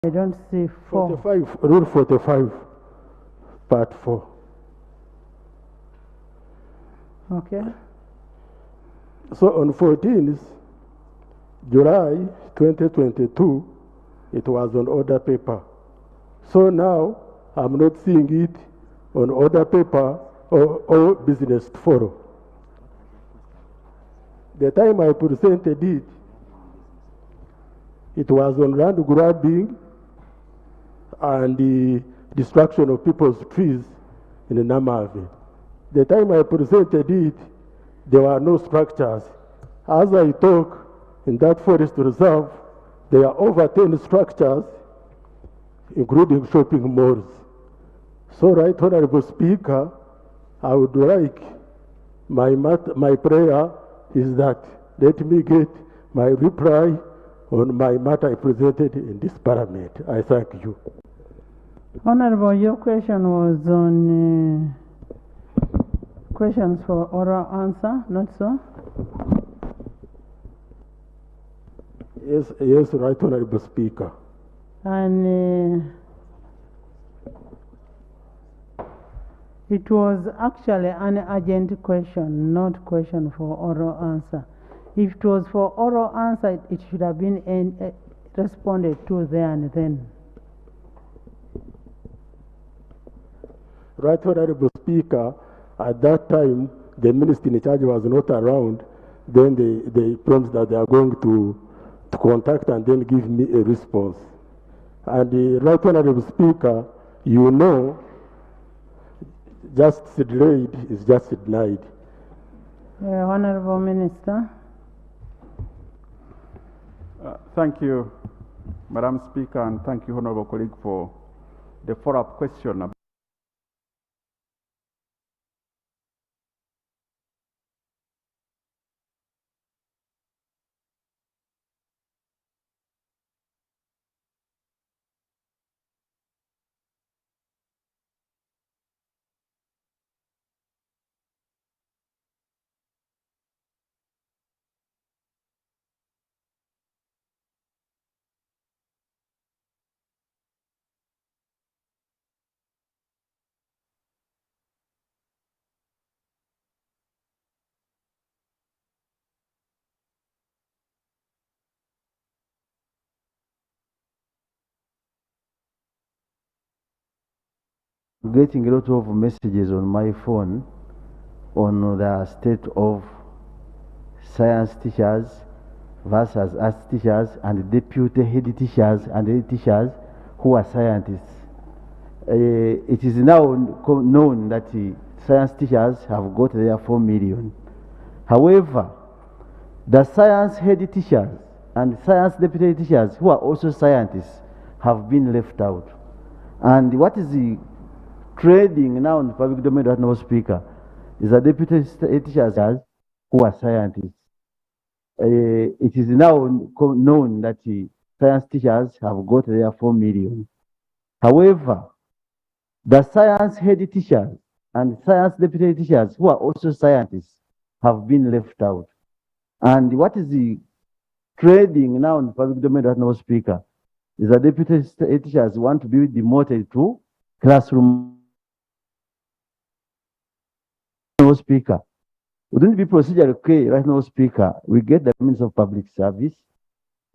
I don't see 4. 45, Rule 45, Part 4. Okay. So on 14th July 2022, it was on order paper. So now I'm not seeing it on order paper or business to follow. The time I presented it, it was on land grabbing and the destruction of people's trees in the Namavi. The time I presented it, there were no structures. As I talk, in that forest reserve, there are over 10 structures, including shopping malls. So, Right Honorable Speaker, I would like, my prayer is that let me get my reply on my matter I presented in this Parliament. I thank you. Honorable, your question was on questions for oral answer, not so? Yes, Right Honorable Speaker. And it was actually an urgent question, not question for oral answer. If it was for oral answer, it should have been responded to there and then. Right Honorable Speaker, at that time, the minister in charge was not around. Then they promised that they are going to contact and then give me a response. And the Right Honorable Speaker, you know, justice delayed is justice denied. Honorable Minister. Thank you, Madam Speaker, and thank you, Honorable colleague, for the follow-up question. Getting a lot of messages on my phone on the state of science teachers versus arts teachers and deputy head teachers and head teachers who are scientists. It is now known that science teachers have got their 4 million. However, the science head teachers and science deputy teachers who are also scientists have been left out. And what is the trading now in the public domain that no speaker is the deputy teachers who are scientists. It is now known that science teachers have got their 4 million. However, the science head teachers and science deputy teachers who are also scientists have been left out. And what is the trading now in the public domain that no speaker is the deputy teachers want to be demoted to classroom. No speaker. Wouldn't it be procedure okay, right now, Speaker? We get the Minister of Public Service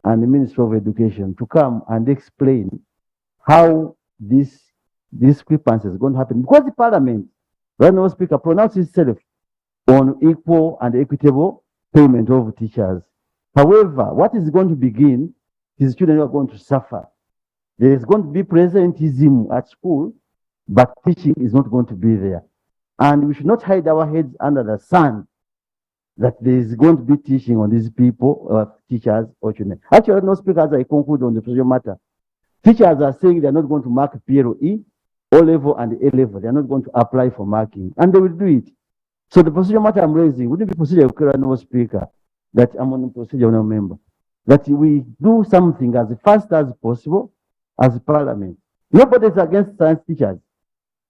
and the Minister of Education to come and explain how this discrepancy is going to happen. Because the Parliament, right now, Speaker, pronounces itself on equal and equitable payment of teachers. However, what is going to begin is children are going to suffer. There is going to be presentism at school, but teaching is not going to be there. And we should not hide our heads under the sun that there is going to be teaching on these people, teachers or children. Actually, no speakers, I conclude on the social matter. Teachers are saying they are not going to mark PLE, O level and A level. They are not going to apply for marking, and they will do it. So the procedure matter I'm raising wouldn't be procedure okay, no speaker, that I'm on the procedure no member, that we do something as fast as possible as Parliament. Nobody is against science teachers,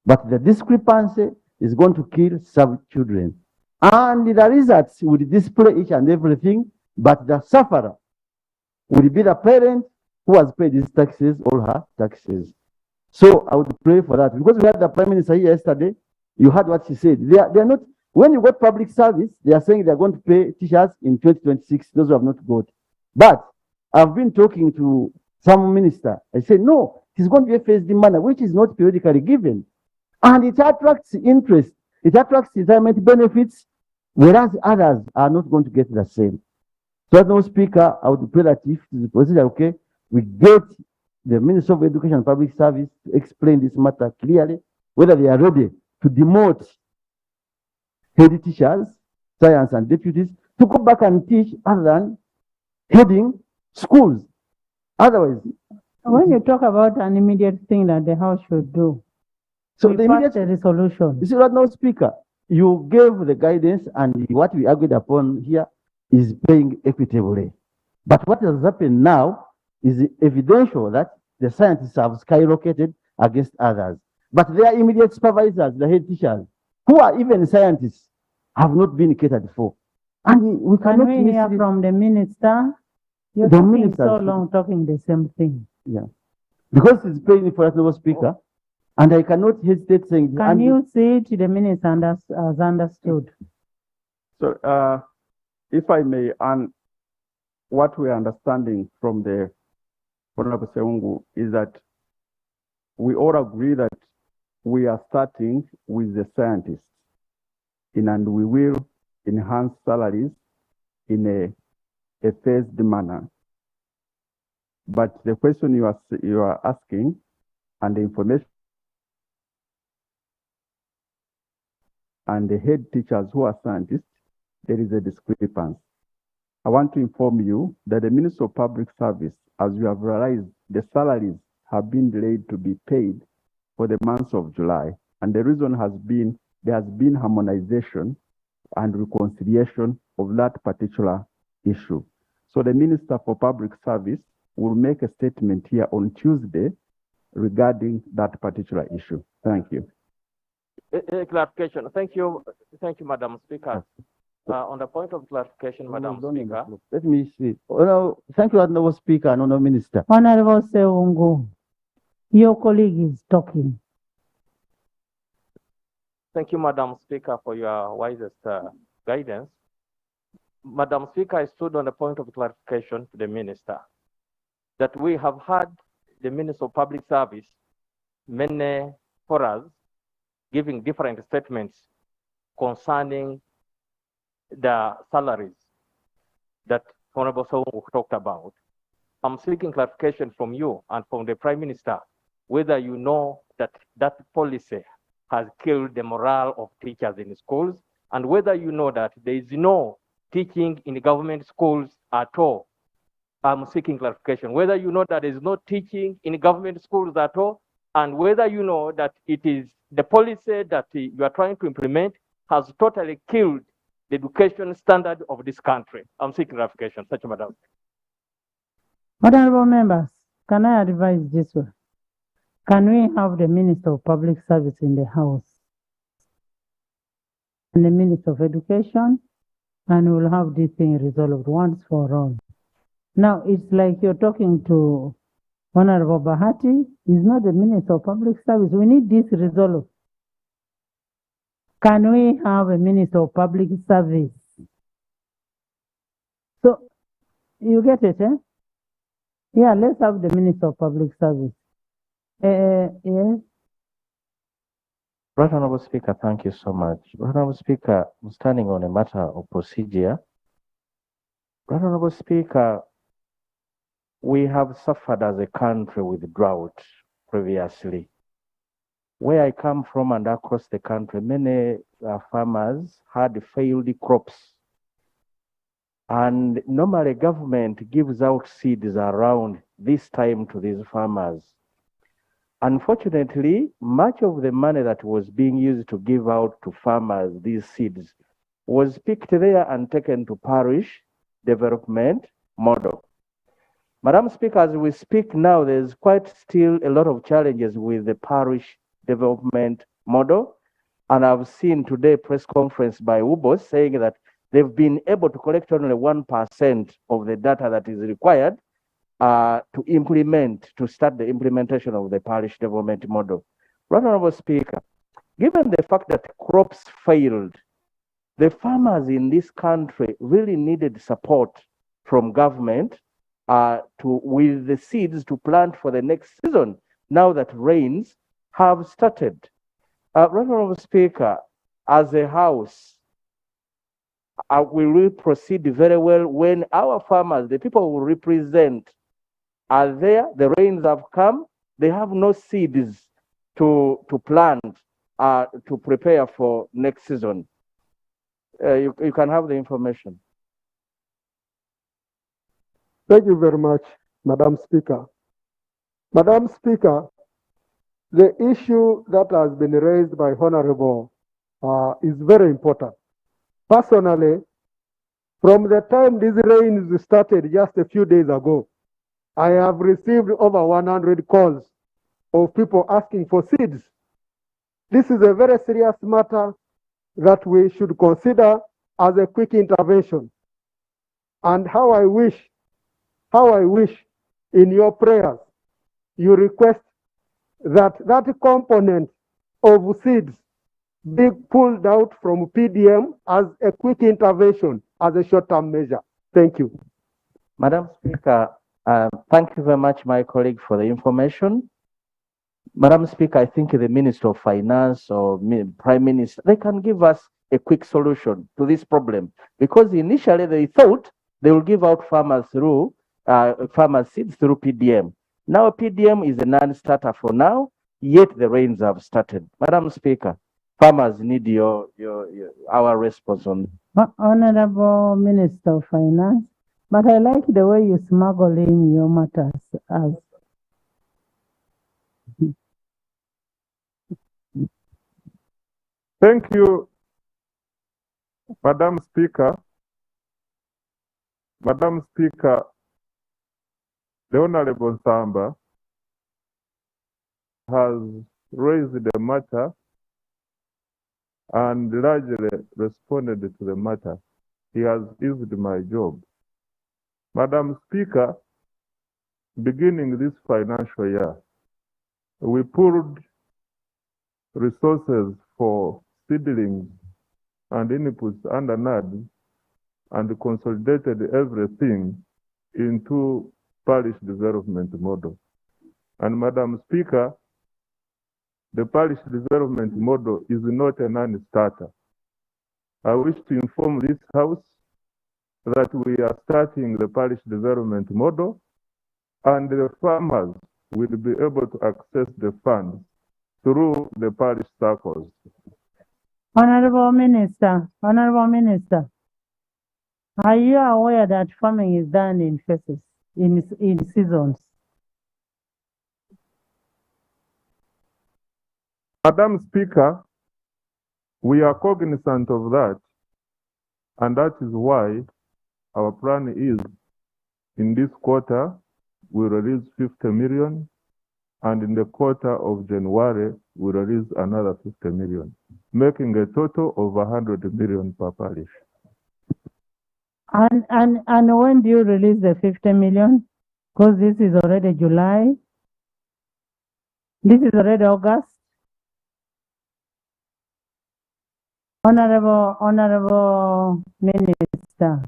but the discrepancy is going to kill some children. And the results will display each and everything, but the sufferer will be the parent who has paid his taxes, all her taxes. So I would pray for that, because we had the Prime Minister here yesterday. You heard what she said. They are not, when you got public service, they are saying they are going to pay teachers in 2026, those who have not got. But I've been talking to some minister. I said, no, it's going to be a phased manner, which is not periodically given. And it attracts interest. It attracts retirement benefits, whereas others are not going to get the same. So, as no speaker, I would pray that if the procedure, okay, we get the Minister of Education and Public Service to explain this matter clearly, whether they are ready to demote head teachers, science and deputies, to go back and teach other than heading schools. Otherwise, when you talk about an immediate thing that the House should do, so we the passed immediate a resolution. You see, right now, Speaker, you gave the guidance, and what we agreed upon here is paying equitably. But what has happened now is evidential that the scientists have skyrocketed against others. But their immediate supervisors, the head teachers, who are even scientists, have not been catered for. And we cannot Can we hear from the minister? You're The talking minister so should- long, talking the same thing. Yeah. Because it's paying for us, no Speaker, and I cannot hesitate saying. Can you say it, the minister has understood? So, if I may, and what we are understanding from the Honorable Seungu is that we all agree that we are starting with the scientists, and we will enhance salaries in a phased manner. But the question you are asking and the information and the head teachers who are scientists, there is a discrepancy. I want to inform you that the Ministry of Public Service, as you have realized, the salaries have been delayed to be paid for the month of July. And the reason has been there has been harmonization and reconciliation of that particular issue. So the Minister for Public Service will make a statement here on Tuesday regarding that particular issue. Thank you. Clarification. Thank you, Madam Speaker. On the point of clarification, Madam Speaker. Let me see. Oh, no, thank you, Honorable Speaker and Honorable Minister. Honorable Seungu, your colleague is talking. Thank you, Madam Speaker, for your wisest guidance. Madam Speaker, I stood on the point of clarification to the Minister that we have had the Minister of Public Service, many forums, giving different statements concerning the salaries that Honorable Seungu talked about. I'm seeking clarification from you and from the Prime Minister whether you know that that policy has killed the morale of teachers in schools, and whether you know that there is no teaching in government schools at all. I'm seeking clarification whether you know that there is no teaching in government schools at all, and whether you know that it is the policy that you are trying to implement has totally killed the education standard of this country. I'm seeking clarification. Thank you, Madam. Honorable members, can I advise this way? Can we have the Minister of Public Service in the House and the Minister of Education, and we'll have this thing resolved once for all? Now, it's like you're talking to Honorable Bahati. He's not the Minister of Public Service. We need this resolved. Can we have a Minister of Public Service? So, you get it, eh? Yeah, let's have the Minister of Public Service. Yes. Right Honorable Speaker, thank you so much. Right Honorable Speaker, I'm standing on a matter of procedure. Right Honorable Speaker, we have suffered as a country with drought previously. Where I come from and across the country, many farmers had failed crops. And normally government gives out seeds around this time to these farmers. Unfortunately, much of the money that was being used to give out to farmers these seeds was picked there and taken to parish development model. Madam Speaker, as we speak now, there's quite still a lot of challenges with the parish development model. And I've seen today a press conference by UBOS saying that they've been able to collect only 1% of the data that is required. to start the implementation of the parish development model. Right, Honorable Speaker, given the fact that crops failed, the farmers in this country really needed support from government with the seeds to plant for the next season, now that rains have started. Right, Honorable Speaker, as a house, we will proceed very well when our farmers, the people we represent, are there, the rains have come, they have no seeds to plant, to prepare for next season. You can have the information. Thank you very much, Madam Speaker. Madam Speaker, the issue that has been raised by Honorable is very important. Personally, from the time these rains started just a few days ago, I have received over 100 calls of people asking for seeds. This is a very serious matter that we should consider as a quick intervention. And how I wish in your prayers, you request that component of seeds be pulled out from PDM as a quick intervention, as a short-term measure. Thank you. Madam Speaker, thank you very much, my colleague, for the information. Madam Speaker, I think the Minister of Finance or Prime Minister, they can give us a quick solution to this problem, because initially they thought they will give out farmers through farmer seeds through PDM. Now PDM is a non-starter for now, yet the rains have started. Madam Speaker, farmers need our response on. Honorable Minister of Finance, but I like the way you smuggle in your matters as. Thank you, Madam Speaker. Madam Speaker, the Honorable Samba has raised the matter and largely responded to the matter. He has eased my job. Madam Speaker, beginning this financial year, we pulled resources for seedlings and inputs under NAD and consolidated everything into parish development model. And Madam Speaker, the parish development model is not a non-starter. I wish to inform this House that we are starting the parish development model, and the farmers will be able to access the funds through the parish circles. Honorable Minister, are you aware that farming is done in phases, in seasons? Madam Speaker, we are cognizant of that, and that is why our plan is, in this quarter, we release 50 million, and in the quarter of January, we release another 50 million, making a total of 100 million per parish. And when do you release the 50 million? Because this is already July. This is already August. Honorable Minister,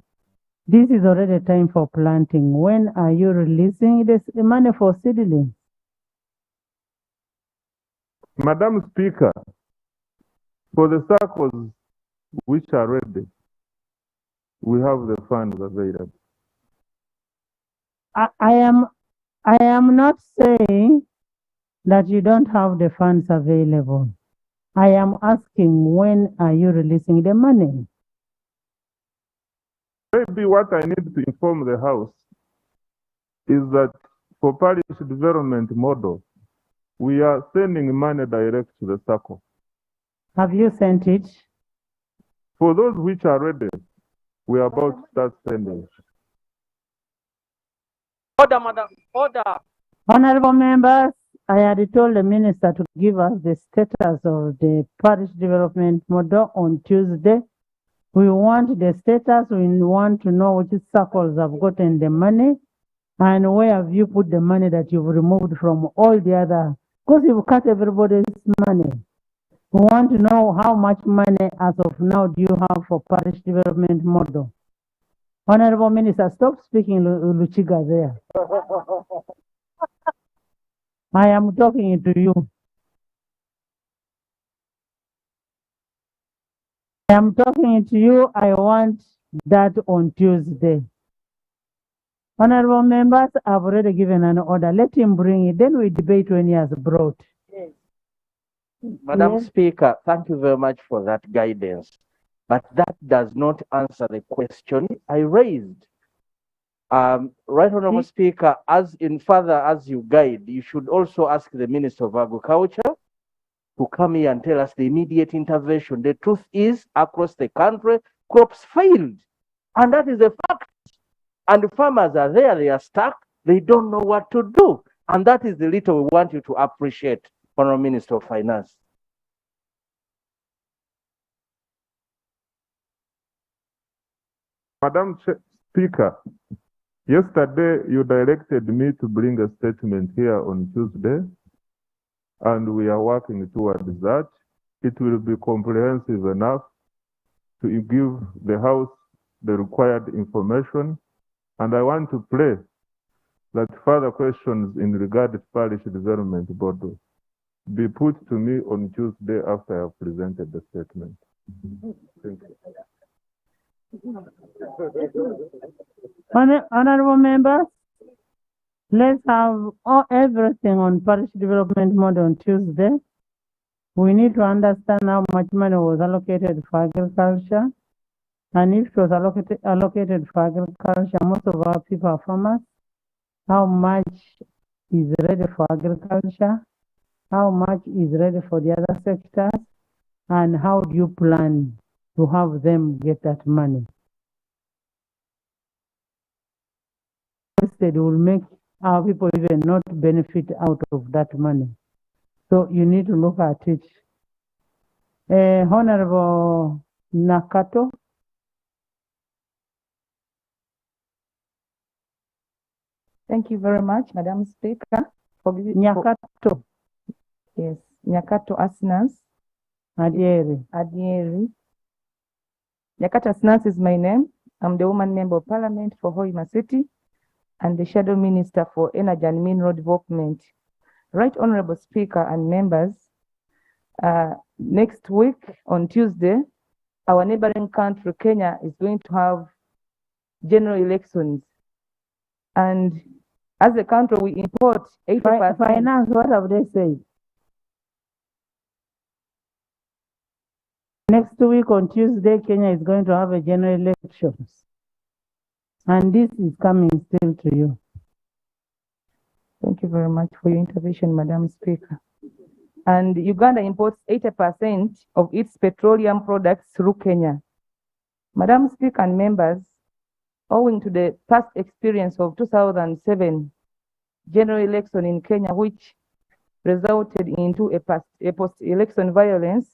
this is already time for planting. When are you releasing this money for seedlings? Madam Speaker, for the circles which are ready, we have the funds available. I am not saying that you don't have the funds available. I am asking, when are you releasing the money? Maybe what I need to inform the House is that for parish development model, we are sending money direct to the circle. Have you sent it? For those which are ready, we are about to start sending. Order, Madam. Order. Honorable members, I had told the minister to give us the status of the parish development model on Tuesday. We want the status. We want to know which circles have gotten the money. And where have you put the money that you've removed from all the other? Because you've cut everybody's money. We want to know how much money as of now do you have for parish development model? Honorable Minister, stop speaking Luchiga there. I am talking to you. I am talking to you. I want that on Tuesday. Honorable members, I've already given an order. Let him bring it. Then we debate when he has brought. Yes. Madam Speaker, thank you very much for that guidance. But that does not answer the question I raised. Right Honorable Speaker, as you guide, you should also ask the Minister of Agriculture to come here and tell us the immediate intervention. The truth is, across the country, crops failed. And that is a fact. And the farmers are there, they are stuck, they don't know what to do. And that is the little we want you to appreciate, Honorable Minister of Finance. Madam Speaker, yesterday you directed me to bring a statement here on Tuesday, and we are working towards that. It will be comprehensive enough to give the House the required information, and I want to pray that further questions in regard to Parish Development Board be put to me on Tuesday after I have presented the statement. Thank you. Honorable members, let's have everything on parish development model on Tuesday. We need to understand how much money was allocated for agriculture. And if it was allocated for agriculture, most of our people are farmers. How much is ready for agriculture? How much is ready for the other sectors? And how do you plan to have them get that money? Instead, will make our people even not benefit out of that money. So you need to look at it. Honorable Nakato. Thank you very much, Madam Speaker. Nyakato. Yes, Nyakato Asnas. Adieri. Nyakato Asnas is my name. I'm the woman member of Parliament for Hoima City and the Shadow Minister for Energy and Mineral Development. Right Honorable Speaker and members, next week on Tuesday, our neighboring country, Kenya, is going to have general elections. And as a country, we import 80%. Finance, what have they said? Next week on Tuesday, Kenya is going to have a general elections. And this is coming still to you. Thank you very much for your intervention, Madam Speaker. And Uganda imports 80% of its petroleum products through Kenya. Madam Speaker and members, owing to the past experience of 2007 general election in Kenya, which resulted into a post-election violence,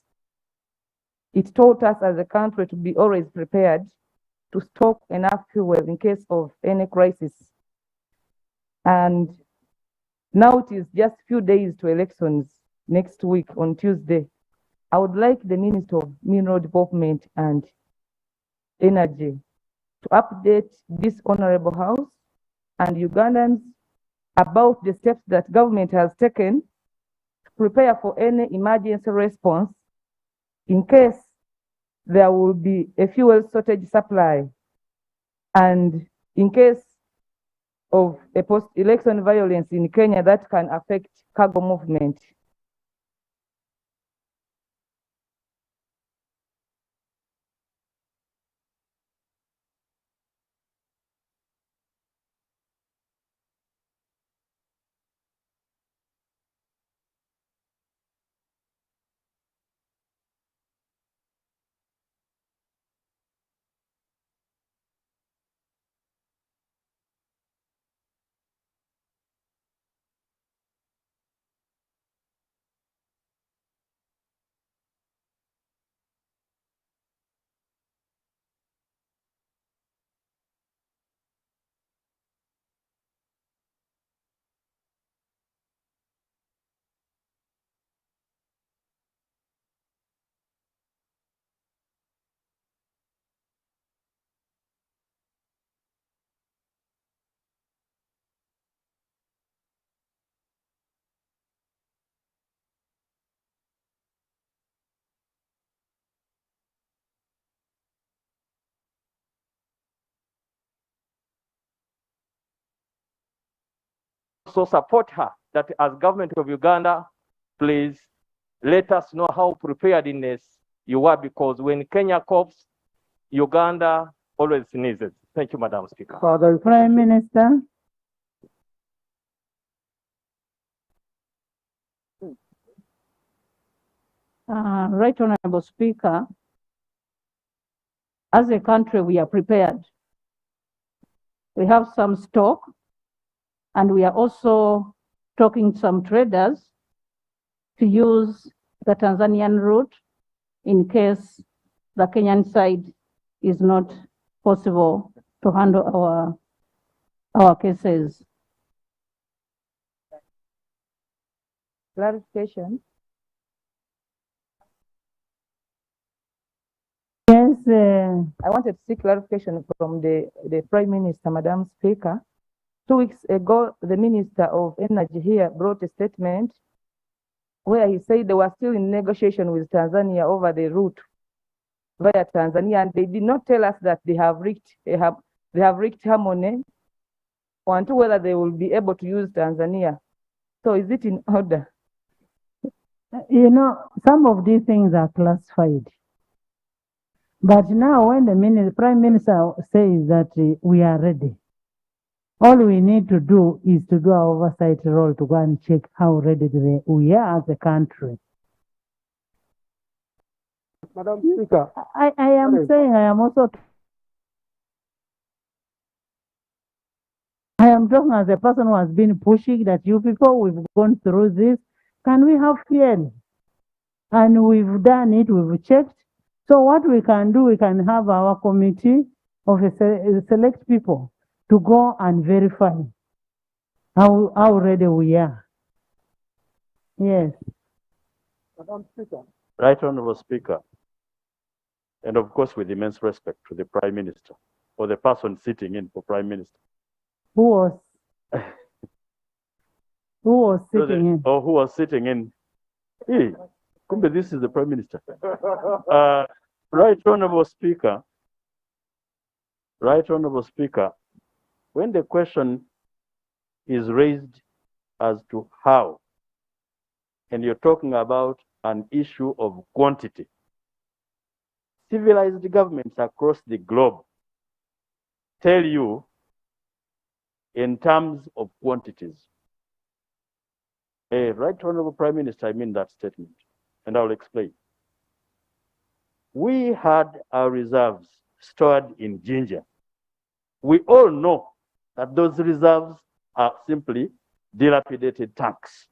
it taught us as a country to be always prepared to stock enough fuel in case of any crisis. And now it is just a few days to elections next week on Tuesday. I would like the Minister of Mineral Development and Energy to update this Honorable House and Ugandans about the steps that government has taken to prepare for any emergency response in case there will be a fuel shortage supply and in case of a post-election violence in Kenya that can affect cargo movement. also support her that as government of Uganda, please let us know how preparedness you are, because when Kenya coughs, Uganda always sneezes. Thank you, Madam Speaker. Further Prime Minister. Right Honorable Speaker, as a country, we are prepared. We have some stock, and we are also talking to some traders to use the Tanzanian route in case the Kenyan side is not possible to handle our cases. Clarification. Yes. I wanted to seek clarification from the Prime Minister, Madam Speaker. 2 weeks ago, the Minister of Energy here brought a statement where he said they were still in negotiation with Tanzania over the route via Tanzania, and they did not tell us that they have reached harmony on to whether they will be able to use Tanzania. So is it in order? You know, some of these things are classified. But now when the Prime Minister says that we are ready, all we need to do is to do our oversight role to go and check how ready we are as a country. Madam Speaker. I am saying I am also... I am talking as a person who has been pushing that you people, we've gone through this. Can we have fuel? And we've done it, we've checked. So what we can do, we can have our committee of select people to go and verify how ready we are. Yes. Madam Speaker. Right Honorable Speaker, and of course with immense respect to the Prime Minister, or the person sitting in for Prime Minister. Who was sitting in? Or who was sitting in? Hey, kumbe, this is the Prime Minister. Right Honorable Speaker, when the question is raised as to how, and you're talking about an issue of quantity, civilized governments across the globe tell you in terms of quantities. Right Honorable Prime Minister, I mean that statement, and I'll explain. We had our reserves stored in ginger. We all know that those reserves are simply dilapidated tanks.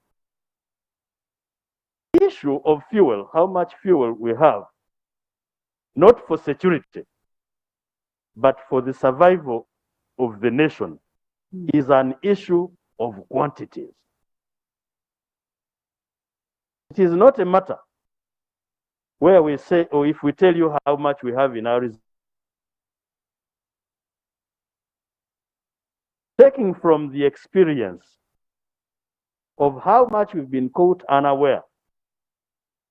The issue of fuel, how much fuel we have, not for security, but for the survival of the nation, is an issue of quantities. It is not a matter where we say, or if we tell you how much we have in our reserve. Taking from the experience of how much we've been caught unaware,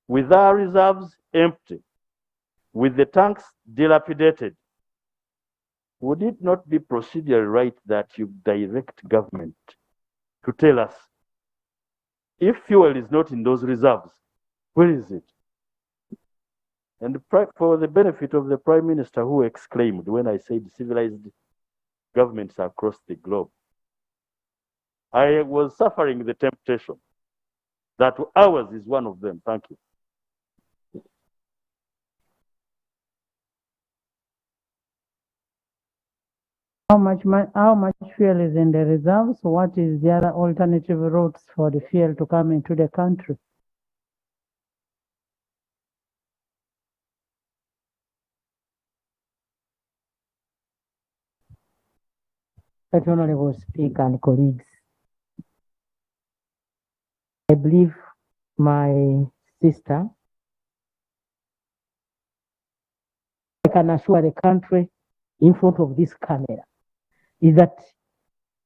with our reserves empty, with the tanks dilapidated, would it not be procedurally right that you direct government to tell us if fuel is not in those reserves, where is it? And for the benefit of the Prime Minister who exclaimed when I said civilized governments across the globe, I was suffering the temptation that ours is one of them. Thank you. How much fuel is in the reserves? What is the other alternative routes for the fuel to come into the country? Right Honorable Speaker and colleagues, I believe my sister, I can assure the country in front of this camera, is that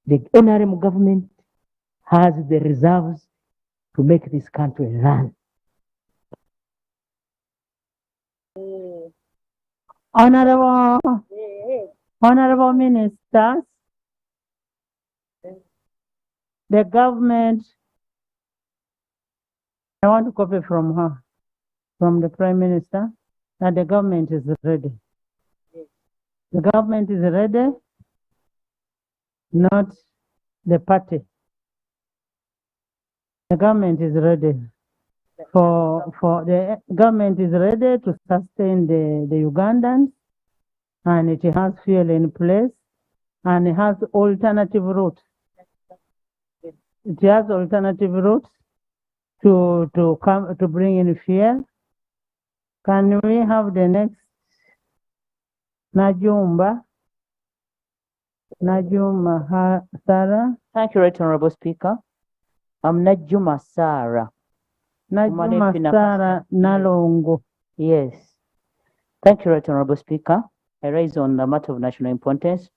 the NRM government has the reserves to make this country run. Honorable Ministers, the government, I want to copy from her, from the Prime Minister, that the government is ready. The government is ready, not the party. The government is ready. For the government is ready to sustain the Ugandans, and it has fuel in place, and it has alternative routes. It has alternative routes to come to bring in fuel. Can we have the next Najuma Sarah? Thank you, Right Honorable Speaker. I'm Najuma Sarah. Najuma Sarah Nalongo. Yes. Thank you, Right Honorable Speaker. I rise on the matter of national importance.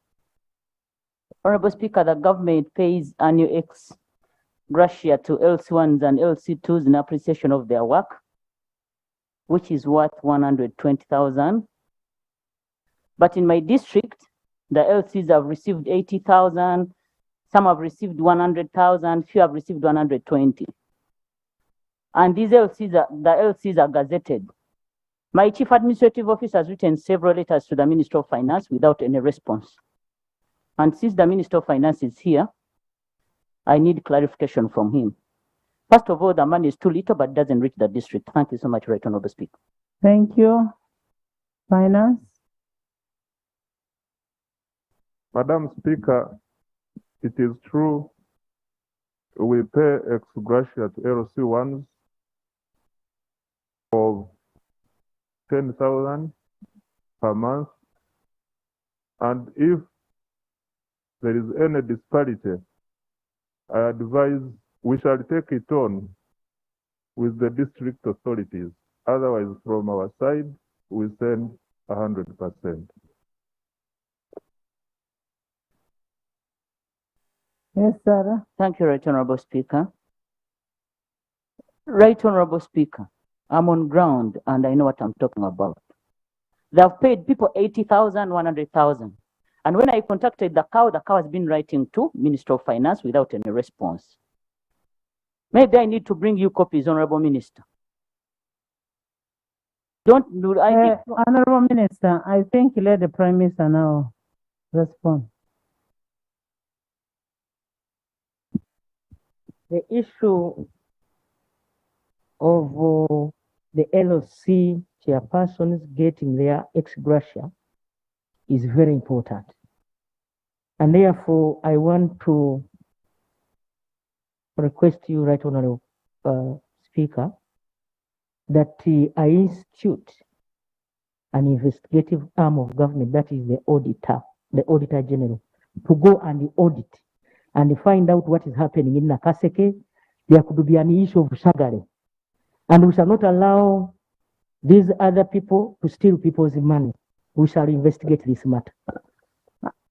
Honorable Speaker, the government pays annual ex-gratia to LC1s and LC2s in appreciation of their work, which is worth 120,000. But in my district, the LCs have received 80,000, some have received 100,000, few have received 120. And these LCs are gazetted. My chief administrative officer has written several letters to the Minister of Finance without any response. And since the Minister of Finance is here, I need clarification from him. First of all, the money is too little, but doesn't reach the district. Thank you so much, Right Honorable Speaker. Thank you. Finance. Madam Speaker, it is true we pay ex-gratia to LC1s of 10,000 per month, and if there is any disparity, I advise we shall take it on with the district authorities. Otherwise, from our side, we send 100%. Yes, Sarah. Thank you, Right Honorable Speaker. Right Honorable Speaker, I'm on ground and I know what I'm talking about. They've paid people 80,000, 100,000. And when I contacted the cow has been writing to Minister of Finance without any response. Maybe I need to bring you copies, Honorable Minister. Honorable Minister, I think let the Prime Minister now respond. The issue of the LOC chairpersons getting their ex-gratia is very important. And therefore, I want to request you, Right Honorable Speaker, that I institute an investigative arm of government, that is the Auditor General, to go and audit and find out what is happening in Nakaseke. There could be an issue of Shagare. And we shall not allow these other people to steal people's money. We shall investigate this matter.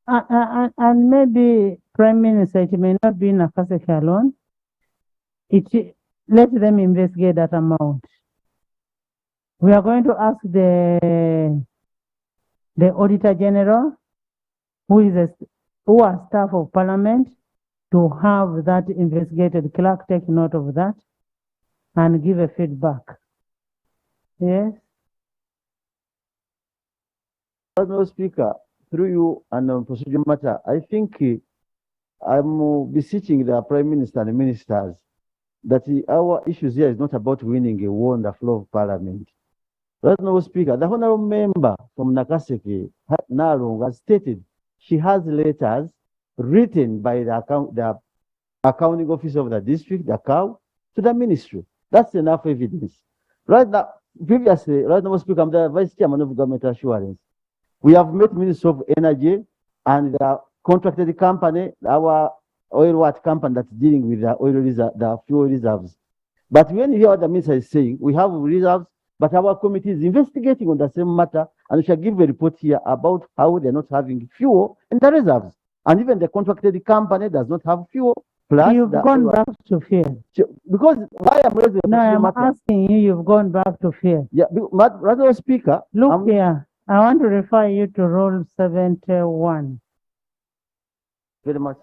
And maybe, Prime Minister, it may not be Nakaseke alone. Let them investigate that amount. We are going to ask the Auditor General, who are staff of Parliament, to have that investigated. Clerk take note of that and give a feedback. Yes. Honorable Speaker, through you and on procedural matter, I think I'm beseeching the Prime Minister and the ministers that our issues here is not about winning a war on the floor of Parliament. Honorable Speaker, the Honorable Member from Nakaseke, Narong, has stated she has letters written by the accounting officer of the district, the cow, to the ministry. That's enough evidence. Right now, previously, Right Honorable Speaker, I'm the Vice Chairman of Government Assurance. We have met Minister of Energy and the contracted company, our oil what company that's dealing with the oil reserve, the fuel reserves. But when you hear what the minister is saying, we have reserves, but our committee is investigating on the same matter, and we shall give a report here about how they're not having fuel in the reserves. And even the contracted company does not have fuel. Plus you've gone back to fuel. Because why I'm raising no, I'm asking you, you've gone back to fuel. Yeah, Rather, Speaker. Look here, I want to refer you to Rule 71. Very much.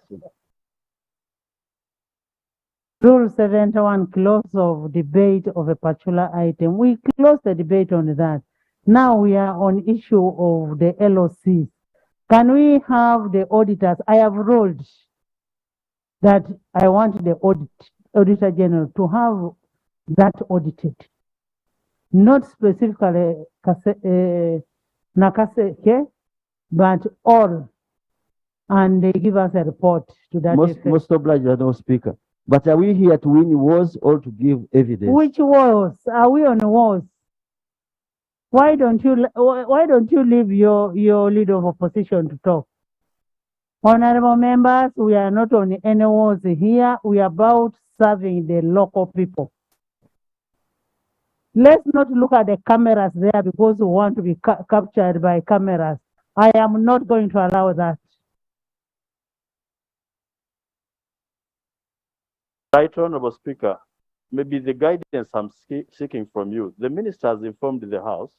Rule 71, close of debate of a particular item. We closed the debate on that. Now we are on issue of the LOCs. Can we have the auditors? I have ruled that I want the Auditor General to have that audited. Not specifically Nakaseke, but all. And they give us a report to that effect. Most obliged, Madam Speaker. But are we here to win wars or to give evidence? Which wars? Are we on wars? Why don't you leave your leader of opposition to talk? Honorable members, we are not on any wars here. We are about serving the local people. Let's not look at the cameras there because we want to be captured by cameras. I am not going to allow that. Right, Honorable Speaker, maybe the guidance I'm seeking from you, the minister has informed the House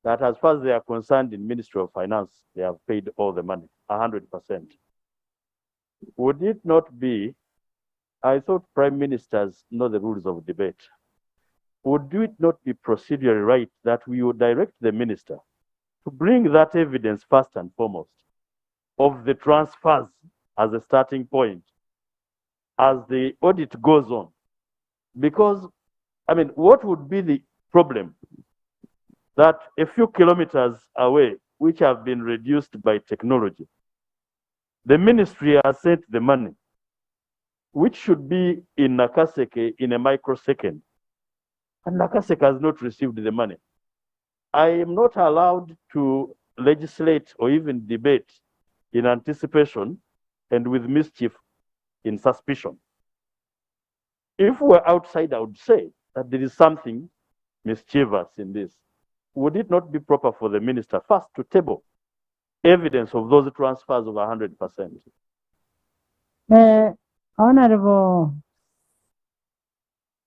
that as far as they are concerned in Ministry of Finance, they have paid all the money, 100%. Would it not be, I thought prime ministers know the rules of debate. Would it not be procedurally right that we would direct the minister to bring that evidence first and foremost of the transfers as a starting point as the audit goes on? Because, I mean, what would be the problem that a few kilometers away, which have been reduced by technology, the ministry has sent the money, which should be in Nakaseke in a microsecond, and Nakaseke has not received the money. I am not allowed to legislate or even debate in anticipation and with mischief in suspicion. If we're outside, I would say that there is something mischievous in this. Would it not be proper for the minister first to table evidence of those transfers of 100%? Honorable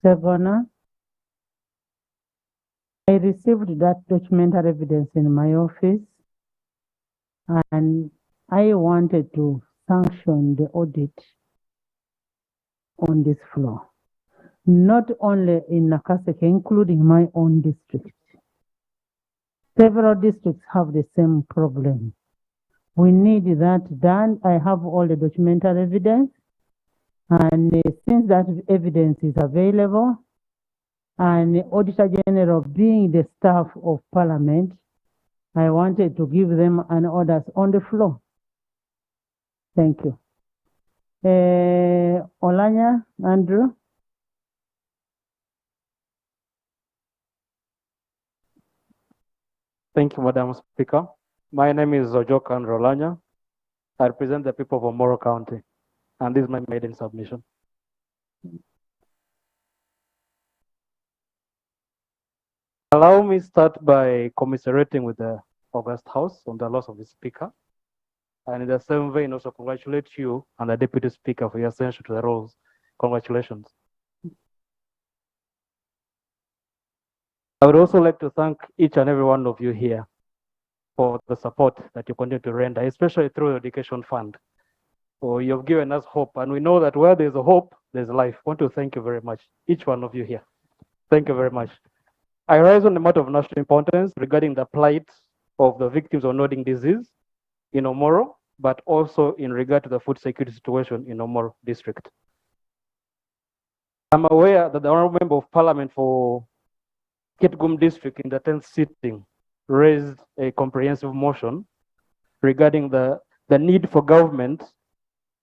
Segona, I received that documentary evidence in my office, and I wanted to sanction the audit on this floor, not only in Nakaseke, including my own district. Several districts have the same problem. We need that done. I have all the documentary evidence, and since that evidence is available, and the Auditor General being the staff of Parliament, I wanted to give them an orders on the floor. Thank you. Olanya, Andrew. Thank you, Madam Speaker. My name is Ojok Androlanya. I represent the people of Omoro County, and this is my maiden submission. Allow me start by commiserating with the August House on the loss of the Speaker, and in the same vein also congratulate you and the Deputy Speaker for your ascension to the roles. Congratulations. I would also like to thank each and every one of you here for the support that you continue to render, especially through the Education Fund. So you've given us hope, and we know that where there's a hope, there's life. I want to thank you very much, each one of you here. Thank you very much. I rise on the matter of national importance regarding the plight of the victims of nodding disease in Omoro, but also in regard to the food security situation in Omoro district. I'm aware that the Honorable Member of Parliament for Kitgum district in the 10th sitting raised a comprehensive motion regarding the need for government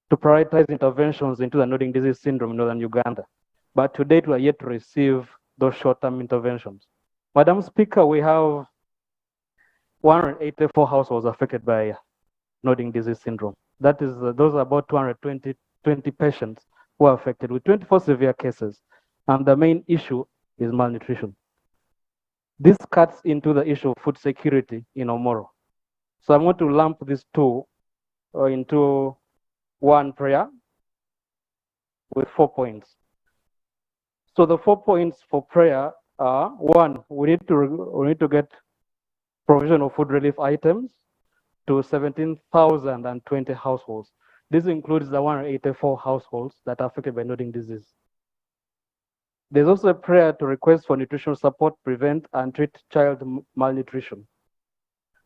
to prioritize interventions into the nodding disease syndrome in northern Uganda. But to date, we are yet to receive those short-term interventions. Madam Speaker, we have 184 households affected by nodding disease syndrome. That is, those are about 220 patients who are affected with 24 severe cases. And the main issue is malnutrition. This cuts into the issue of food security in Omoro. So I'm going to lump these two into one prayer with 4 points. So the 4 points for prayer are: one, we need to get provision of food relief items to 17,020 households. This includes the 184 households that are affected by nodding disease. There's also a prayer to request for nutritional support, prevent and treat child malnutrition.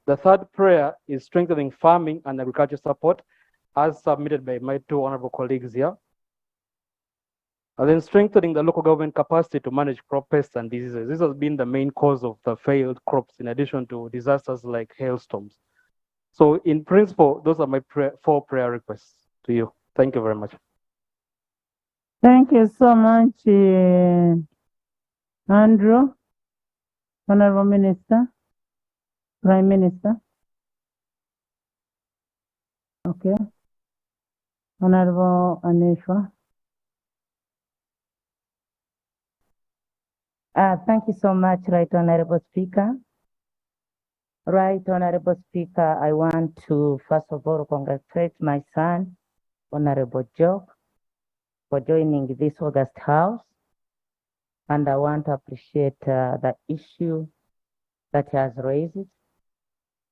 The third prayer is strengthening farming and agriculture support, as submitted by my two honorable colleagues here. And then strengthening the local government capacity to manage crop pests and diseases. This has been the main cause of the failed crops, in addition to disasters like hailstorms. So in principle, those are my four prayer requests to you. Thank you very much. Thank you so much, Andrew, Honorable Minister, Prime Minister. Okay. Honorable Anishwa. Thank you so much, Right Honorable Speaker. Right Honorable Speaker, I want to first of all congratulate my son, Honorable Job, for joining this August House. And I want to appreciate the issue that he has raised.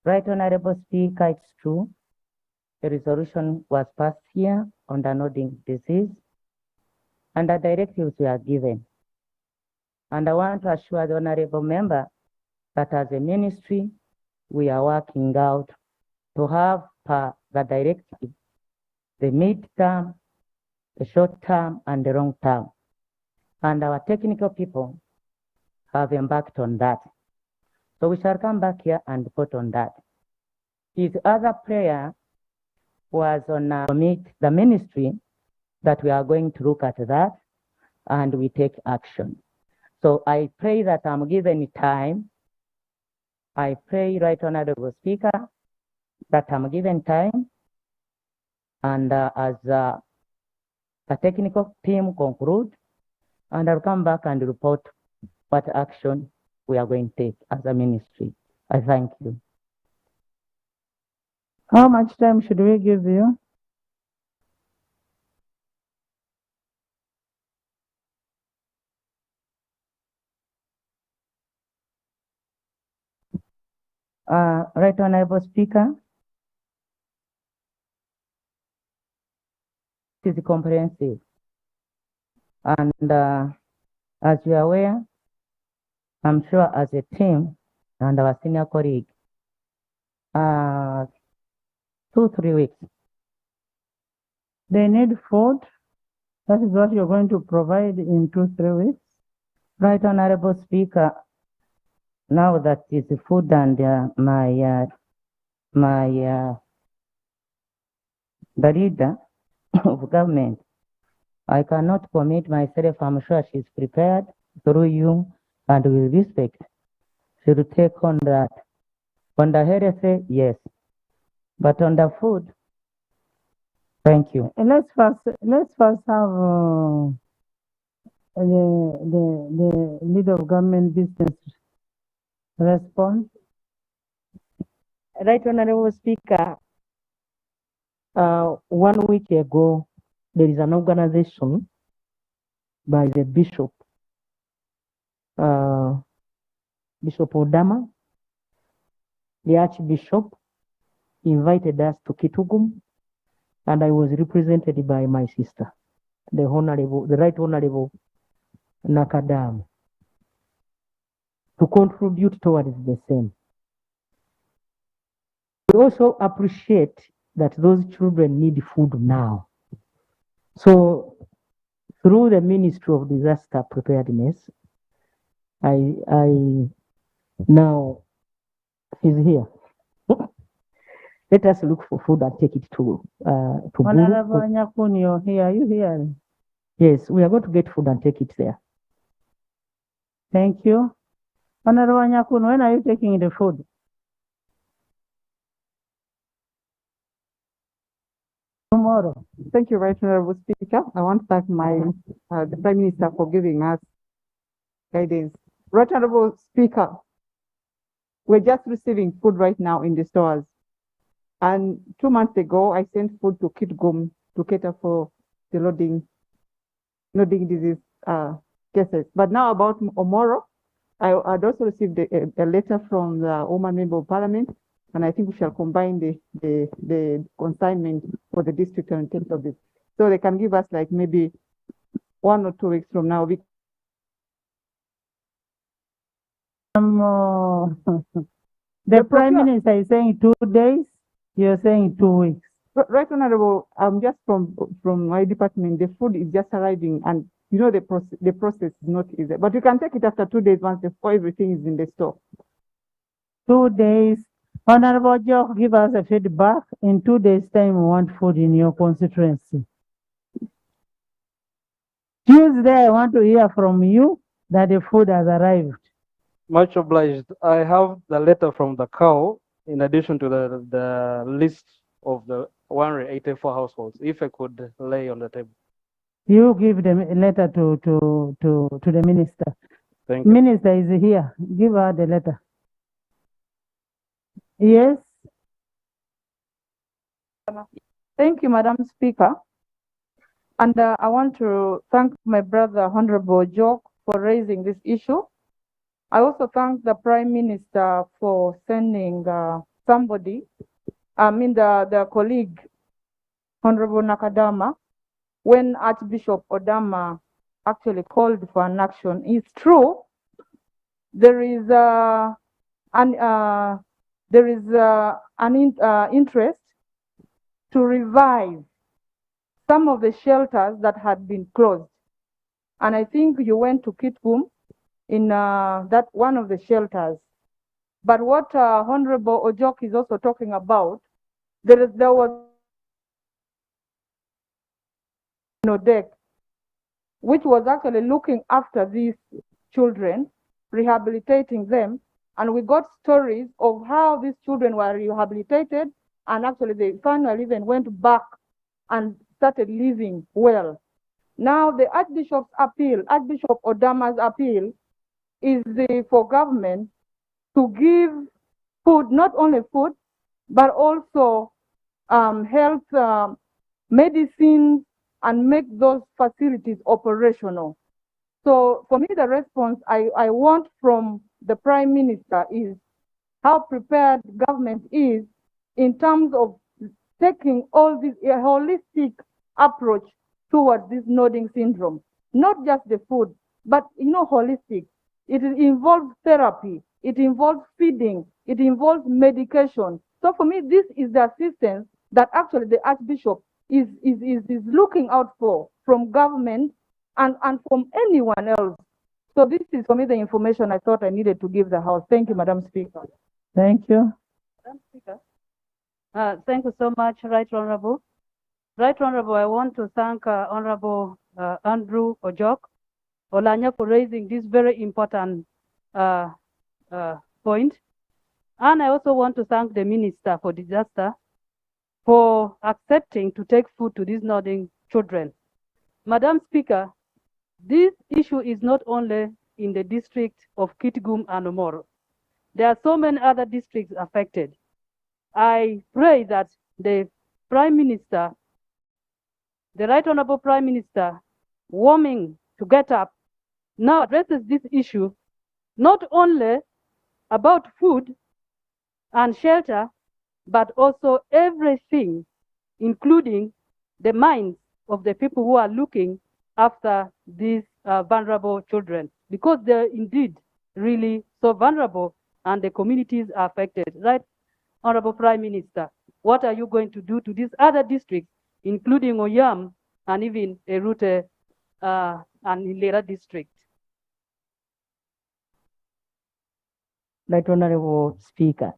Right Honorable Speaker, it's true. A resolution was passed here on the nodding disease, and the directives were given. And I want to assure the honorable member that as a ministry, we are working out to have the directive, the mid-term, the short-term, and the long-term. And our technical people have embarked on that. So we shall come back here and report on that. His other prayer was on the ministry that we are going to look at that and we take action. So I pray that I'm given time. I pray, Right Honorable Speaker, that I'm given time. And as the technical team conclude, and I'll come back and report what action we are going to take as a ministry. I thank you. How much time should we give you? Right Honorable Speaker, it is comprehensive. And as you are aware, I'm sure as a team and our senior colleague, 2-3 weeks. They need food. That is what you're going to provide in 2-3 weeks. Right Honorable Speaker, now that is the food and the leader of government, I cannot commit myself. I'm sure she's prepared through you and with respect. She will take on that. On the health, yes. But on the food, thank you. Let's first have the leader of government business respond. Right Honorable Speaker, 1 week ago, there is an organization by the Bishop, Bishop Odama, the Archbishop, invited us to Kitugum, and I was represented by my sister, the Right Honorable Nakadam, to contribute towards the same. We also appreciate that those children need food now. So through the Ministry of Disaster Preparedness, I now is here. Let us look for food and take it to Honorable Nyakuni, you're here. Are you hearing? Yes, we are going to get food and take it there. Thank you. Honorable Nyakuni, when are you taking the food? Tomorrow. Thank you, Right Honorable Speaker. I want to thank the Prime Minister for giving us guidance. Right Honorable Speaker, we're just receiving food right now in the stores. And 2 months ago, I sent food to Kitgum to cater for the nodding disease cases. But now about Omoro, I'd also received a letter from the woman member of Parliament and I think we shall combine the consignment for the district and take of it. So they can give us like maybe 1 or 2 weeks from now. The Prime Minister is saying 2 days, you're saying 2 weeks. Right, Honorable, just from my department, the food is just arriving, and you know the process is not easy. But you can take it after 2 days once everything is in the store. 2 days. Honorable Joe, give us a feedback. In 2 days' time, we want food in your constituency. Tuesday, I want to hear from you that the food has arrived. Much obliged. I have the letter from the cow in addition to the list of the 184 households. If I could lay on the table. You give the letter to the minister. Thank you. Minister is here. Give her the letter. Yes. Thank you, Madam Speaker. And I want to thank my brother, Honorable Jock, for raising this issue. I also thank the Prime Minister for sending somebody, the colleague, Honorable Nakadama, when Archbishop Odama actually called for an action. It's true, there is an interest to revive some of the shelters that had been closed. And I think you went to Kitgum in that one of the shelters. But what Honorable Ojok is also talking about, there was deck, which was actually looking after these children, rehabilitating them. And we got stories of how these children were rehabilitated, and actually they finally even went back and started living well. Now the Archbishop's appeal, Archbishop Odama's appeal, is for government to give food, not only food, but also health, medicine, and make those facilities operational. So for me, the response I want from the Prime Minister is how prepared government is in terms of taking all this a holistic approach towards this nodding syndrome. Not just the food, but holistic. It involves therapy, it involves feeding, it involves medication. So for me, this is the assistance that actually the Archbishop is looking out for from government and from anyone else. So this is for me the information I thought I needed to give the House. Thank you, Madam Speaker. Thank you. Madam Speaker. Thank you so much, Right Honorable. Right Honorable, I want to thank Honorable Andrew Ojok Olanya for raising this very important point. And I also want to thank the Minister for Disaster for accepting to take food to these nodding children. Madam Speaker, this issue is not only in the district of Kitgum and Omoro. There are so many other districts affected. I pray that the Prime Minister, the Right Honorable Prime Minister, warming to get up, now addresses this issue, not only about food and shelter, but also everything, including the minds of the people who are looking after these vulnerable children, because they're indeed really so vulnerable and the communities are affected. Right, Honorable Prime Minister, what are you going to do to these other districts, including Oyam and even Erute and Ilera district? Right Honorable Speaker,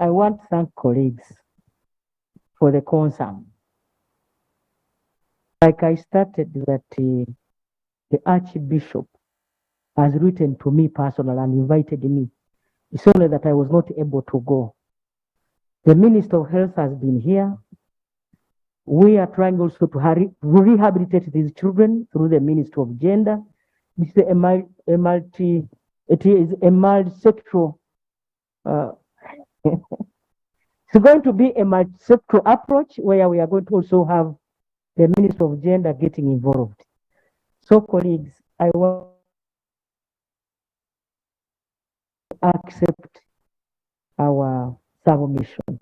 I want to thank colleagues for the concern. Like I started that the Archbishop has written to me personally and invited me. It's only that I was not able to go. The Minister of Health has been here. We are trying also to rehabilitate these children through the Ministry of Gender. It is a multi-sectoral. It's going to be a multi-sectoral approach where we are going to also have the Minister of Gender getting involved. So, colleagues, I want to accept our submission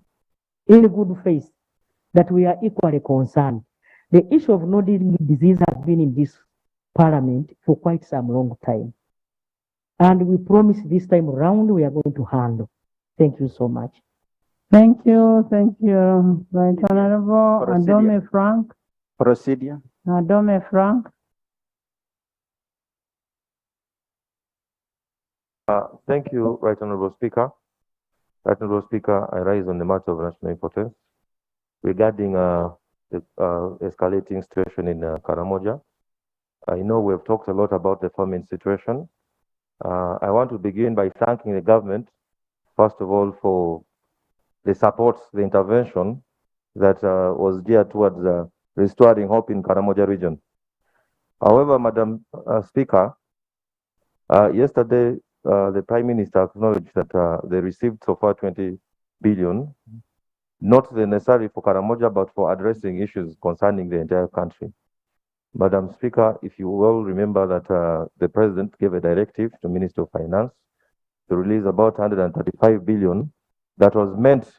in good faith that we are equally concerned. The issue of no-dealing disease has been in this parliament for quite some long time. And we promise this time around we are going to handle. Thank you so much. Thank you, Right Honorable Adome Frank. Procedure. Adome Frank. Thank you, Right Honorable Speaker. Right Honorable Speaker, I rise on the matter of national importance regarding the escalating situation in Karamoja. I know we have talked a lot about the famine situation. I want to begin by thanking the government, first of all, for the support, the intervention that was geared towards restoring hope in Karamoja region. However, Madam Speaker, yesterday the Prime Minister acknowledged that they received so far 20 billion, not necessarily for Karamoja, but for addressing issues concerning the entire country. Madam Speaker, if you will remember that the President gave a directive to Minister of Finance to release about 135 billion that was meant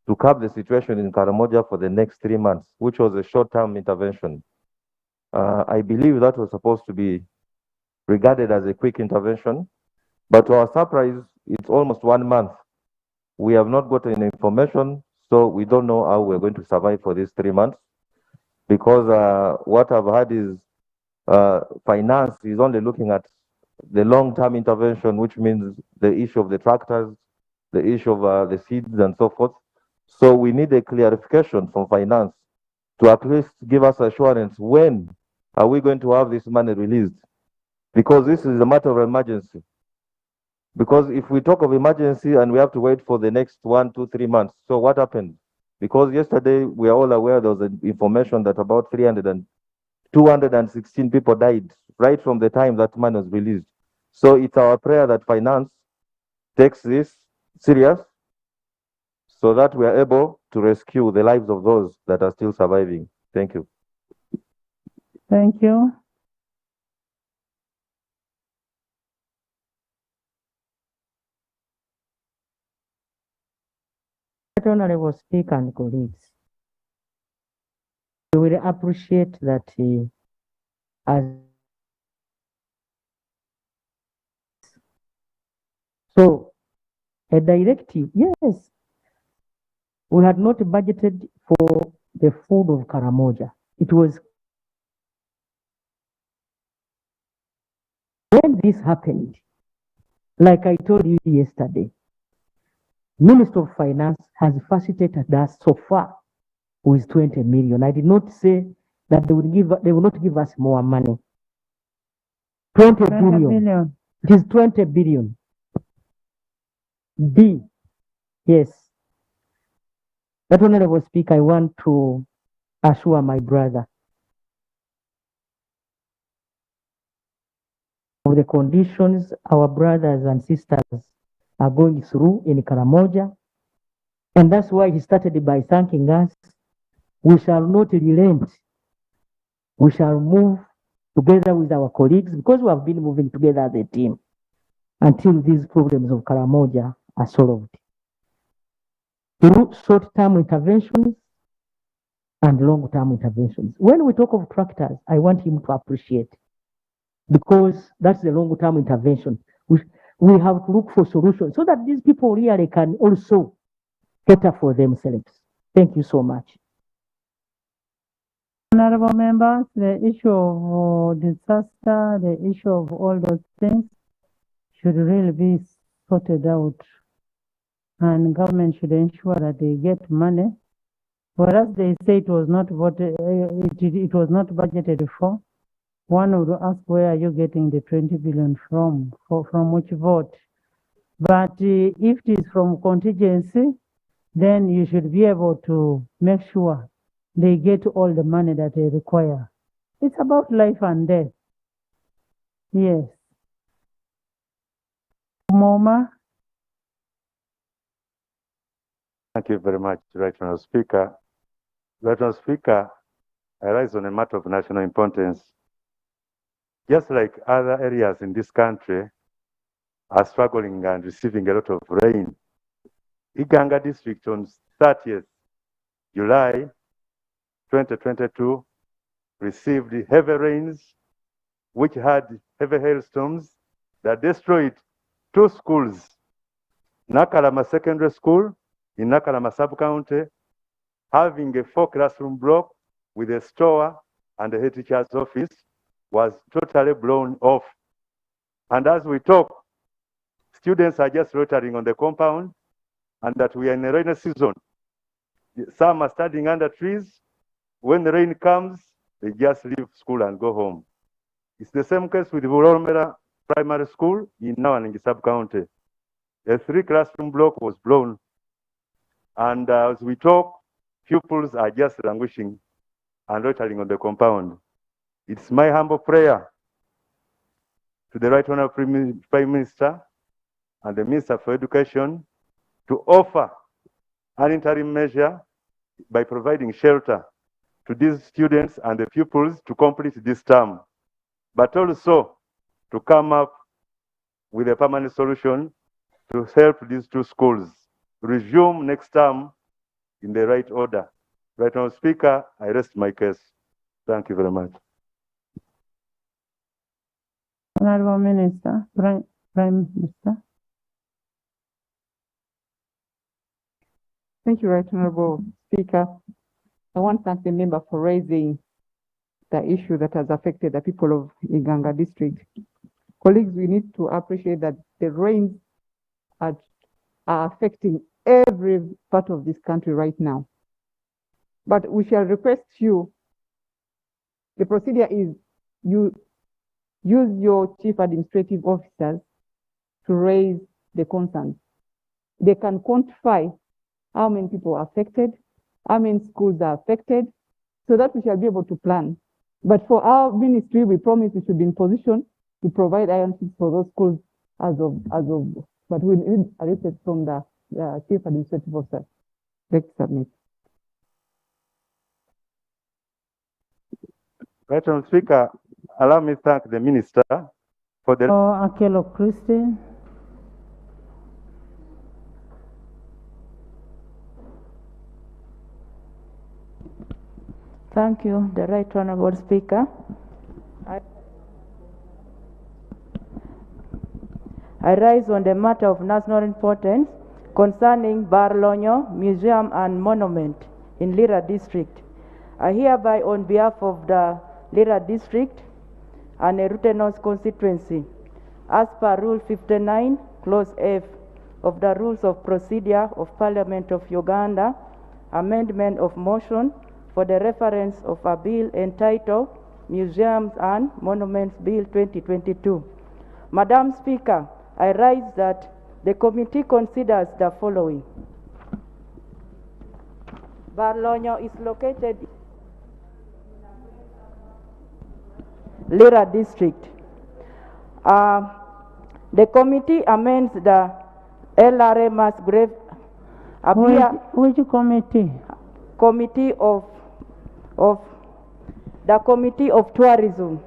to curb the situation in Karamoja for the next 3 months, which was a short-term intervention. I believe that was supposed to be regarded as a quick intervention, but to our surprise, it's almost 1 month. We have not gotten information, so we don't know how we're going to survive for these 3 months, because what I've heard is finance is only looking at the long-term intervention, which means the issue of the tractors, the issue of the seeds and so forth. So we need a clarification from finance to at least give us assurance when are we going to have this money released, because this is a matter of emergency. Because if we talk of emergency and we have to wait for the next 1, 2, 3 months, so what happened? Because yesterday we are all aware there was information that about 216 people died right from the time that money was released. So it's our prayer that finance takes this serious so that we are able to rescue the lives of those that are still surviving. Thank you. Thank you. Honorable Speaker and colleagues, we will appreciate that as so a directive, yes, we had not budgeted for the food of Karamoja. It was when this happened, like I told you yesterday, Minister of Finance has facilitated us so far with 20 million. I did not say that they will not give us more money. 20 billion. It is 20 billion. B. Yes. That Honorable Speaker, I want to assure my brother of the conditions our brothers and sisters are going through in Karamoja. And that's why he started by thanking us. We shall not relent. We shall move together with our colleagues, because we have been moving together as a team until these problems of Karamoja are solved. Through short-term interventions and long-term interventions. When we talk of tractors, I want him to appreciate, because that's the long-term intervention. We have to look for solutions so that these people really can also cater for themselves. Thank you so much. Honorable members, the issue of disaster, the issue of all those things should really be sorted out, and government should ensure that they get money. Whereas they say it was not voted, it was not budgeted for. One would ask, where are you getting the 20 billion from which vote? But if it is from contingency, then you should be able to make sure they get all the money that they require. It's about life and death. Yes. Moma. Thank you very much, Right Honourable Speaker. Right Honourable Speaker, I rise on a matter of national importance. Just like other areas in this country are struggling and receiving a lot of rain Iganga district on 30th July 2022 received heavy rains which had heavy hailstorms that destroyed 2 schools, Nakalama Secondary School in Nakalama Sub-County, having a 4-classroom block with a store and a head teacher's office, was totally blown off. And as we talk, students are just loitering on the compound, and that we are in a rainy season. Some are standing under trees. When the rain comes, they just leave school and go home. It's the same case with Bulomera Primary School in Nawaningi Sub-County. A 3-classroom block was blown. And as we talk, pupils are just languishing and loitering on the compound. It's my humble prayer to the Right Honorable Prime Minister and the Minister for Education to offer an interim measure by providing shelter to these students and the pupils to complete this term, but also to come up with a permanent solution to help these 2 schools resume next term in the right order. Right now, Speaker, I rest my case. Thank you very much. Honorable Minister, Prime Minister. Thank you, Right Honorable Speaker. I want to thank the member for raising the issue that has affected the people of Iganga district. Colleagues, we need to appreciate that the rains are affecting every part of this country right now. But we shall request you, the procedure is you use your chief administrative officers to raise the concerns. They can quantify how many people are affected, how many schools are affected, so that we shall be able to plan. But for our ministry, we promise we should be in position to provide iron sheets for those schools but we need a report from the chief administrative officer. Let's submit. Right Honorable Speaker, allow me to thank the Minister for the... Akelo Christine. Thank you, the Right Honorable Speaker. I rise on the matter of national importance concerning Barlonyo Museum and Monument in Lira District. I hereby, on behalf of the Lira District and Erutenos constituency, as per Rule 59, Clause F of the Rules of Procedure of Parliament of Uganda, amendment of motion for the reference of a bill entitled Museums and Monuments Bill 2022. Madam Speaker, I rise that the committee considers the following. Barlonyo is located in Lira District. The committee amends the LRA Mass Grave. Which committee? Committee of the Committee of Tourism.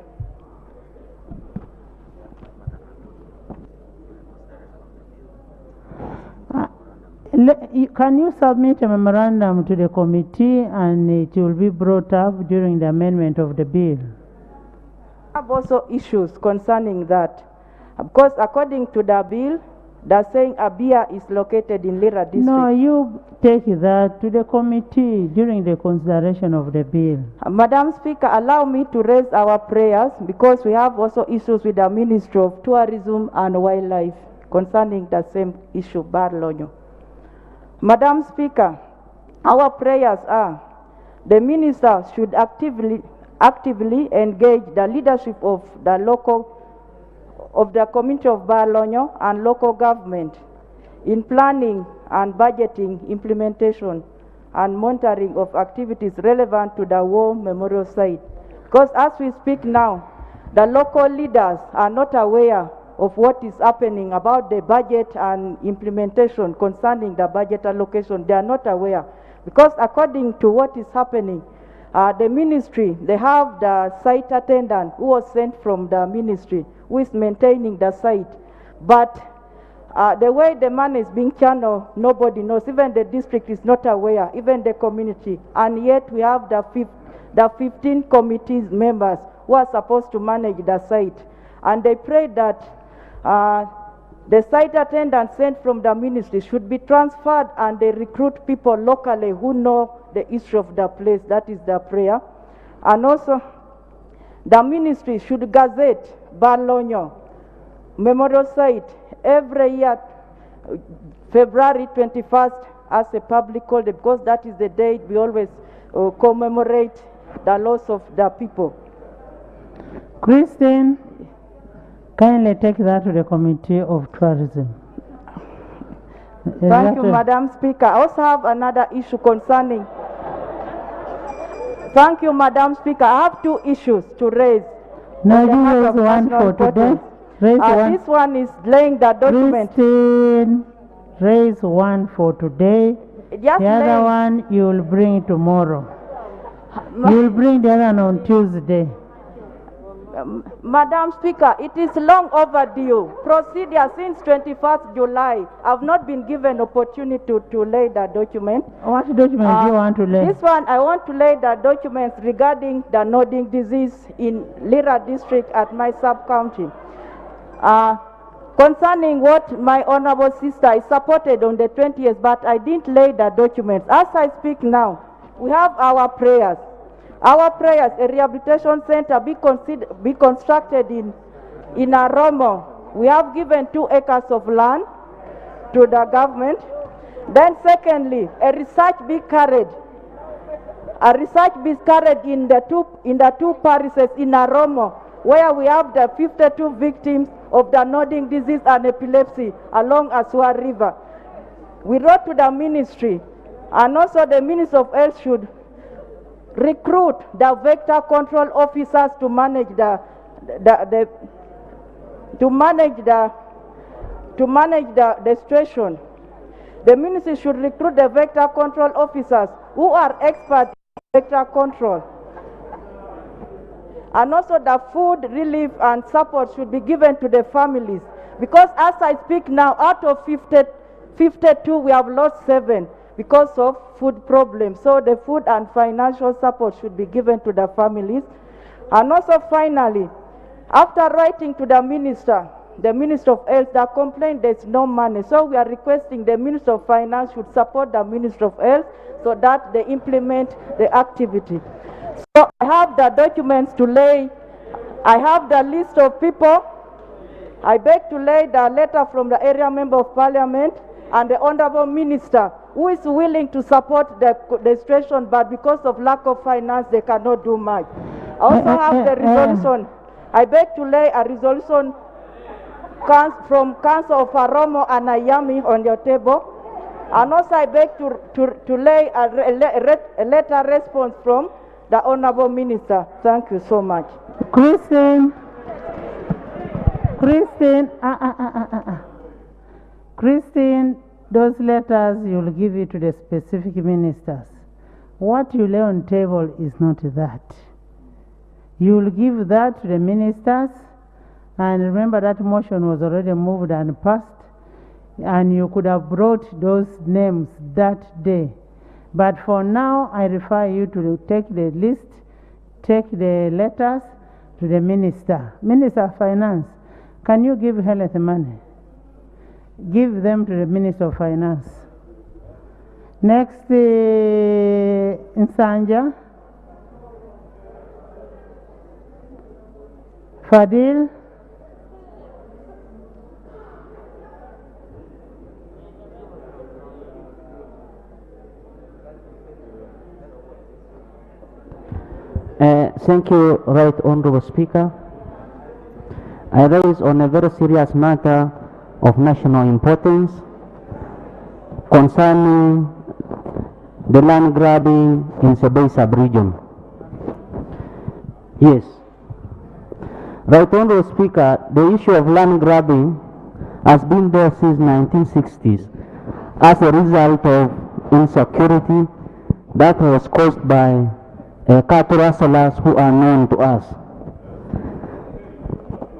Can you submit a memorandum to the committee and it will be brought up during the amendment of the bill? I have also issues concerning that. Because according to the bill, they're saying Abia is located in Lira District. No, you take that to the committee during the consideration of the bill. Madam Speaker, allow me to raise our prayers because we have also issues with the Ministry of Tourism and Wildlife concerning the same issue, Barlonyo. Madam Speaker, our prayers are the minister should actively engage the leadership of the community of Barlonyo and local government in planning and budgeting, implementation and monitoring of activities relevant to the war memorial site. Because as we speak now, the local leaders are not aware of what is happening about the budget and implementation concerning the budget allocation. They are not aware. Because according to what is happening, the ministry, they have the site attendant who was sent from the ministry, who is maintaining the site. But The way the money is being channeled, nobody knows. Even the district is not aware, even the community. And yet we have the 15 committee members who are supposed to manage the site. And they pray that the site attendants sent from the ministry should be transferred and they recruit people locally who know the history of the place. That is the prayer. And also, the ministry should gazette Barlonyo Memorial Site every year, February 21st, as a public holiday, because that is the day we always commemorate the loss of the people. Christine, kindly take that to the Committee of Tourism. Thank you, Madam Speaker. I also have another issue concerning. Thank you, Madam Speaker. I have two issues to raise. No, this is one for today. This one is laying the document. Christine, raise one for today. The other one you will bring tomorrow. You will bring the other one on Tuesday. Madam Speaker, it is long overdue. Procedure since 21st July. I've not been given opportunity to lay the document. What document do you want to lay? This one, I want to lay the documents regarding the nodding disease in Lira district at my sub-county. Concerning what my honorable sister is supported on the 20th, but I didn't lay the documents. As I speak now, we have our prayers. Our prayers, a rehabilitation center be constructed in Aromo. We have given 2 acres of land to the government. Then secondly, a research be carried. A research be carried in the two parishes in Aromo, where we have the 52 victims of the nodding disease and epilepsy along Aswa River. We wrote to the ministry, and also the Minister of Health should recruit the vector control officers to manage the situation. The ministry should recruit the vector control officers who are experts in vector control. And also the food relief and support should be given to the families. Because as I speak now, out of 52, we have lost 7 because of food problems. So the food and financial support should be given to the families. And also finally, after writing to the Minister of Health, the complaint there's no money. So we are requesting the Minister of Finance should support the Minister of Health so that they implement the activity. So I have the documents to lay. I have the list of people. I beg to lay the letter from the area member of Parliament and the Honorable Minister who is willing to support the situation, but because of lack of finance, they cannot do much. I also have the resolution. I beg to lay a resolution from Council of Aromo and Ayami on your table. And also I beg to lay a letter response from the Honorable Minister. Thank you so much. Christine, Christine, those letters you'll give it to the specific ministers. What you lay on table is not that. You'll give that to the ministers, and remember that motion was already moved and passed, and you could have brought those names that day. But for now, I refer you to take the list, take the letters to the minister. Minister of Finance, can you give health money? Give them to the Minister of Finance. Next, Nsanja. Fadil. Thank you, Right Honorable Speaker. I raise on a very serious matter of national importance concerning the land grabbing in Sebei sub-region. Yes. Right Honorable Speaker, the issue of land grabbing has been there since 1960s as a result of insecurity that was caused by cattle rustlers who are known to us.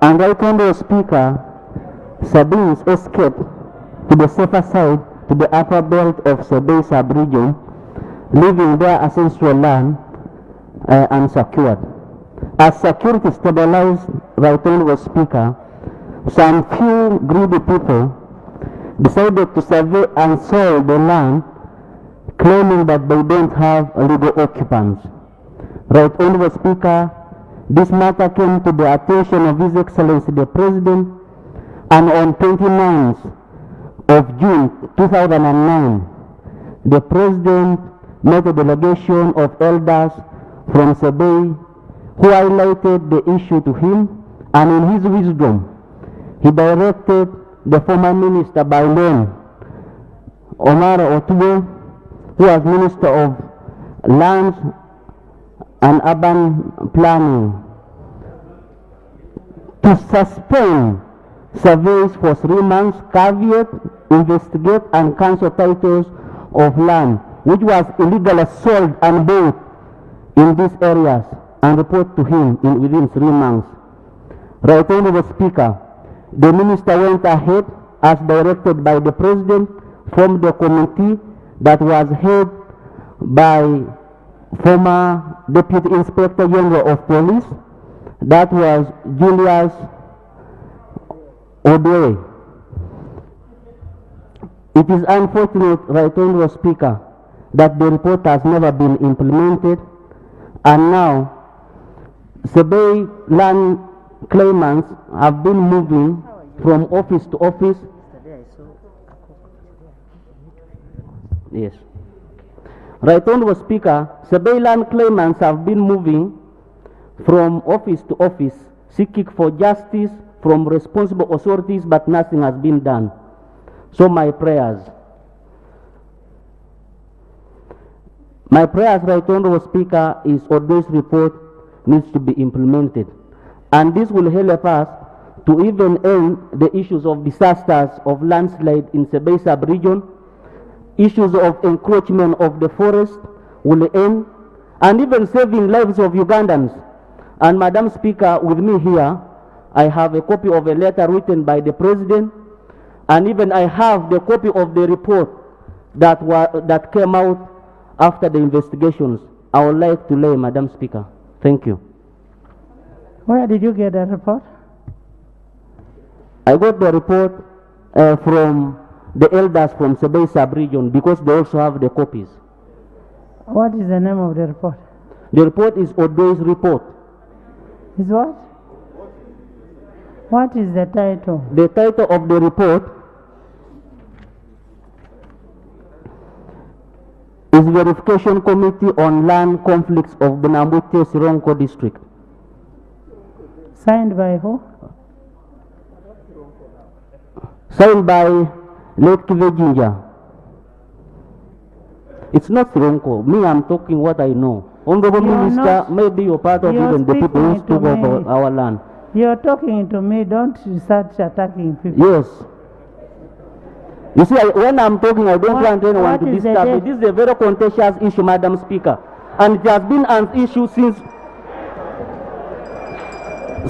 And Right Honorable Speaker, Sabine's escape to the safer side, to the upper belt of Sebei sub-region, leaving their ancestral land unsecured. As security stabilized, Right Honorable Speaker, some few greedy people decided to survey and sell the land, claiming that they don't have legal occupants. Right Honorable Speaker, this matter came to the attention of His Excellency the President, and on 29th of June 2009, the President met a delegation of elders from Sebei who highlighted the issue to him, and in his wisdom, he directed the former minister by name, Omar Otubo, who was Minister of Lands and Urban Planning, to suspend surveys for 3 months, caveat, investigate and cancel titles of land which was illegally sold and bought in these areas, and report to him within 3 months. Right Honorable Speaker, the minister went ahead as directed by the President, formed a committee that was head by former Deputy Inspector General of Police, that was Julius Odoe. It is unfortunate, Right Honorable Speaker, that the report has never been implemented, and now Sebei land claimants have been moving from office to office. Yes. Right Honorable Speaker, Sebei land claimants have been moving from office to office, seeking for justice from responsible authorities, but nothing has been done. So my prayers, Right Honorable Speaker, is Odoe's report needs to be implemented. And this will help us to even end the issues of disasters of landslide in Sebei sub-region, issues of encroachment of the forest will end, and even saving lives of Ugandans. And Madam Speaker, with me here, I have a copy of a letter written by the President, and even I have the copy of the report that came out after the investigations. I would like to lay, Madam Speaker. Thank you. Where did you get that report? I got the report from the elders from Sebei sub-region, because they also have the copies. What is the name of the report? The report is Odoe's report. Is what? What is the title? The title of the report is Verification Committee on Land Conflicts of the Nambute Sironko District. Signed by who? Signed by Late Kive Jinja. It's not Sironko. Me, I'm talking what I know. Honorable Minister, maybe you're part of even the people who spoke about our land. You're talking to me, don't start attacking people. Yes. You see, when I'm talking, I don't want anyone to disturb me. This is a very contentious issue, Madam Speaker. And it has been an issue since.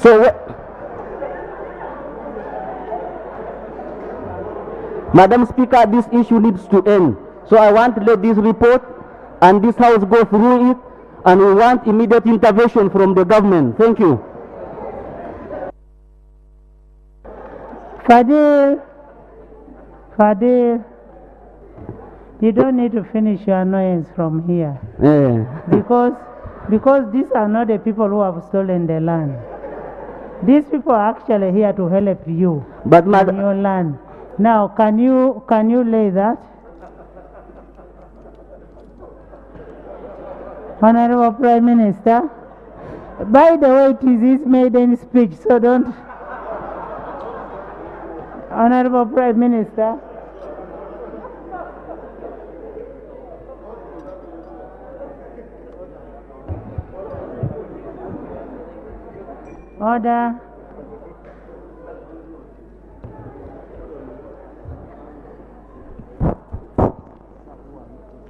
So, Madam Speaker, this issue needs to end. So I want to let this report and this House go through it, and we want immediate intervention from the government. Thank you. Fadil, you don't need to finish your annoyance from here. Because these are not the people who have stolen the land. These people are actually here to help you in your land. Now, can you lay that? Honorable Prime Minister, by the way, it is his maiden speech, so don't. Honorable Prime Minister. Order.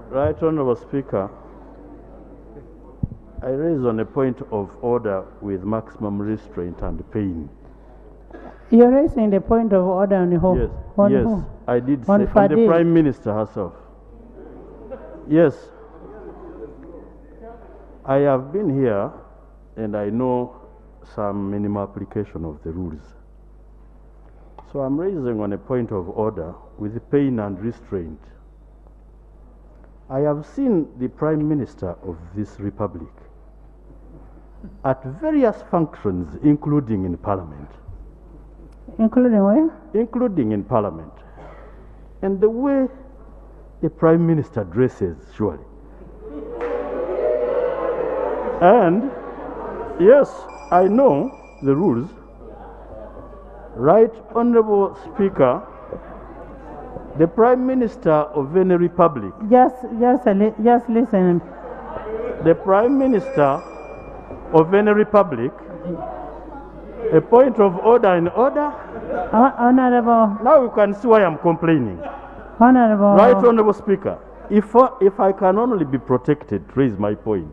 Right Honorable Speaker, I raise on a point of order with maximum restraint and pain. You're raising the point of order on who? Yes, On yes. who? I did On say, on the Friday. Prime Minister herself. Yes. I have been here and I know some minimal application of the rules. So I'm raising on a point of order with pain and restraint. I have seen the Prime Minister of this Republic at various functions, including in Parliament. Including where? Including in Parliament. And the way the Prime Minister dresses, surely. And, yes, I know the rules. Right Honorable Speaker, the Prime Minister of any republic. Just listen. The Prime Minister of any republic, a point of order in order. Honorable. Now you can see why I'm complaining. Honorable. Right Honorable Speaker, if I can only be protected to raise my point,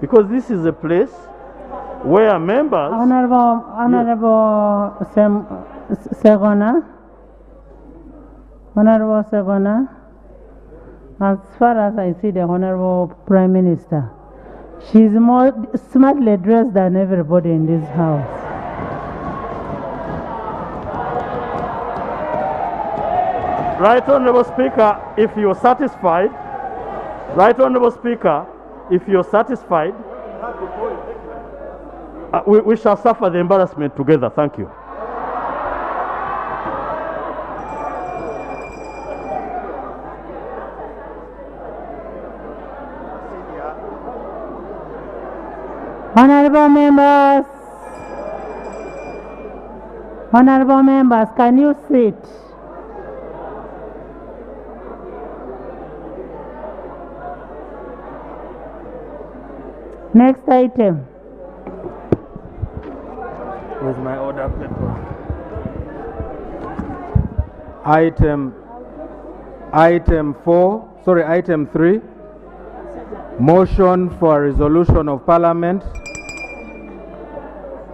because this is a place where members... Honorable Segona, as far as I see the Honorable Prime Minister, she's more smartly dressed than everybody in this house. Right Honorable Speaker, if you're satisfied, Right Honorable Speaker, if you're satisfied, we shall suffer the embarrassment together. Thank you. Honorable members, can you sit? Next item. With my order paper. Item 3, motion for a resolution of Parliament.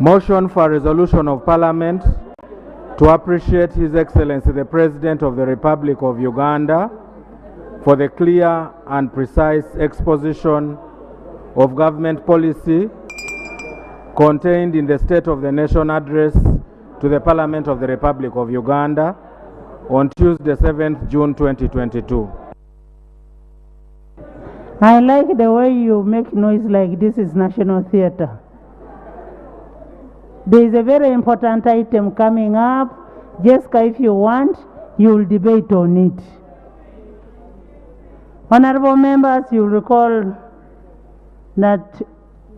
Motion for a resolution of Parliament to appreciate His Excellency the President of the Republic of Uganda for the clear and precise exposition of government policy contained in the State of the Nation address to the Parliament of the Republic of Uganda on Tuesday, 7th June 2022. I like the way you make noise like this is National Theatre. There is a very important item coming up. Jessica, if you want, you will debate on it. Honorable members, you will recall that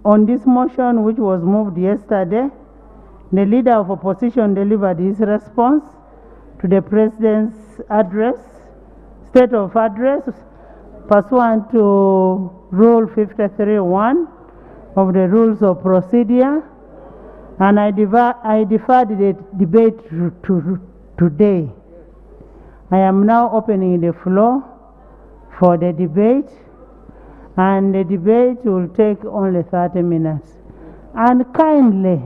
on this motion, which was moved yesterday, the leader of opposition delivered his response to the President's address, state of address, pursuant to Rule 53(1) of the Rules of Procedure, and I deferred the debate to today. I am now opening the floor for the debate, and the debate will take only 30 minutes. And kindly,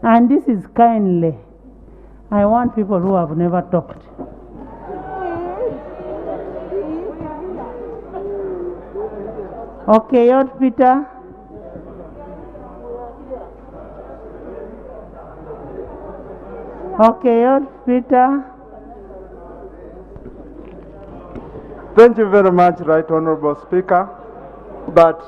and this is kindly, I want people who have never talked. Okay, Yod Peter. Okay, Yod Peter. Thank you very much, Right Honorable Speaker. But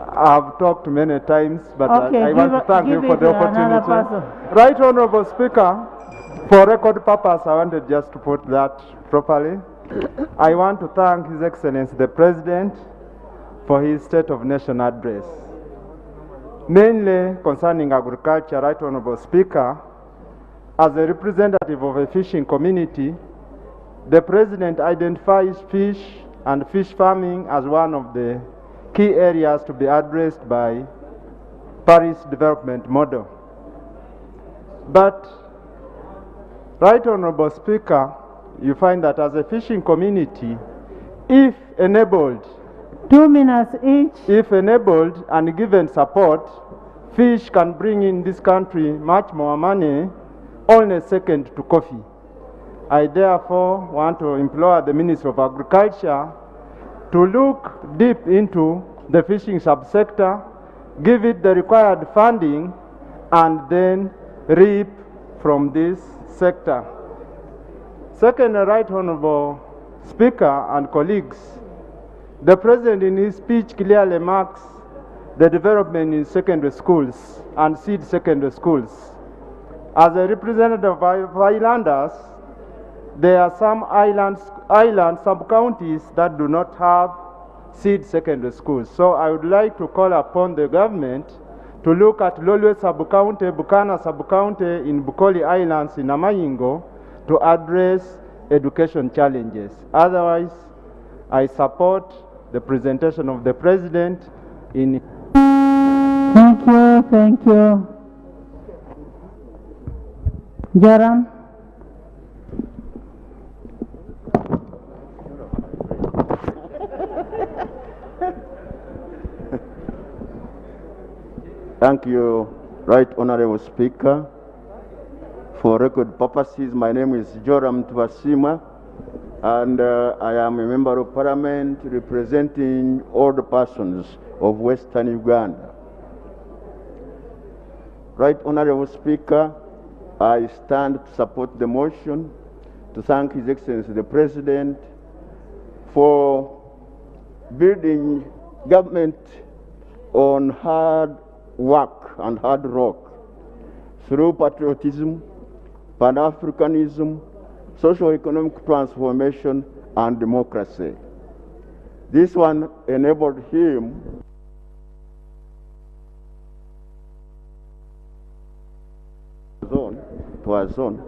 I've talked many times, but okay, I want to thank you for the opportunity. Right Honorable Speaker, for record purpose, I wanted just to put that properly. I want to thank His Excellency the President for his State of Nation address. Mainly concerning agriculture, Right Honorable Speaker, as a representative of a fishing community, the President identifies fish and fish farming as one of the key areas to be addressed by Parish development model. But, Right Honorable Speaker, you find that as a fishing community, if enabled, 2 minutes each. If enabled and given support, fish can bring in this country much more money, only second to coffee. I therefore want to implore the Ministry of Agriculture to look deep into the fishing subsector, give it the required funding, and then reap from this sector. Second, Right Honorable Speaker and colleagues, the President in his speech clearly marks the development in secondary schools and seed secondary schools. As a representative of islanders, there are some island sub-counties that do not have seed secondary schools. So I would like to call upon the government to look at Lolwe sub-county, Bukana sub-county in Bukoli Islands in Namayingo to address education challenges. Otherwise, I support the presentation of the President in... Thank you, thank you. Joram? Thank you, Right Honorable Speaker. For record purposes, my name is Joram Tubasima, and I am a member of Parliament representing all the persons of Western Uganda. Right Honorable Speaker, I stand to support the motion to thank His Excellency the President for building government on hard work and hard rock through patriotism, Pan-Africanism, socio-economic transformation, and democracy. This one enabled him to a zone.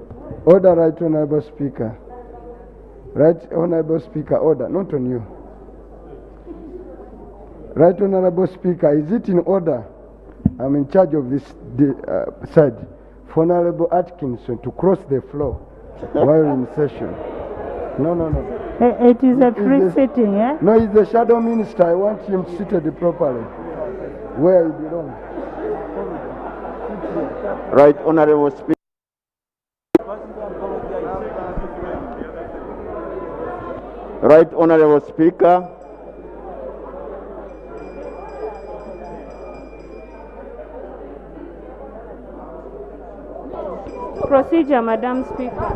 Order, Right Honorable Speaker. Right Honorable Speaker, order, not on you. Right Honorable Speaker, is it in order? I'm in charge of this side. For Honorable Atkinson to cross the floor while in session. No. It is a free sitting, eh? No, he's the shadow minister. I want him seated properly where he belongs. Right Honorable Speaker. Right Honorable Speaker. Procedure, Madam Speaker.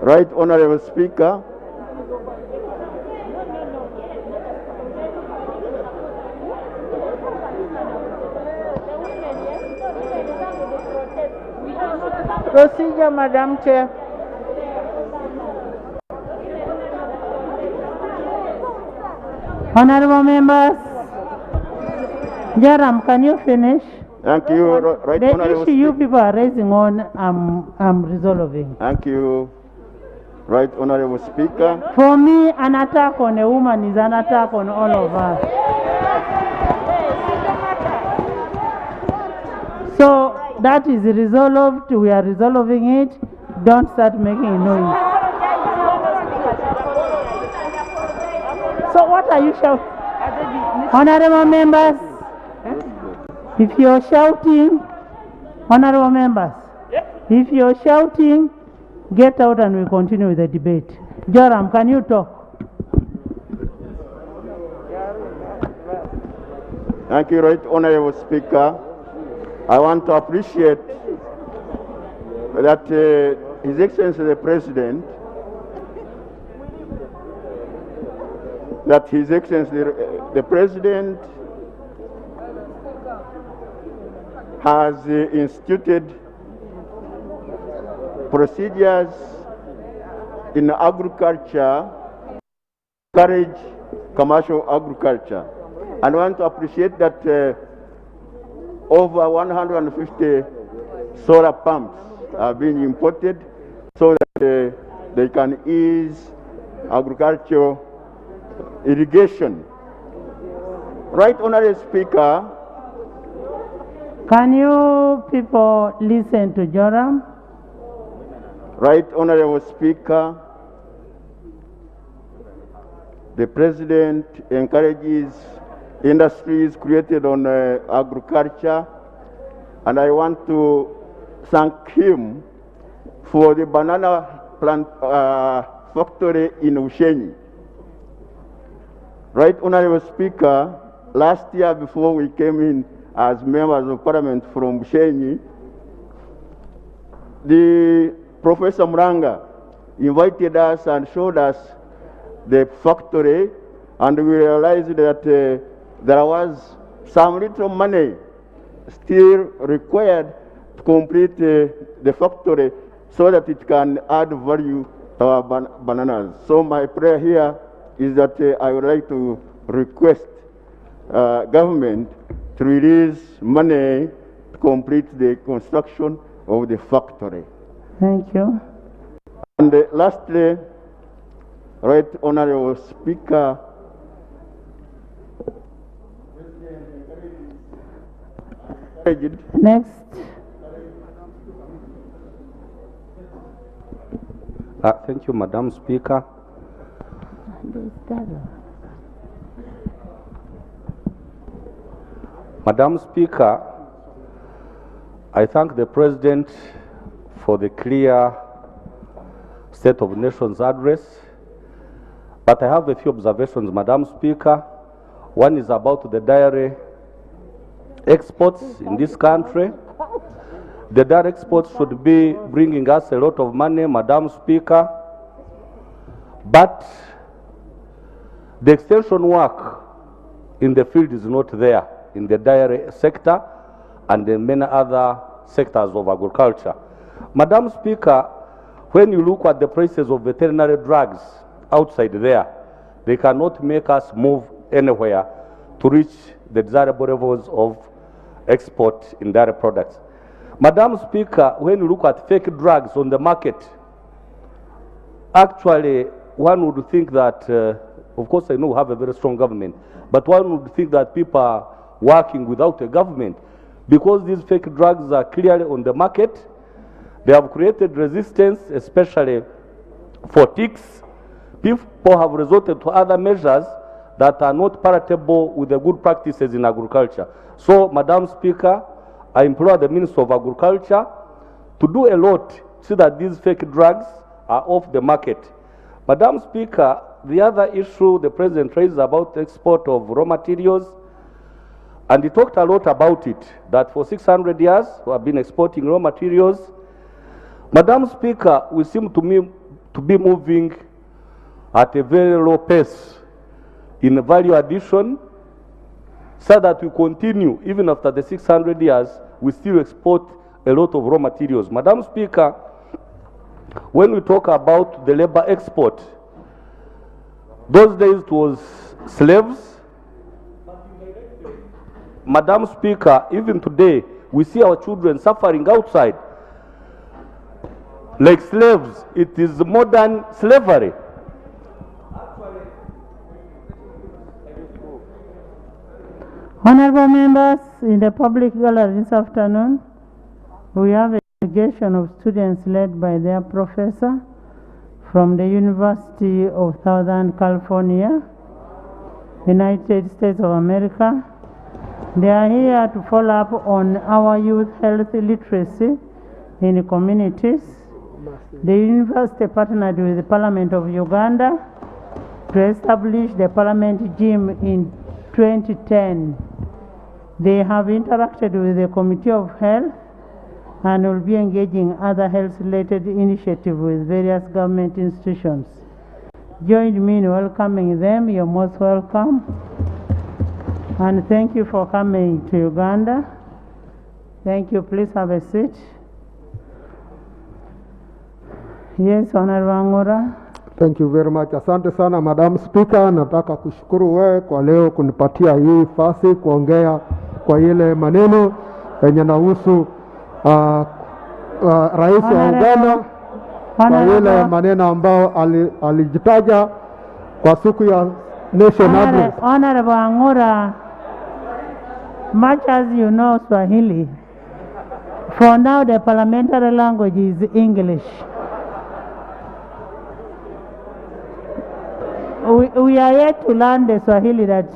Right Honorable Speaker. Procedure, Madam Chair. Honorable members, Joram, can you finish? Thank you, Right The Honorable issue you people are raising on, I'm resolving. Thank you, Right Honorable Speaker. For me, an attack on a woman is an attack on all of us. So that is resolved. We are resolving it. Don't start making a noise. So what are you shouting? Honorable members, if you're shouting, honorable members, if you're shouting, get out and we continue with the debate. Joram, can you talk? Thank you, Right Honorable Speaker. I want to appreciate that His Excellency the President, the President has instituted procedures in agriculture, encourage commercial agriculture. And I want to appreciate that over 150 solar pumps are being imported so that they can ease agricultural irrigation. Right Honorable Speaker. Can you people listen to Joram? Right Honorable Speaker. the President encourages industries created on agriculture, and I want to thank him for the banana plant factory in Ushenyi. Right, Honorable Speaker, last year before we came in as members of Parliament from Ushenyi, the Professor Muranga invited us and showed us the factory, and we realized that there was some little money still required to complete the factory so that it can add value to our bananas. So my prayer here is that I would like to request government to release money to complete the construction of the factory. Thank you. And lastly, Right Honorable Speaker, next. Thank you, Madam Speaker. Madam Speaker, I thank the President for the clear State of Nations address, but I have a few observations, Madam Speaker. One is about the dairy exports in this country. The dairy exports should be bringing us a lot of money, Madam Speaker, but the extension work in the field is not there in the dairy sector and in many other sectors of agriculture. Madam Speaker, when you look at the prices of veterinary drugs outside there, they cannot make us move anywhere to reach the desirable levels of export in dairy products. Madam Speaker, when you look at fake drugs on the market, actually one would think that, of course I know we have a very strong government, but one would think that people are working without a government because these fake drugs are clearly on the market. They have created resistance, especially for ticks. People have resorted to other measures that are not palatable with the good practices in agriculture. So, Madam Speaker, I implore the Minister of Agriculture to do a lot so that these fake drugs are off the market. Madam Speaker, the other issue the President raised about the export of raw materials, and he talked a lot about it, that for 600 years we have been exporting raw materials. Madam Speaker, we seem to be moving at a very low pace in value addition, so that we continue, even after the 600 years, we still export a lot of raw materials. Madam Speaker, when we talk about the labor export, those days it was slaves. Madam Speaker, even today, we see our children suffering outside like slaves. It is modern slavery. Honorable members, in the public gallery this afternoon, we have a delegation of students led by their professor from the University of Southern California, United States of America. They are here to follow up on our youth health literacy in the communities. The university partnered with the Parliament of Uganda to establish the Parliament gym in 2010. They have interacted with the Committee of Health and will be engaging other health-related initiatives with various government institutions. Join me in welcoming them. You're most welcome. And thank you for coming to Uganda. Thank you. Please have a seat. Yes, Honorable Angora. Thank you very much. Asante sana Madam Speaker, nataka kushukuru wewe kwa leo kunipatia hii fasi kuongea kwa ile maneno yenye nahusu rais wa Uganda, kwa ile maneno ambao alijitaja kwa siku ya Nation Address. Honorable Angora, much as you know Swahili, for now the parliamentary language is English. we are yet to learn the Swahili that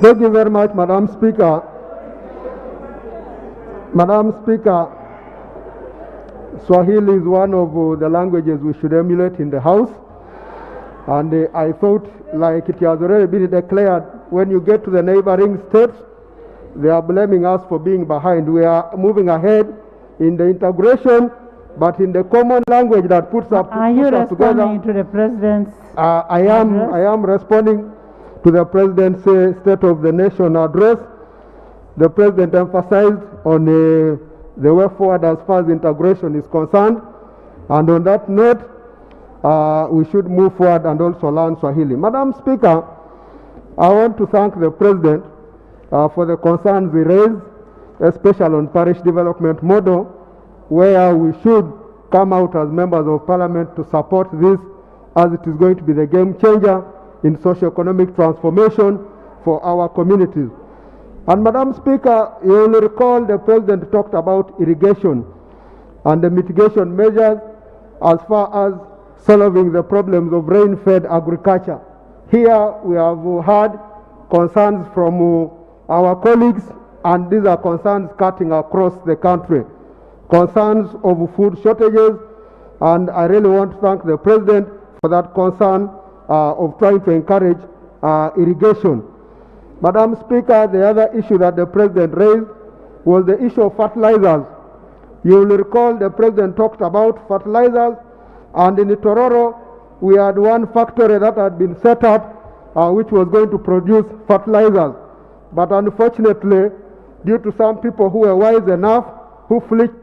Thank you very much, Madam Speaker. Madam Speaker, Swahili is one of the languages we should emulate in the House. And I thought, like it has already been declared, when you get to the neighboring states, they are blaming us for being behind. We are moving ahead in the integration, but in the common language that puts us together. Are you responding to the President's I am responding to the President's State of the Nation address. The President emphasized on the way forward as far as integration is concerned. And on that note, we should move forward and also learn Swahili. Madam Speaker, I want to thank the President for the concerns he raised, especially on parish development model, where we should come out as members of Parliament to support this, as it is going to be the game changer in socio-economic transformation for our communities. And Madam Speaker, you will recall the President talked about irrigation and the mitigation measures as far as solving the problems of rain-fed agriculture. Here we have had concerns from our colleagues, and these are concerns cutting across the country. Concerns of food shortages, and I really want to thank the President for that concern of trying to encourage irrigation. Madam Speaker, the other issue that the President raised was the issue of fertilizers. You will recall the President talked about fertilizers, and in Tororo we had one factory that had been set up which was going to produce fertilizers. But unfortunately, due to some people who were wise enough, who flicked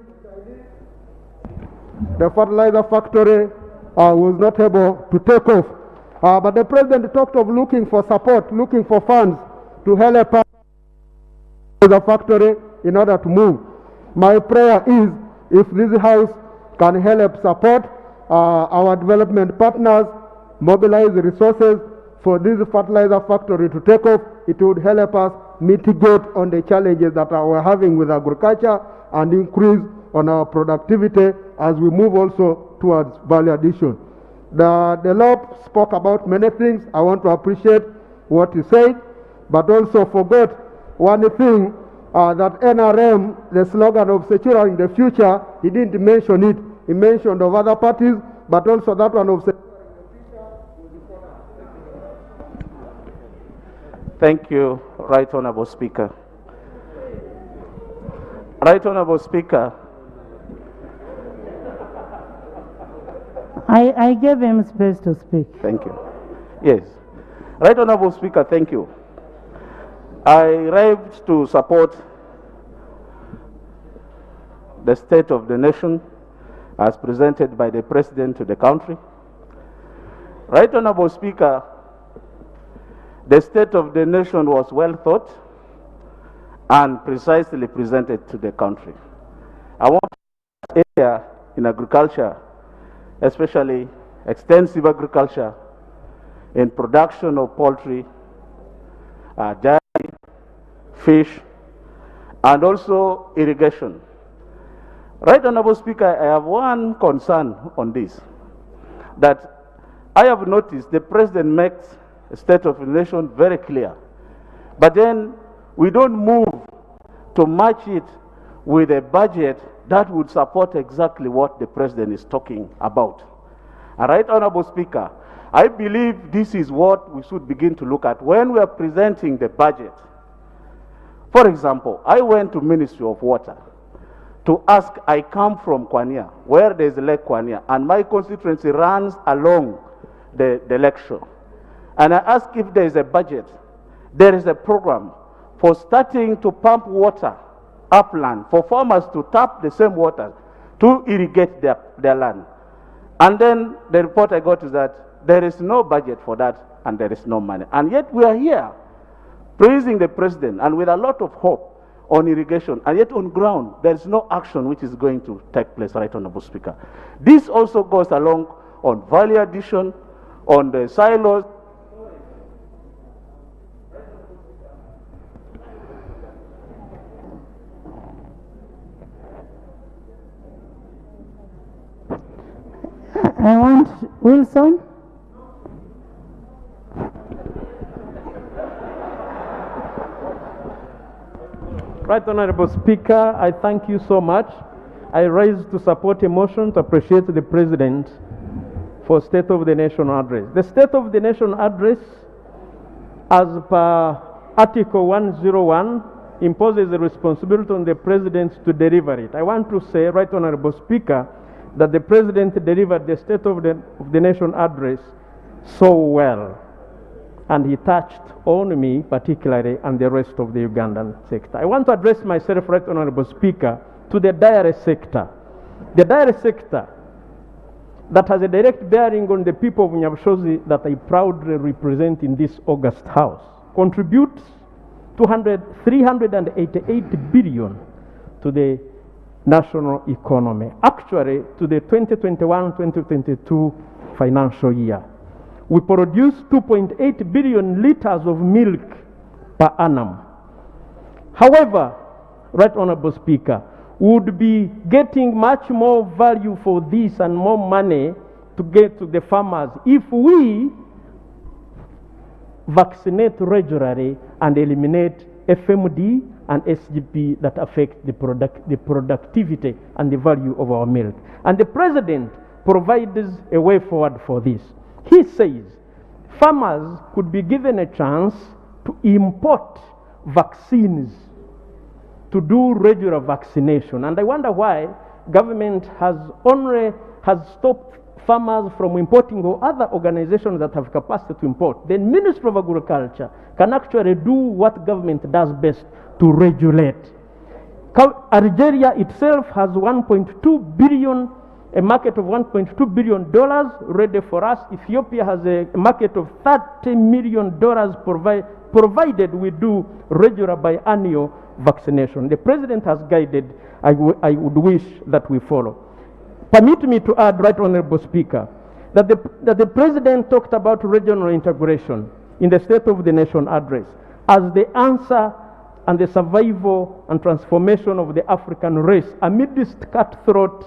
the fertilizer factory was not able to take off. But the President talked of looking for support, looking for funds to help us the factory in order to move. My prayer is, if this House can help support our development partners, mobilize resources for this fertilizer factory to take off, it would help us mitigate on the challenges that we're having with agriculture and increase on our productivity as we move also towards value addition. The law spoke about many things. I want to appreciate what he said, but also forgot one thing, that NRM, the slogan of securing the future, he didn't mention it. He mentioned of other parties, but also that one of securing the future. Thank you, Right Honorable Speaker. Right Honorable Speaker. I gave him space to speak. Thank you. Yes. Right Honorable Speaker, thank you. I arrived to support the State of the Nation as presented by the President to the country. Right Honorable Speaker, the State of the Nation was well thought and precisely presented to the country. I want to area in agriculture, especially extensive agriculture in production of poultry, dairy, fish, and also irrigation. Right Honorable Speaker, I have one concern on this, that I have noticed the President makes the State of the Nation very clear, but then we don't move to match it with a budget that would support exactly what the President is talking about. And Right Honorable Speaker, I believe this is what we should begin to look at when we are presenting the budget. For example, I went to Ministry of Water to ask. I come from Kwania, where there is Lake Kwania, and my constituency runs along the lake shore. And I asked if there is a budget. There is a program for starting to pump water upland for farmers to tap the same water to irrigate their land. And then the report I got is that there is no budget for that and there is no money. And yet we are here praising the President and with a lot of hope on irrigation, and yet on ground there is no action which is going to take place, Right Honorable Speaker. This also goes along on value addition, on the silos. I want Wilson. Right Honorable Speaker, I thank you so much. I rise to support a motion to appreciate the President for State of the Nation address. The State of the Nation address, as per Article 101, imposes a responsibility on the President to deliver it. I want to say, Right Honorable Speaker, that the President delivered the State of the Nation address so well, and he touched on me particularly and the rest of the Ugandan sector. I want to address myself, Right Honorable Speaker, to the dairy sector. The dairy sector that has a direct bearing on the people of Nyabushozi that I proudly represent in this August House contributes 388 billion to the national economy, actually to the 2021-2022 financial year. We produce 2.8 billion liters of milk per annum. However, Right Honorable Speaker, we would be getting much more value for this and more money to get to the farmers if we vaccinate regularly and eliminate FMD and SGP that affect the productivity and the value of our milk. And the President provides a way forward for this. He says farmers could be given a chance to import vaccines to do regular vaccination. And I wonder why government has stopped farmers from importing, or other organizations that have capacity to import. The Ministry of Agriculture can actually do what government does best to regulate. Algeria itself has 1.2 billion, a market of $1.2 billion ready for us. Ethiopia has a market of $30 million provided we do regular biannual vaccination. The President has guided. I would wish that we follow. Permit me to add, Right Honorable Speaker, that the President talked about regional integration in the State of the Nation address as the answer and the survival and transformation of the African race amidst cutthroat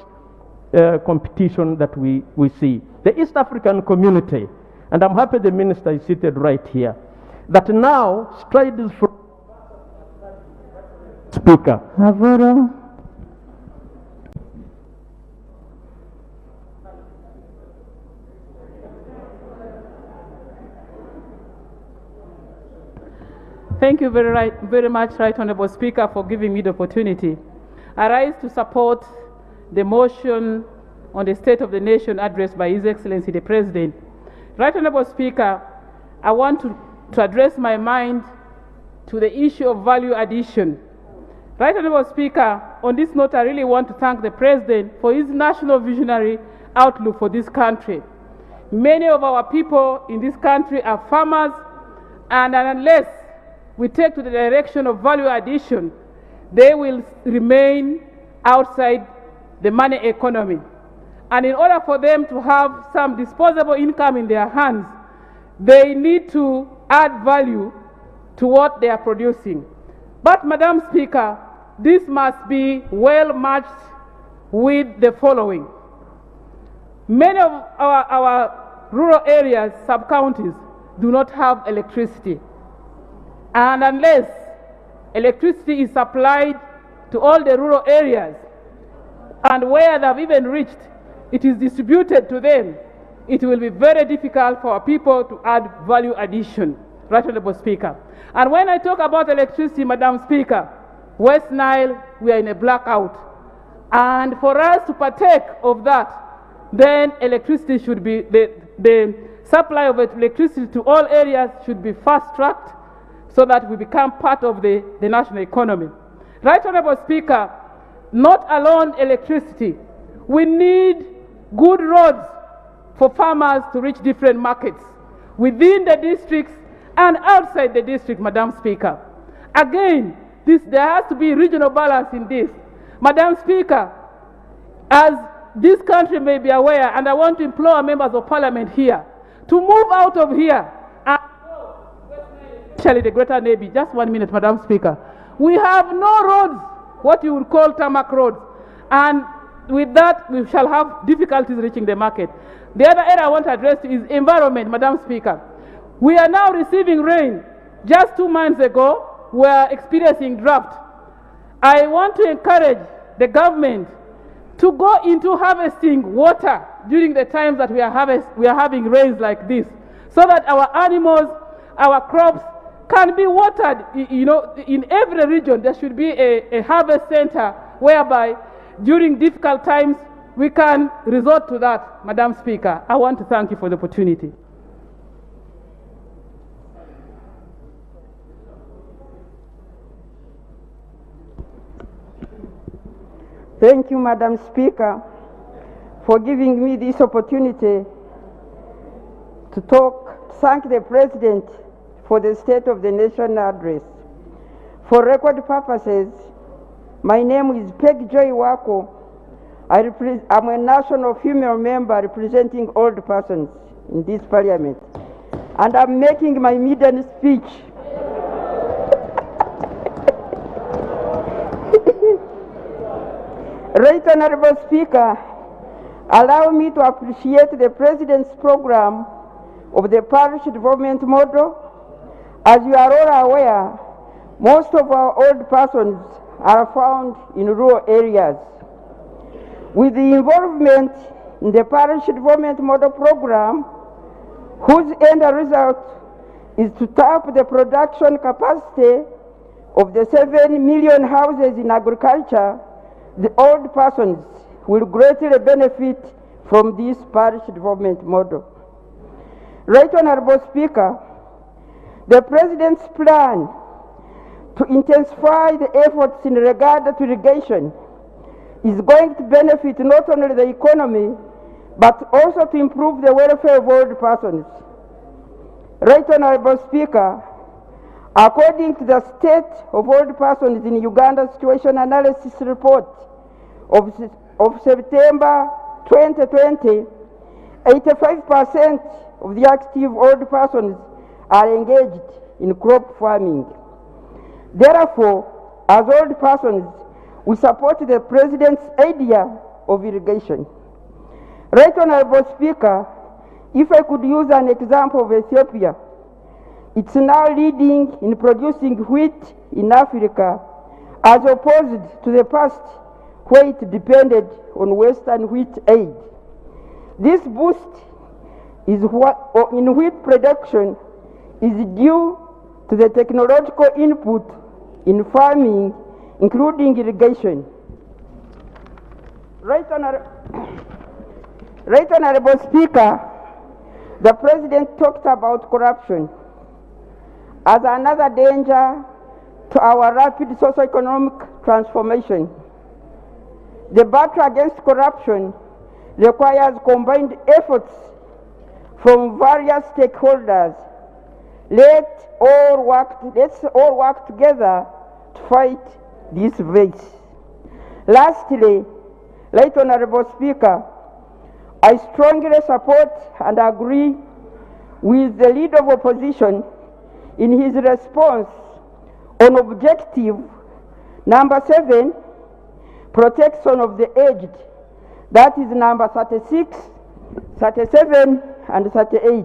competition that we see. The East African community, and I'm happy the Minister is seated right here, that now strides for Speaker. Havoro. Thank you very much, Right Honorable Speaker, for giving me the opportunity. I rise to support the motion on the State of the Nation address by His Excellency the President. Right Honorable Speaker, I want to address my mind to the issue of value addition. Right Honorable Speaker, on this note, I really want to thank the President for his national visionary outlook for this country. Many of our people in this country are farmers, and unless we take to the direction of value addition, they will remain outside the money economy. And in order for them to have some disposable income in their hands, they need to add value to what they are producing. But, Madam Speaker, this must be well matched with the following. Many of our rural areas, sub-counties, do not have electricity. And unless electricity is supplied to all the rural areas, and where they've even reached, it is distributed to them, it will be very difficult for our people to add value addition, Right Honorable Speaker. And when I talk about electricity, Madam Speaker, West Nile, we are in a blackout. And for us to partake of that, then electricity should be, the supply of electricity to all areas should be fast-tracked so that we become part of the national economy. Right Honorable Speaker, not alone electricity, we need good roads for farmers to reach different markets within the districts and outside the district, Madam Speaker. Again, there has to be regional balance in this. Madam Speaker, as this country may be aware, and I want to implore members of Parliament here to move out of here, and especially the Greater Navy. Just 1 minute, Madam Speaker. We have no roads, what you would call tarmac roads, and with that, we shall have difficulties reaching the market. The other area I want to address is environment, Madam Speaker. We are now receiving rain. Just 2 months ago, we are experiencing drought. I want to encourage the government to go into harvesting water during the times that we are having rains like this, so that our animals, our crops can be watered. You know, in every region there should be a harvest center whereby during difficult times we can resort to that. Madam Speaker, I want to thank you for the opportunity. Thank you, Madam Speaker, for giving me this opportunity to thank the President for the State of the Nation address. For record purposes, my name is Peg Joy Wako. I'm a national female member representing old persons in this parliament, and I'm making my maiden speech. Right Honorable Speaker, allow me to appreciate the President's program of the parish development model. As you are all aware, most of our old persons are found in rural areas. With the involvement in the parish development model program, whose end result is to tap the production capacity of the 7 million houses in agriculture, the old persons will greatly benefit from this parish development model. Right Honorable Speaker, the President's plan to intensify the efforts in regard to irrigation is going to benefit not only the economy, but also to improve the welfare of old persons. Right Honorable Speaker, according to the State of Old Persons in Uganda Situation Analysis Report of September 2020, 85% of the active old persons are engaged in crop farming. Therefore, as old persons, we support the President's idea of irrigation. Right Honorable Speaker, if I could use an example of Ethiopia, it's now leading in producing wheat in Africa, as opposed to the past where it depended on Western wheat aid. This boost in wheat production is due to the technological input in farming, including irrigation. Right Honorable Speaker, the President talked about corruption as another danger to our rapid socio-economic transformation. The battle against corruption requires combined efforts from various stakeholders. Let's all work together to fight this vice. Lastly, Right Honorable Speaker, I strongly support and agree with the leader of opposition in his response on objective number 7, protection of the aged, that is number 36, 37, and 38.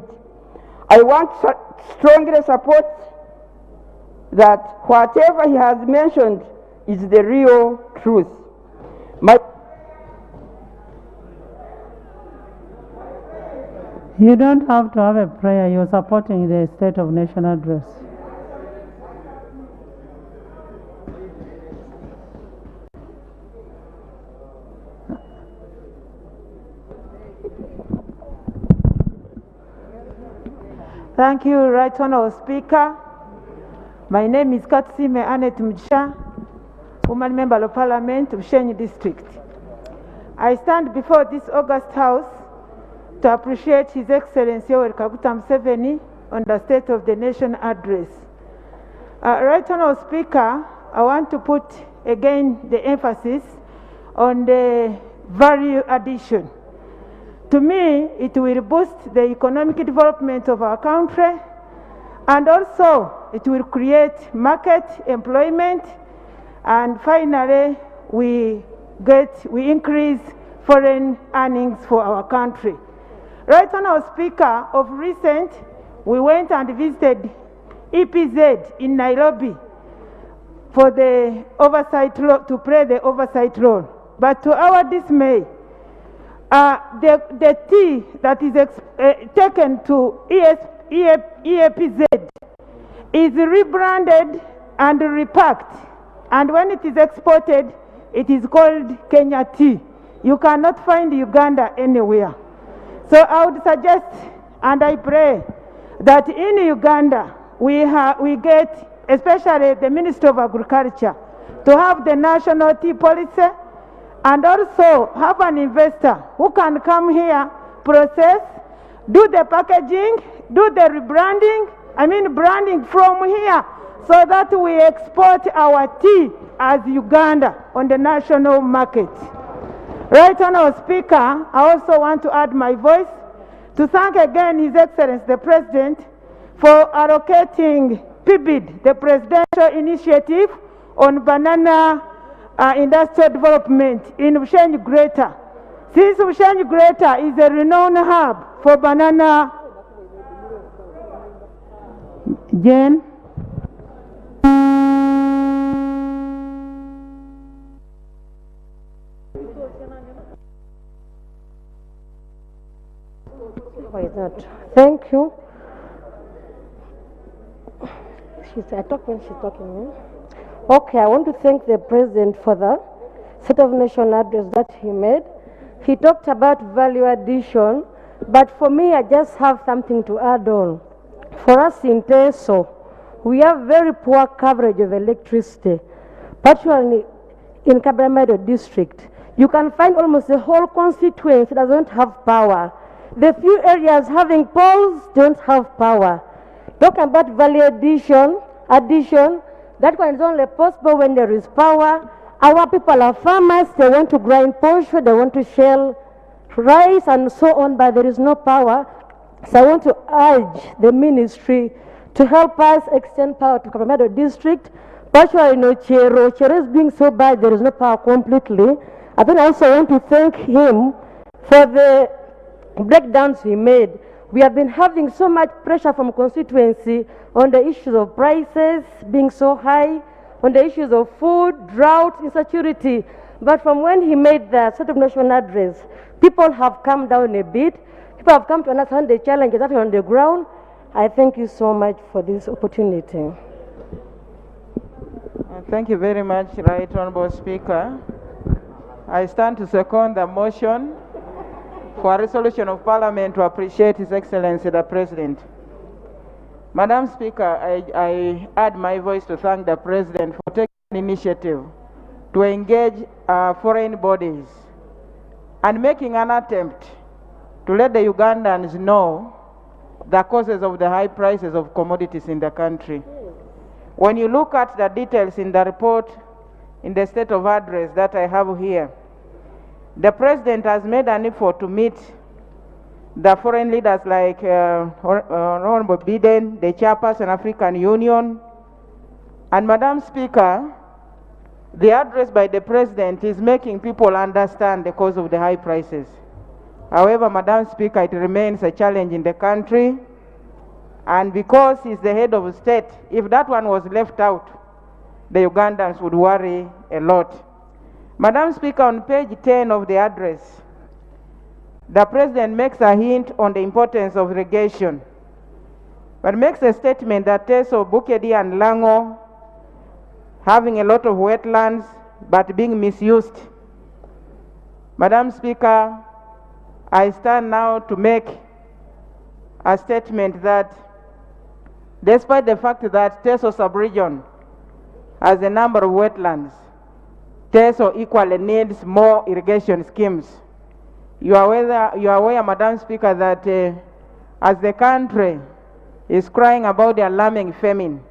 I want to strongly support that whatever he has mentioned is the real truth. You don't have to have a prayer. You're supporting the State of Nation address. Thank you, Right Honourable Speaker. My name is Katsime Anet Mjisha, woman member of Parliament of Shenyi District. I stand before this August House to appreciate His Excellency Yoweri Kaguta Museveni on the State of the Nation address. Right Honourable Speaker, I want to put again the emphasis on the value addition. To me, it will boost the economic development of our country, and also it will create market employment, and finally we we increase foreign earnings for our country. Right Honourable Speaker, of recent, we went and visited EPZ in Nairobi for the oversight role, to play the oversight role. But to our dismay, the tea that is taken to EPZ is rebranded and repacked. And when it is exported, it is called Kenya tea. You cannot find Uganda anywhere. So I would suggest, and I pray, that in Uganda, we get, especially the Ministry of Agriculture, to have the national tea policy, and also have an investor who can come here, process, do the packaging, do the rebranding, branding from here, so that we export our tea as Uganda on the national market. Right Honourable Speaker, I also want to add my voice to thank again His Excellency the President for allocating PIBID, the Presidential Initiative on Banana Industrial Development in Ex-gratia. Since Ex-gratia is a renowned hub for banana. Jen? Thank you. I talk when she's talking. Okay, I want to thank the President for the State of Nation address that he made. He talked about value addition, but for me, I just have something to add on. For us in Tsetse, we have very poor coverage of electricity, particularly in Karamoja district. You can find almost the whole constituency doesn't have power. The few areas having poles don't have power. Talking about value addition, that one is only possible when there is power. Our people are farmers, they want to grind posho, they want to shell rice and so on, but there is no power. So I want to urge the ministry to help us extend power to Karamoja district. Particularly in Chero is being so bad, there is no power completely. I then also want to thank him for the breakdowns he made. We have been having so much pressure from constituency on the issues of prices being so high, on the issues of food, drought, insecurity. But from when he made the State of Nation address, people have come down a bit. People have come to understand the challenges that are on the ground. I thank you so much for this opportunity. Thank you very much, Right Honourable Speaker. I stand to second the motion for a resolution of Parliament to appreciate His Excellency the President. Madam Speaker, I add my voice to thank the President for taking an initiative to engage foreign bodies and making an attempt to let the Ugandans know the causes of the high prices of commodities in the country. When you look at the details in the report, in the state of address that I have here, the President has made an effort to meet the foreign leaders like Honorable Biden, the Chairperson African Union. And Madam Speaker, the address by the President is making people understand the cause of the high prices. However, Madam Speaker, it remains a challenge in the country. And because he's the head of state, if that one was left out, the Ugandans would worry a lot. Madam Speaker, on page 10 of the address, the President makes a hint on the importance of irrigation, but makes a statement that Tsetse, Bukedi and Lango having a lot of wetlands but being misused. Madam Speaker, I stand now to make a statement that despite the fact that Tsetse sub-region has a number of wetlands, Tsetse equally needs more irrigation schemes. You are aware, Madam Speaker, that as the country is crying about the alarming famine,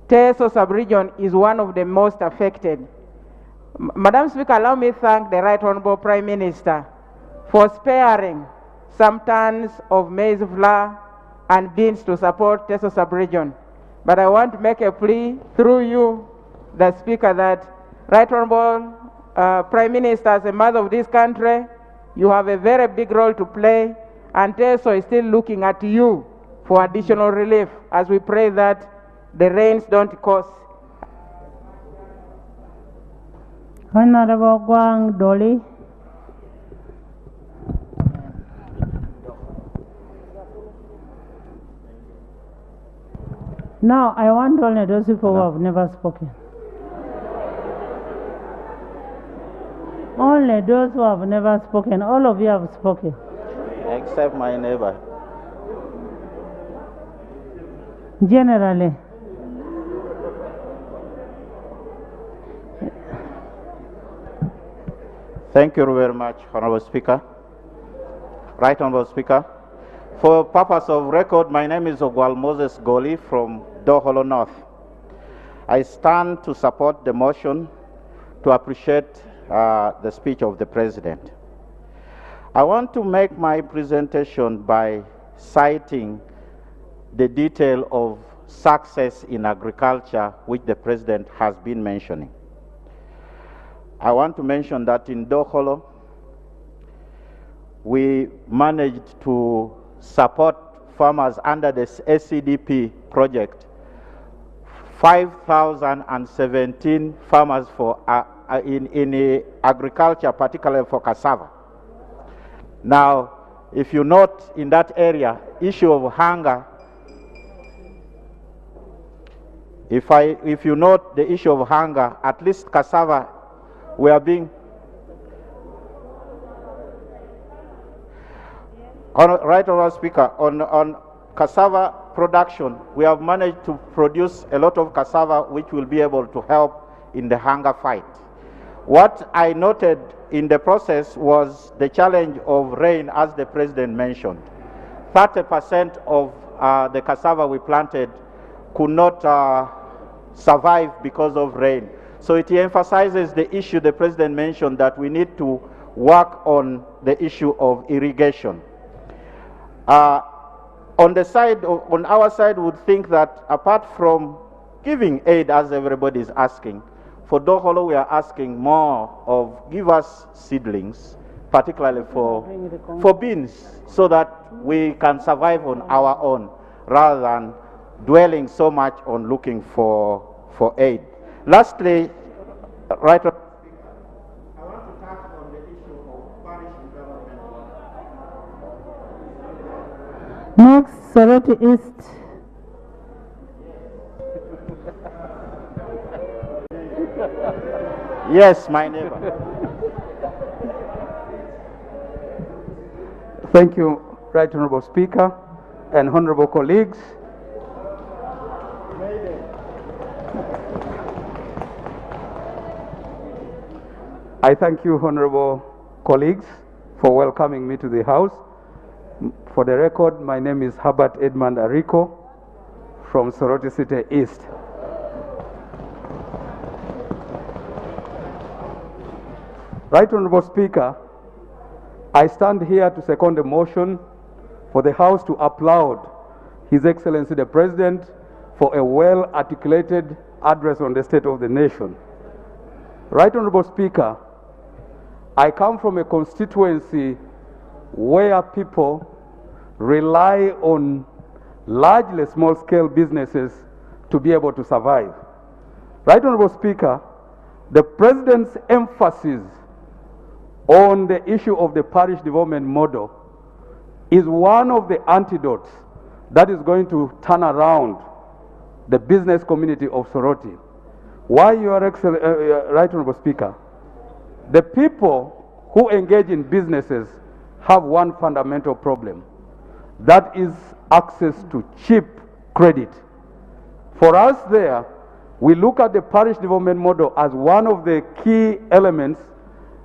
Tsetse sub-region is one of the most affected. Madam Speaker, allow me to thank the Right Honourable Prime Minister for sparing some tons of maize flour and beans to support Tsetse sub-region. But I want to make a plea through you, the Speaker, that Right Honourable Prime Minister, as a mother of this country, you have a very big role to play, and TESO is still looking at you for additional relief as we pray that the rains don't cause. Honorable Guang Dolly. Now, I want only those people who have never spoken. Only those who have never spoken. All of you have spoken. Except my neighbor. Generally. Thank you very much, Honorable Speaker. Right Honorable Speaker. For purpose of record, my name is Ogwal Moses Goli from Doholo North. I stand to support the motion to appreciate the speech of the President. I want to make my presentation by citing the detail of success in agriculture which the President has been mentioning. I want to mention that in Doholo, we managed to support farmers under this SCDP project, 5,017 farmers for in agriculture, particularly for cassava. Now, if you note in that area, issue of hunger, if you note the issue of hunger, at least cassava, we are being right, Honourable Speaker, on cassava production, we have managed to produce a lot of cassava which will be able to help in the hunger fight. What I noted in the process was the challenge of rain, as the President mentioned. 30% of the cassava we planted could not survive because of rain. So it emphasizes the issue the President mentioned, that we need to work on the issue of irrigation. On our side, we would think that apart from giving aid, as everybody is asking, for Doholo we are asking more of give us seedlings, particularly for beans, so that we can survive on our own, rather than dwelling so much on looking for aid. Lastly, right. Next, Soroti East. Yes, my neighbor. Thank you, Right Honorable Speaker and honorable colleagues. I thank you, honorable colleagues, for welcoming me to the House. For the record, my name is Herbert Edmund Ariko from Soroti City East. Right Honorable Speaker, I stand here to second the motion for the House to applaud His Excellency the President for a well-articulated address on the state of the nation. Right Honorable Speaker, I come from a constituency where people rely on largely small-scale businesses to be able to survive. Right Honorable Speaker, the President's emphasis on the issue of the parish development model is one of the antidotes that is going to turn around the business community of Soroti. Why, Your Excellency, Right Honorable Speaker? The people who engage in businesses have one fundamental problem. That is access to cheap credit. For us there, we look at the parish development model as one of the key elements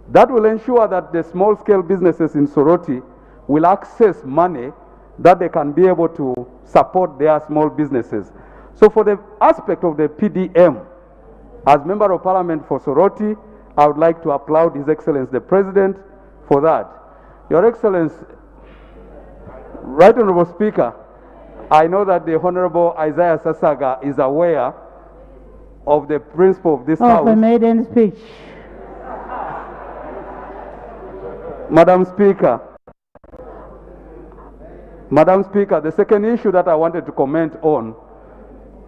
that will ensure that the small-scale businesses in Soroti will access money that they can be able to support their small businesses. So for the aspect of the PDM, as Member of Parliament for Soroti, I would like to applaud His Excellency the President for that. Your Excellency, Right Honorable Speaker, I know that the Honorable Isaiah Sasaga is aware of the principle of this House. Of a maiden speech. Madam Speaker, the second issue that I wanted to comment on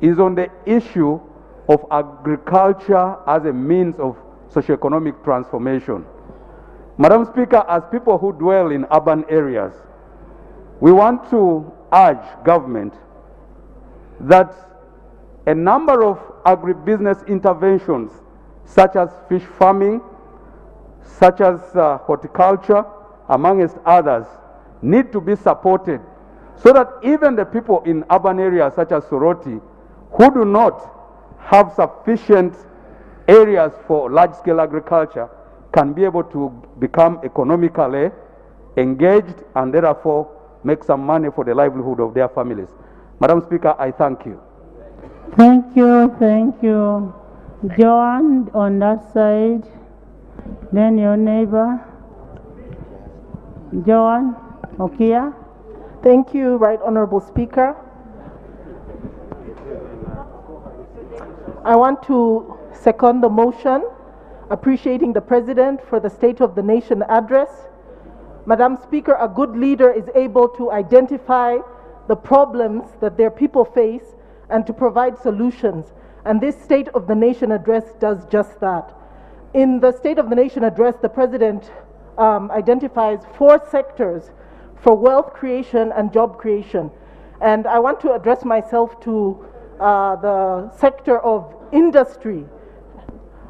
is on the issue of agriculture as a means of socioeconomic transformation. Madam Speaker, as people who dwell in urban areas, we want to urge government that a number of agribusiness interventions, such as fish farming, such as horticulture, amongst others, need to be supported so that even the people in urban areas such as Soroti, who do not have sufficient areas for large-scale agriculture, can be able to become economically engaged and therefore make some money for the livelihood of their families. Madam Speaker, I thank you. Thank you, thank you. Joan, on that side. Then your neighbor. Joan, Okia. Thank you, Right Honorable Speaker. I want to second the motion, appreciating the President for the State of the Nation address. Madam Speaker, a good leader is able to identify the problems that their people face and to provide solutions. And this State of the Nation address does just that. In the State of the Nation address, the President identifies 4 sectors for wealth creation and job creation. And I want to address myself to the sector of industry.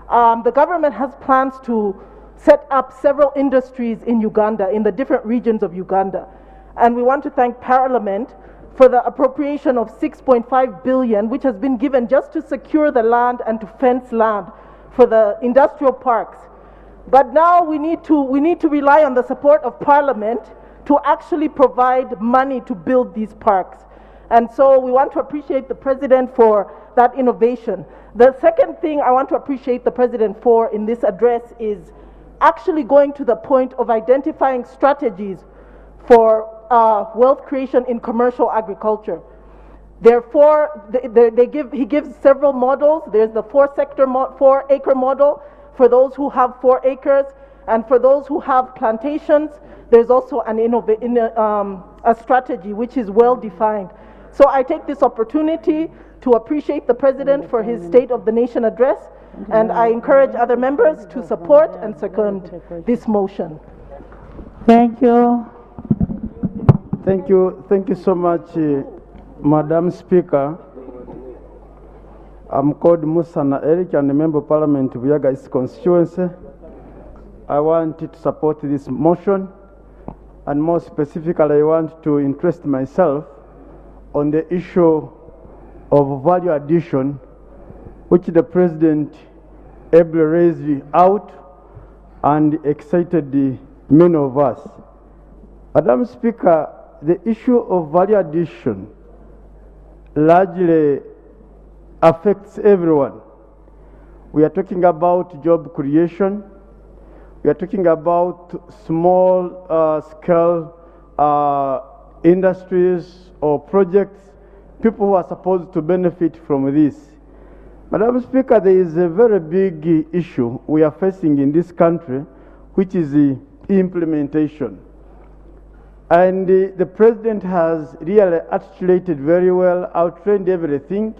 The government has plans to set up several industries in Uganda, in the different regions of Uganda. And we want to thank Parliament for the appropriation of 6.5 billion, which has been given just to secure the land and to fence land for the industrial parks. But now we need to rely on the support of Parliament to actually provide money to build these parks. And so we want to appreciate the President for that innovation. The second thing I want to appreciate the President for in this address is actually going to the point of identifying strategies for wealth creation in commercial agriculture. Therefore, he gives several models. There's the 4-acre model for those who have 4 acres, and for those who have plantations, there's also a strategy which is well defined. So I take this opportunity to appreciate the President for his State of the Nation address, and I encourage other members to support and second this motion. Thank you. Thank you so much, Madam Speaker. I'm called Musana Eric and a Member of Parliament of Buyaga East constituency. I want to support this motion, and more specifically, I want to interest myself on the issue of value addition, which the President ably raised out and excited many of us. Madam Speaker, the issue of value addition largely affects everyone. We are talking about job creation. We are talking about small scale industries or projects, people who are supposed to benefit from this. Madam Speaker, there is a very big issue we are facing in this country, which is the implementation. And the President has really articulated very well, outlined everything.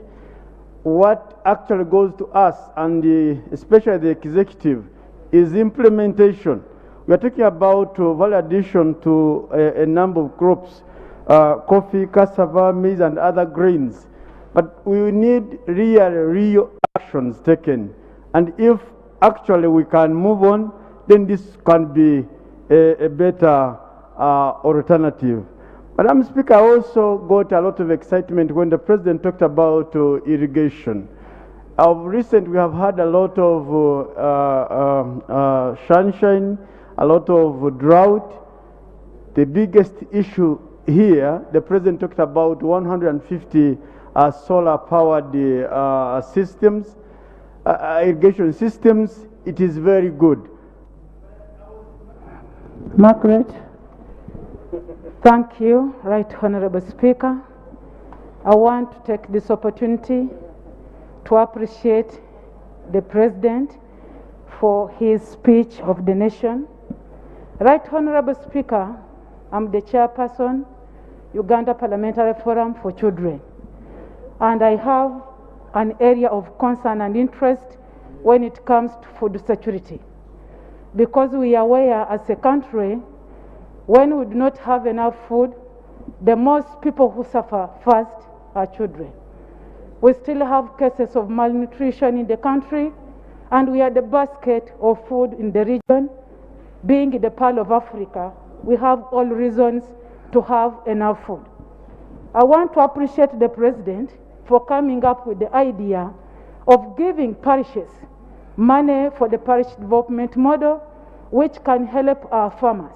What actually goes to us, and especially the executive, is implementation. We are talking about value addition to a number of crops, coffee, cassava, maize, and other grains. But we need real actions taken. And if actually we can move on, then this can be a better alternative. Madam Speaker, I also got a lot of excitement when the President talked about irrigation. Of recent, we have had a lot of sunshine, a lot of drought. The biggest issue here, the President talked about 150 solar-powered systems, irrigation systems. It is very good. Margaret. Thank you, Right Honorable Speaker. I want to take this opportunity to appreciate the President for his speech of the nation. Right Honorable Speaker, I'm the chairperson, Uganda Parliamentary Forum for Children, and I have an area of concern and interest when it comes to food security. Because we are aware as a country, when we do not have enough food, the most people who suffer first are children. We still have cases of malnutrition in the country, and we are the basket of food in the region. Being the Pearl of Africa, we have all reasons to have enough food. I want to appreciate the President for coming up with the idea of giving parishes money for the parish development model, which can help our farmers.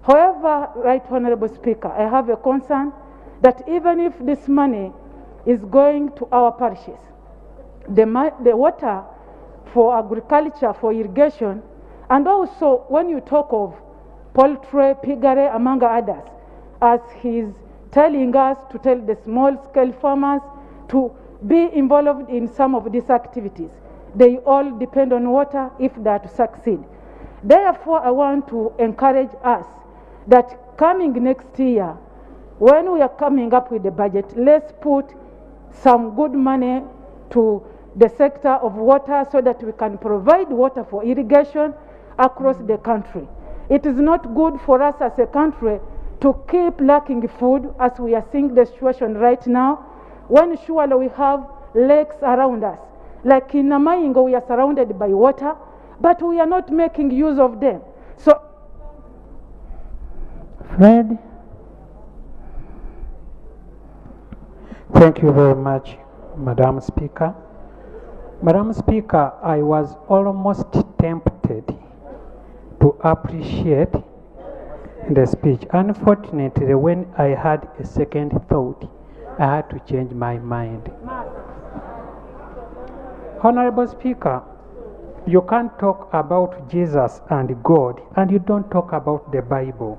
However, Right Honorable Speaker, I have a concern that even if this money is going to our parishes, the water for agriculture, for irrigation, and also when you talk of poultry, piggery, among others, as he's telling us to tell the small-scale farmers to be involved in some of these activities. They all depend on water if they are to succeed. Therefore, I want to encourage us that coming next year, when we are coming up with the budget, let's put some good money to the sector of water so that we can provide water for irrigation across the country. It is not good for us as a country to keep lacking food as we are seeing the situation right now, when surely we have lakes around us. Like in Namaingo, we are surrounded by water, but we are not making use of them. So, Fred. Thank you very much, Madam Speaker. Madam Speaker, I was almost tempted to appreciate the speech. Unfortunately, when I had a second thought, I had to change my mind. Honorable Speaker, you can't talk about Jesus and God and you don't talk about the Bible.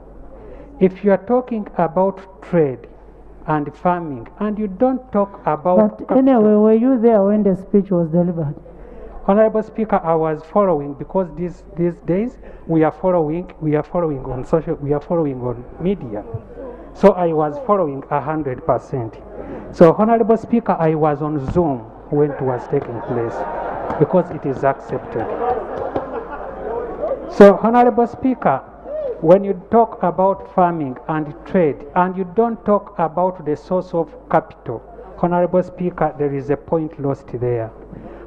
If you are talking about trade and farming and you don't talk about... But anyway, were you there when the speech was delivered? Honorable Speaker, I was following because these days we are following on social, we are following on media. So I was following 100%. So Honorable Speaker, I was on Zoom when it was taking place because it is accepted. So Honorable Speaker, when you talk about farming and trade and you don't talk about the source of capital, Honorable Speaker, there is a point lost there.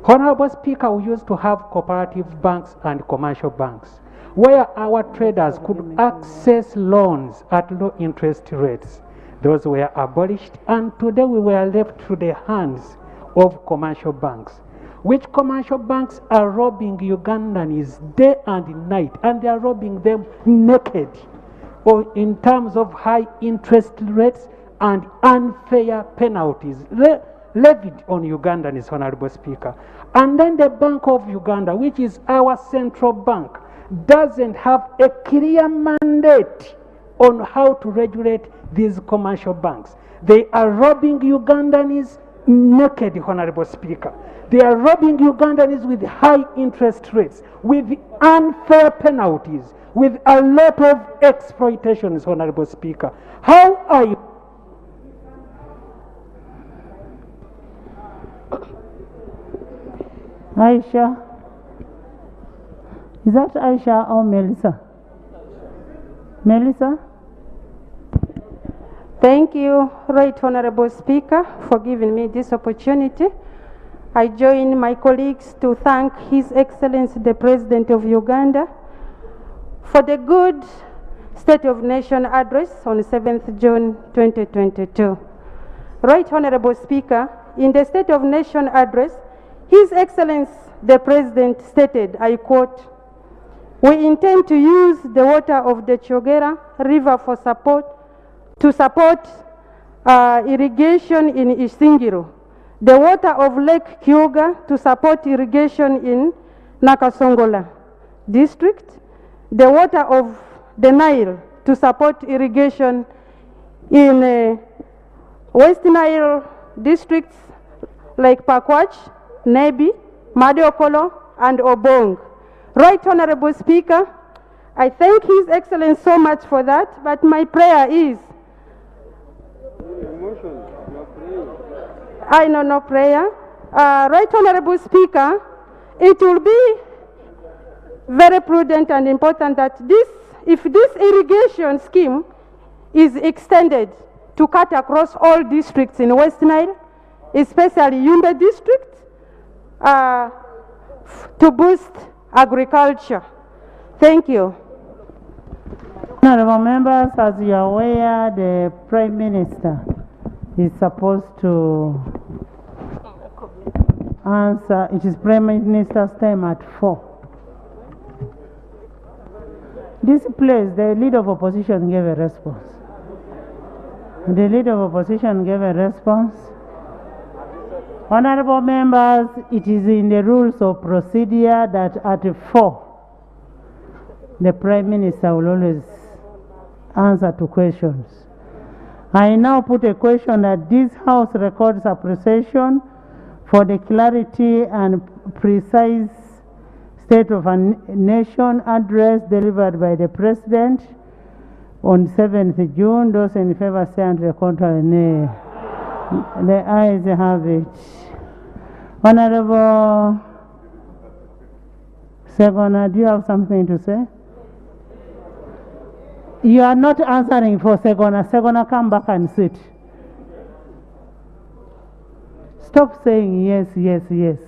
Honorable Speaker, we used to have cooperative banks and commercial banks where our traders could access loans at low interest rates. Those were abolished, and today we were left to the hands of commercial banks, which commercial banks are robbing Ugandans day and night, and they are robbing them naked, or in terms of high interest rates and unfair penalties levied on Ugandans, Honorable Speaker. And then the Bank of Uganda, which is our central bank, doesn't have a clear mandate on how to regulate these commercial banks. They are robbing Ugandans naked, Honorable Speaker. They are robbing Ugandans with high interest rates, with unfair penalties, with a lot of exploitations, Honorable Speaker. How are you? Aisha. Is that Aisha or Melissa? Melissa? Thank you, Right Honorable Speaker, for giving me this opportunity. I join my colleagues to thank His Excellency the President of Uganda for the good State of Nation address on 7th June 2022. Right Honorable Speaker, in the State of Nation address, His Excellency the President stated, I quote, "We intend to use the water of the Chogera River for to support irrigation in Isingiro, the water of Lake Kyoga to support irrigation in Nakasongola district, the water of the Nile to support irrigation in West Nile districts like Pakwach, Nebi, Madiokolo, and Obong." Right Honorable Speaker, I thank His Excellency so much for that, but my prayer is, I know no prayer. Right Honorable Speaker, it will be very prudent and important that if this irrigation scheme is extended to cut across all districts in West Nile, especially Yumbe district, to boost agriculture. Thank you. Honorable members, as you are aware, the Prime Minister is supposed to answer. It is Prime Minister's time at 4. This place, the leader of opposition gave a response. The leader of opposition gave a response. Honorable members, it is in the rules of procedure that at 4, the Prime Minister will always answer to questions. I now put a question that this House records appreciation for the clarity and precise State of a Nation address delivered by the President on 7th June. Those in favor say and contrary nay. The ayes have it. Honorable Segona, do you have something to say? You are not answering for Segona. Segona, come back and sit. Stop saying yes, yes, yes.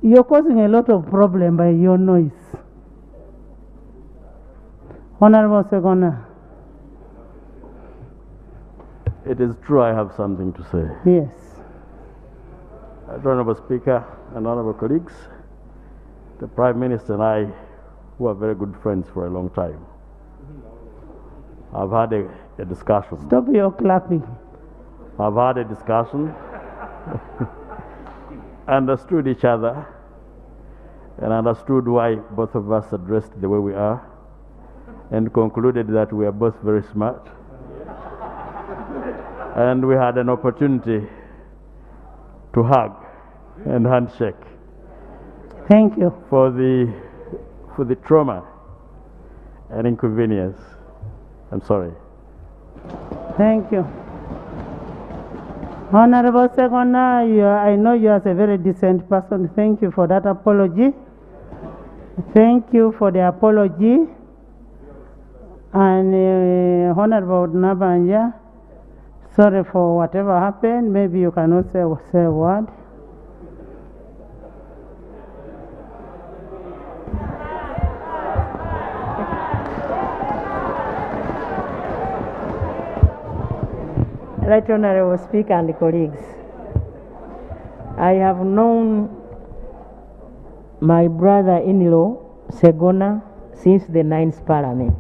You're causing a lot of problem by your noise. Honorable Segona. It is true I have something to say. Yes. Honorable Speaker and honorable colleagues, the Prime Minister and I, who are very good friends for a long time, I've had a discussion. Stop your clapping. I've had a discussion, understood each other, and understood why both of us addressed the way we are, and concluded that we are both very smart. And we had an opportunity to hug and handshake. Thank you. For the trauma and inconvenience. I'm sorry. Thank you. Honorable Segona, I know you are a very decent person. Thank you for that apology. Thank you for the apology. And Honorable Nabanja, sorry for whatever happened. Maybe you cannot say a word. Right Honorable Speaker and colleagues, I have known my brother-in-law, Segona, since the 9th Parliament.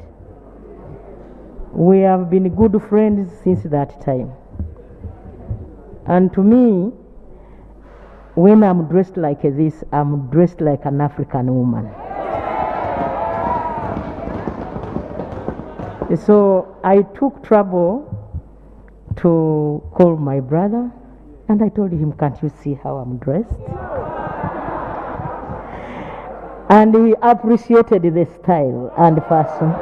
We have been good friends since that time. And to me, when I'm dressed like this, I'm dressed like an African woman. So I took trouble to call my brother, and I told him, can't you see how I'm dressed? And he appreciated the style and fashion.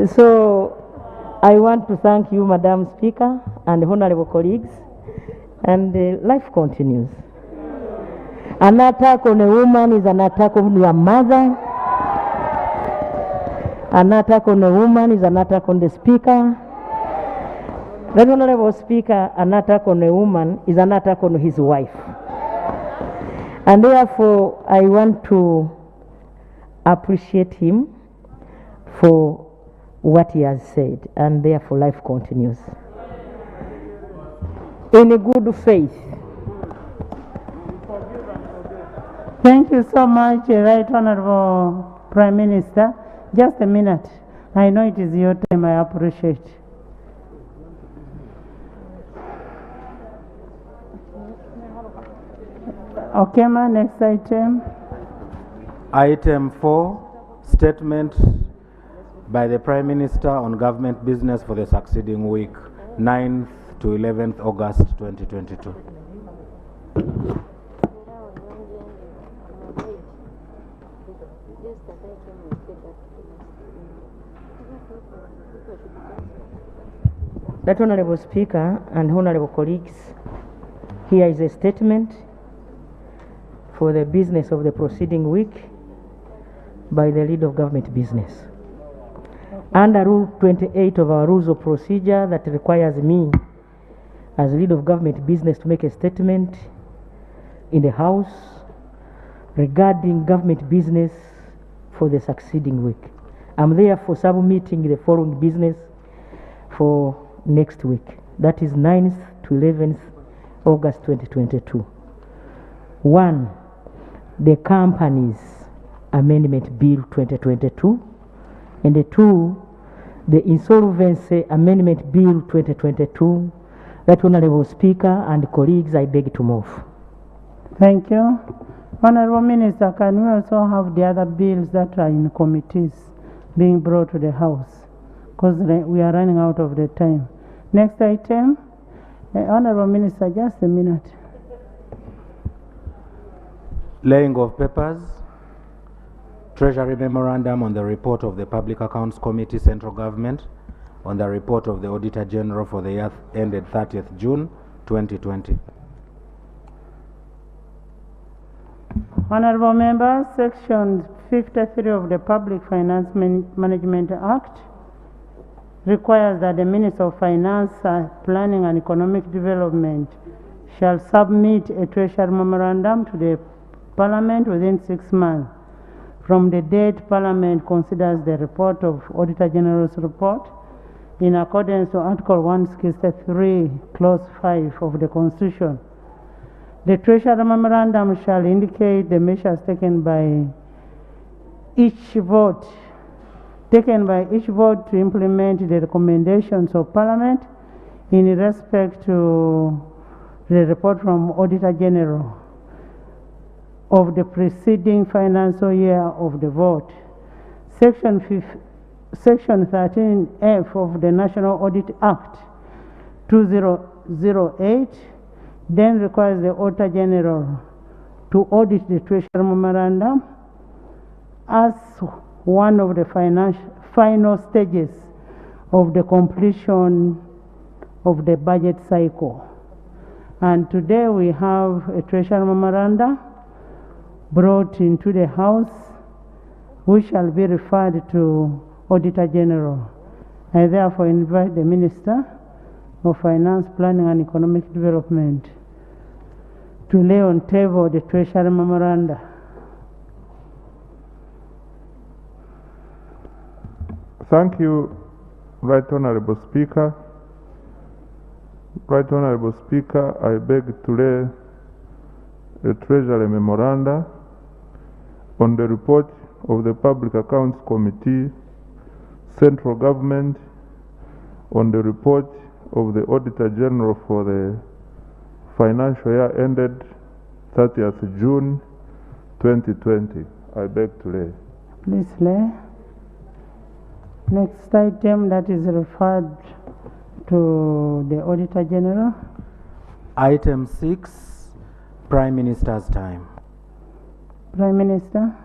So I want to thank you, Madam Speaker, and honorable colleagues, and life continues. An attack on a woman is an attack on your mother. An attack on a woman is an attack on the Speaker. The Honorable Speaker, an attack on a woman is an attack on his wife. And therefore, I want to appreciate him for what he has said, and therefore life continues. In a good faith. Thank you so much, Right Honorable Prime Minister. Just a minute. I know it is your time, I appreciate. Okay, ma, next item. Item 4, statement by the Prime Minister on government business for the succeeding week, 9th to 11th August 2022. That Honorable Speaker and Honorable colleagues, here is a statement for the business of the proceeding week by the lead of government business. Under Rule 28 of our Rules of Procedure that requires me as lead of government business to make a statement in the House regarding government business for the succeeding week. I'm therefore submitting the following business for next week. That is 9th to 11th August 2022. 1. The Companies Amendment Bill 2022. And 2. The Insolvency Amendment Bill 2022. That Honorable Speaker and colleagues, I beg to move. Thank you. Honorable Minister, can we also have the other bills that are in committees being brought to the House? Because we are running out of the time. Next item, Honorable Minister, just a minute. Laying of papers, Treasury Memorandum on the report of the Public Accounts Committee, Central Government, on the report of the Auditor General for the year ended 30th June 2020. Honorable members, Section 53 of the Public Finance Management Act requires that the Minister of Finance, Planning and Economic Development shall submit a Treasury Memorandum to the Parliament within 6 months from the date Parliament considers the report of Auditor General's report in accordance to Article 163, Clause 5 of the Constitution. The Treasury Memorandum shall indicate the measures taken by each vote to implement the recommendations of Parliament in respect to the report from Auditor General of the preceding financial year of the vote. Section 13F of the National Audit Act 2008 then requires the Auditor General to audit the Treasury Memorandum as one of the final stages of the completion of the budget cycle. And today we have a Treasury Memorandum brought into the House, which shall be referred to Auditor General. I therefore invite the Minister of Finance, Planning and Economic Development to lay on table the Treasury Memoranda. Thank you, Right Honorable Speaker. Right Honorable Speaker, I beg to lay a Treasury Memoranda on the report of the Public Accounts Committee, Central Government, on the report of the Auditor General for the financial year ended 30th June 2020. I beg to lay. Please lay. Next item that is referred to the Auditor General. Item 6, Prime Minister's time. Prime Minister.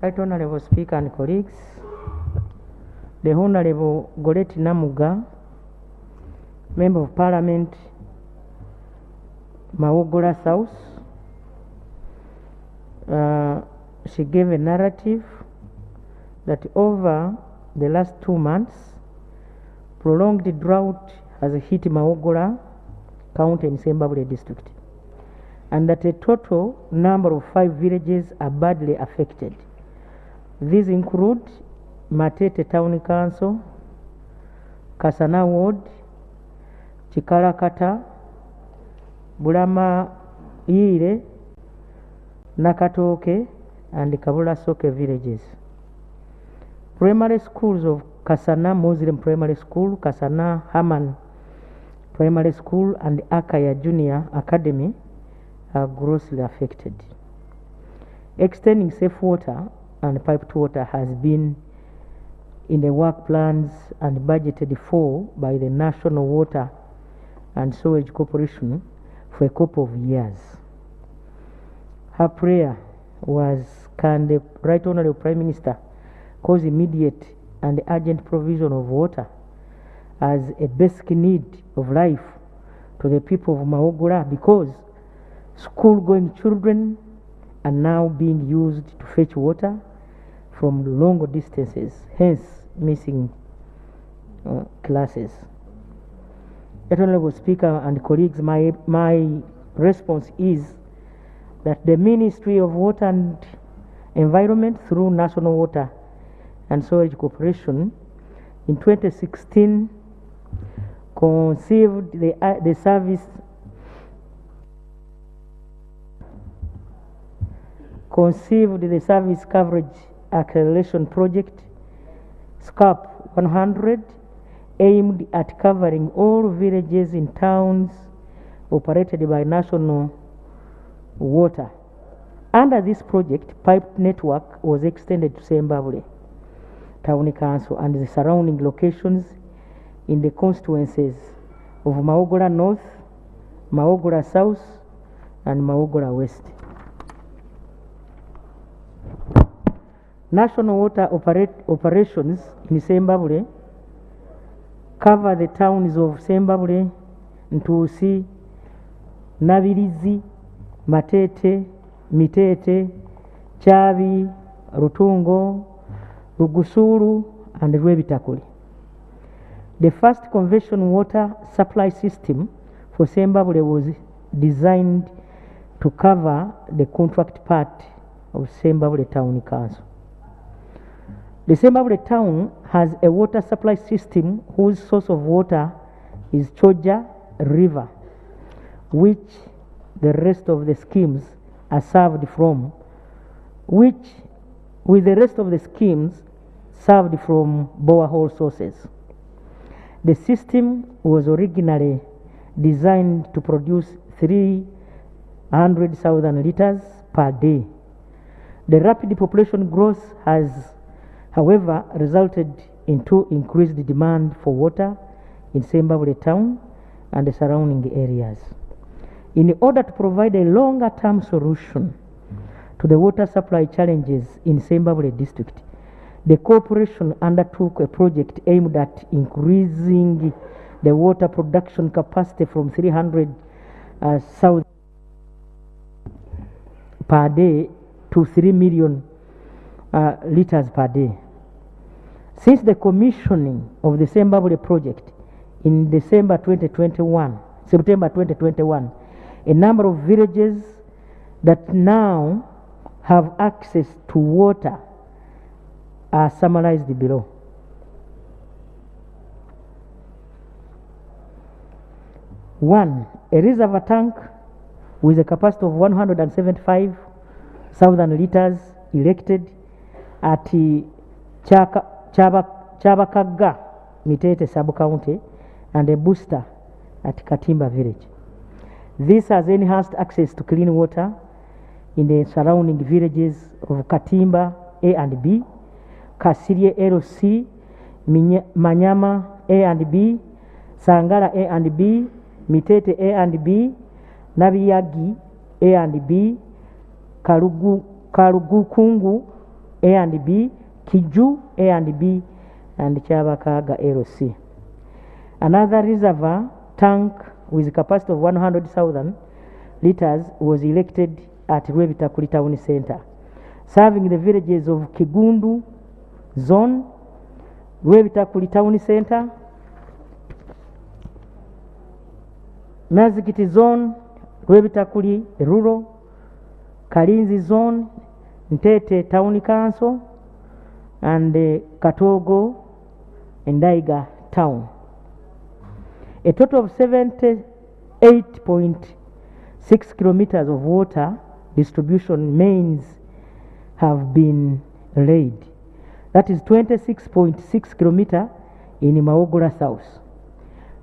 Right Honorable Speaker and colleagues, the Honorable Goretti Namuga, Member of Parliament, Mawogola South, she gave a narrative that over the last 2 months, prolonged drought has hit Mawogola County in Zimbabwe district, and that a total number of 5 villages are badly affected. These include Matete Town Council, Kasana Ward, Chikarakata, Bulama Yire, Nakatoke, and the Kabula Soke villages. Primary schools of Kasana Muslim Primary School, Kasana Haman Primary School, and Akaya Junior Academy are grossly affected. Extending safe water and piped water has been in the work plans and budgeted for by the National Water and Sewage Corporation for a couple of years. Her prayer was, can the Right Honourable Prime Minister cause immediate and urgent provision of water as a basic need of life to the people of Maugura, because school-going children are now being used to fetch water from longer distances, hence missing classes. Honourable Speaker and colleagues, my response is that the Ministry of Water and Environment, through National Water and Sewerage Corporation, in 2016 conceived the service coverage acceleration project SCAP 100, aimed at covering all villages in towns operated by National Water. Under this project, pipe network was extended to Zimbabwe Town Council and the surrounding locations in the constituencies of Maugura North, Maugura South, and Maugura West. National water operations in Zimbabwe cover the towns of Zimbabwe, Ntusi, Nabirizi, Matete, Mitete, Chavi, Rutungo, Rugusuru, and Rwebitakuli. The first conventional water supply system for Zimbabwe was designed to cover the contract part of Zimbabwe Town Council. The Zimbabwe town has a water supply system whose source of water is Choja River, which the rest of the schemes are served from, with the rest of the schemes served from borehole sources. The system was originally designed to produce 300,000 liters per day. The rapid population growth has, however, resulted in increased demand for water in Zimbabwe town and the surrounding areas. In order to provide a longer-term solution to the water supply challenges in Zimbabwe district, the corporation undertook a project aimed at increasing the water production capacity from 300,000 per day to 3 million liters per day. Since the commissioning of the Zimbabwe project in September 2021, a number of villages that now have access to water are summarized below. 1. A reservoir tank with a capacity of 175,000 liters erected at Chabakaga, Mitete sub-county, and a booster at Katimba village. This has enhanced access to clean water in the surrounding villages of Katimba A and B, Kasirye LC, Manyama A and B, Sangara A and B, Mitete A and B, Nabiyagi A and B, Karugukungu A and B, Kiju A and B, and Chabakaga LC. Another reservoir tank with a capacity of 100,000 liters was erected at Rwebitakuli Town Center, serving the villages of Kigundu Zone, Rwebitakuli Town Center, Nazikiti Zone, Rwebitakuli Rural, Kalinzi Zone, Ntete Town Council, and Katogo and Daiga Town. A total of 78.6 kilometers of water distribution mains have been laid. That is 26.6 kilometers in Maugura South,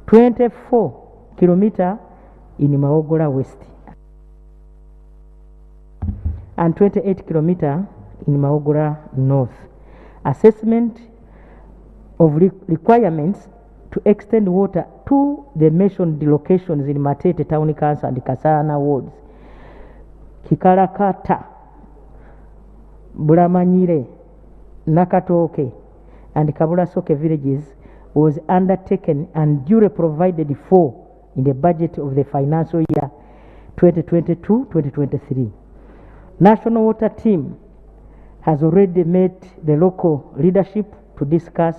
24 kilometers in Maugura West, and 28 kilometers in Maugura North. Assessment of requirements to extend water to the mentioned locations in Matete Town Council and Kasana wards Kikarakata, Bulamanyire, Nakatoke, and Kabulasoke villages was undertaken and duly provided for in the budget of the financial year 2022-2023. National Water Team has already met the local leadership to discuss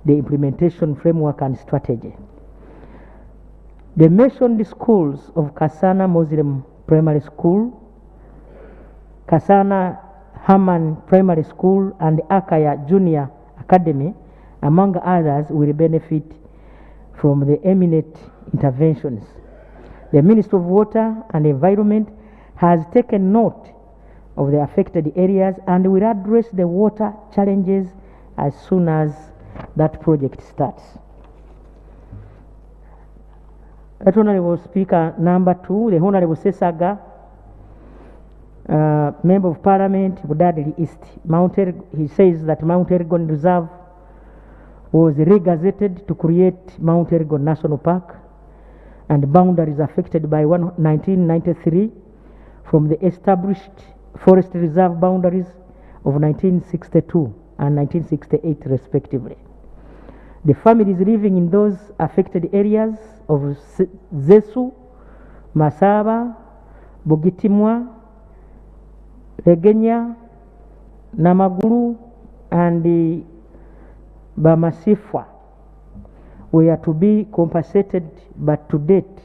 the implementation framework and strategy. The mentioned schools of Kasana Muslim Primary School, Kasana Haman Primary School, and Akaya Junior Academy, among others, will benefit from the eminent interventions. The Ministry of Water and Environment has taken note of the affected areas and will address the water challenges as soon as that project starts. Right Honorable Speaker, number 2, the Honorable Sesaga, Member of Parliament, Budadili East. He says that Mount Elgon Reserve was re-gazetted to create Mount Elgon National Park, and boundaries affected by 1993 from the established forest reserve boundaries of 1962 and 1968 respectively. The families living in those affected areas of Zesu, Masaba, Bugitimwa, Legenya, Namaguru, and Bamasifwa were to be compensated, but to date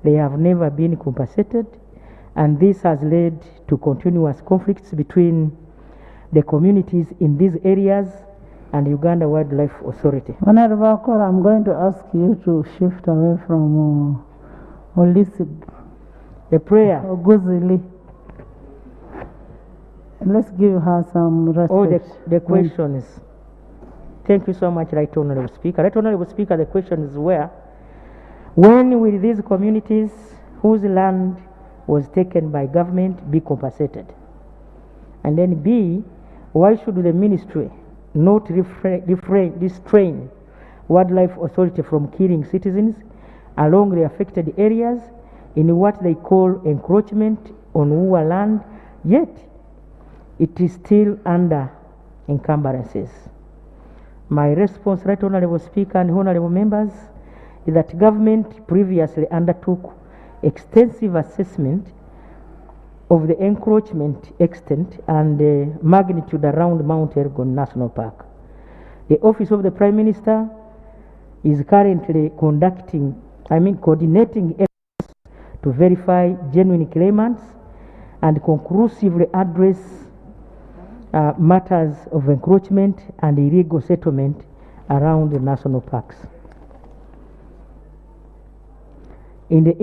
they have never been compensated, and this has led to continuous conflicts between the communities in these areas and Uganda Wildlife Authority. Honorable Kora, I'm going to ask you to shift away from Olisid. The prayer. Oguzili. Let's give her some respect. Oh, the questions. Thank you so much, Right Honorable Speaker. Right Honorable Speaker, the question is where? When will these communities whose land was taken by government be compensated? And then B, why should the ministry not restrain Wildlife Authority from killing citizens along the affected areas in what they call encroachment on Uwa land, yet it is still under encumbrances? My response, Right Honorable Speaker and Honorable Members, is that government previously undertook extensive assessment of the encroachment extent and magnitude around Mount Elgon National Park. The Office of the Prime Minister is currently coordinating efforts to verify genuine claimants and conclusively address matters of encroachment and illegal settlement around the national parks. In the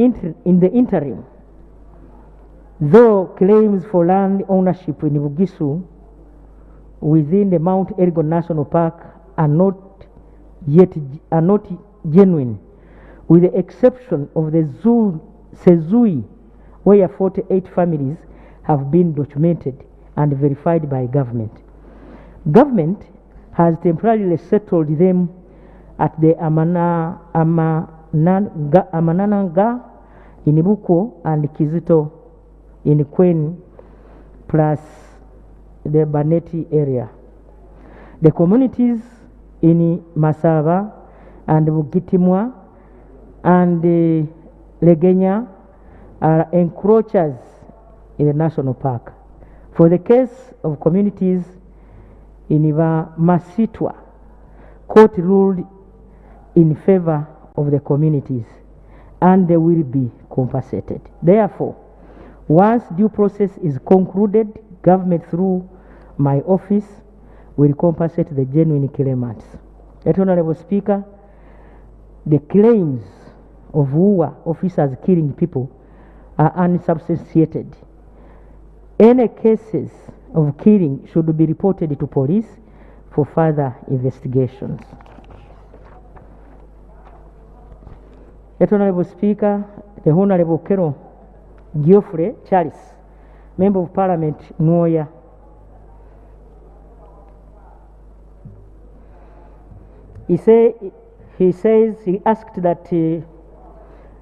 interim, though claims for land ownership in Bugisu within the Mount Elgon National Park are not genuine, with the exception of the Sezui, where 48 families have been documented and verified by government. Government has temporarily settled them at the Amananga in Ibuko and Kizito in Kwen, plus the Baneti area. The communities in Masaba and Bugitimwa and Legenya are encroachers in the national park. For the case of communities in Masitwa, court ruled in favor of the communities and they will be compensated. Therefore, once due process is concluded, government through my office will compensate the genuine claimants. Right Honorable Speaker, the claims of UWA officers killing people are unsubstantiated. Any cases of killing should be reported to police for further investigations. Right Honorable Speaker, the Honorable Kero Geoffrey Charles, Member of Parliament, Nuoya. He says he asked that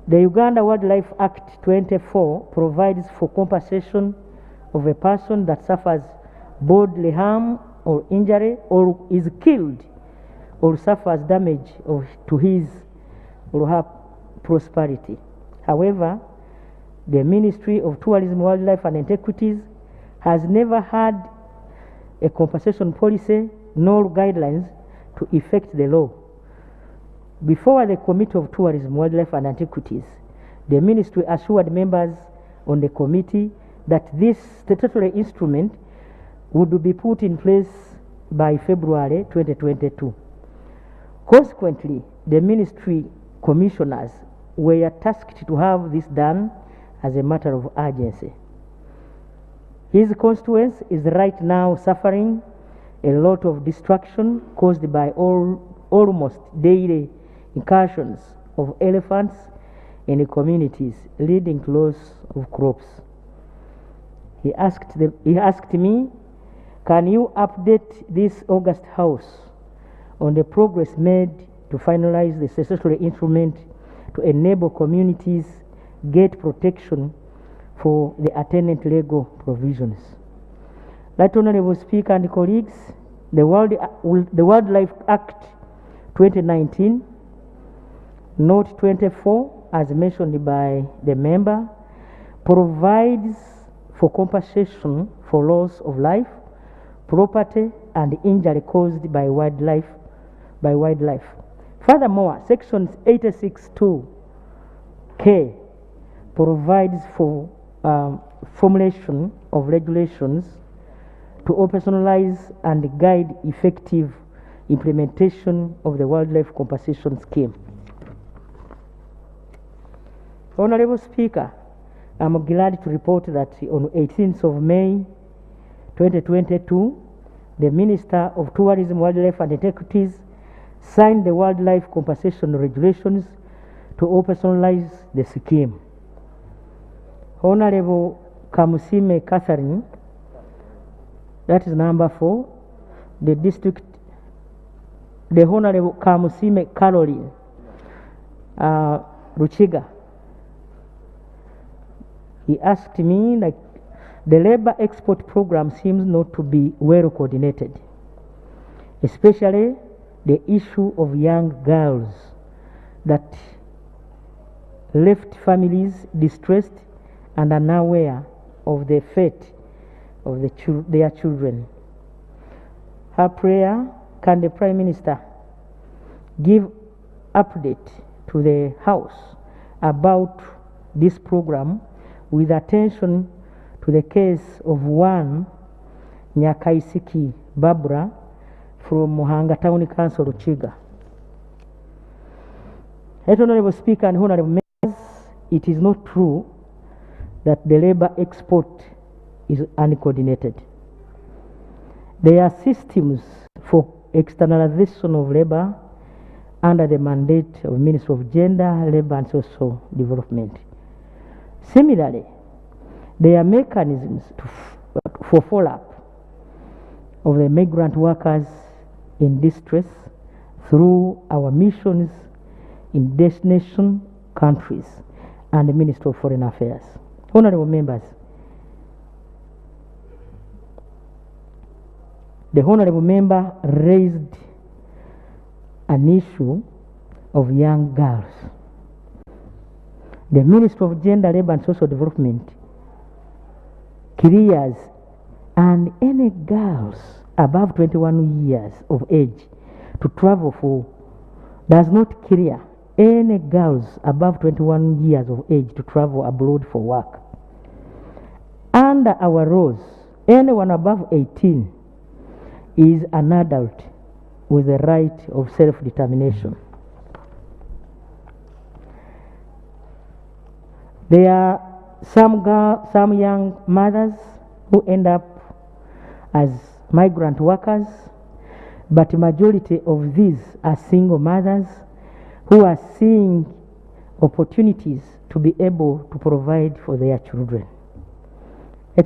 The Uganda Wildlife Act 24 provides for compensation of a person that suffers bodily harm or injury or is killed or suffers damage to his or her prosperity. However, the Ministry of Tourism, Wildlife and Antiquities has never had a compensation policy nor guidelines to effect the law. Before the Committee of Tourism, Wildlife and Antiquities, the Ministry assured members on the committee that this statutory instrument would be put in place by February 2022. Consequently, the Ministry commissioners were tasked to have this done as a matter of urgency. His constituency is right now suffering a lot of destruction caused by almost daily incursions of elephants in the communities, leading to loss of crops. He asked me, can you update this August House on the progress made to finalize the statutory instrument to enable communities get protection for the attendant legal provisions? Right Honorable Speaker and colleagues, the Wildlife Act 2019, Note 24, as mentioned by the member, provides for compensation for loss of life, property, and injury caused by wildlife. Furthermore, Section 86(2)(k) provides for formulation of regulations to operationalize and guide effective implementation of the wildlife compensation scheme. Honorable Speaker, I'm glad to report that on 18th of May 2022, the Minister of Tourism, Wildlife and Antiquities signed the wildlife compensation regulations to operationalize the scheme. Honorable Kamusime Catherine, that is number 4, the Honorable Kamusime Caroline Ruchiga, he asked me, like, the labor export program seems not to be well coordinated, especially the issue of young girls that left families distressed and unaware of the fate of their children. Her prayer, can the Prime Minister give update to the House about this program with attention to the case of one Nyakaisiki Barbara from Muhanga Town Council, Ruchiga. Honorable Speaker and Honorable Members, it is not true that the labor export is uncoordinated. There are systems for externalization of labor under the mandate of Ministry of Gender, Labor and Social Development. Similarly, there are mechanisms for follow-up of the migrant workers in distress through our missions in destination countries and the Ministry of Foreign Affairs. Honorable members, the Honorable member raised an issue of young girls. The Ministry of Gender, Labor and Social Development clears and any girls above 21 years of age to travel for, does not clear any girls above 21 years of age to travel abroad for work. Under our laws, anyone above 18 is an adult with the right of self-determination. There are some young mothers who end up as migrant workers, but the majority of these are single mothers who are seeing opportunities to be able to provide for their children.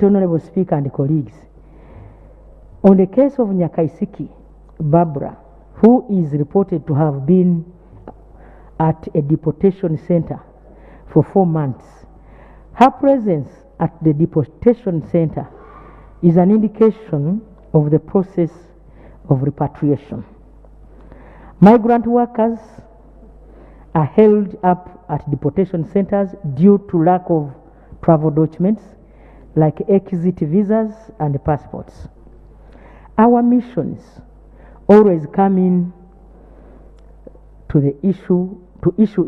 Honorable Speaker and colleagues, on the case of Nyakaisiki Barbara, who is reported to have been at a deportation center for 4 months. Her presence at the deportation center is an indication of the process of repatriation. Migrant workers are held up at deportation centers due to lack of travel documents like exit visas and passports. Our missions always come in to the issue to issue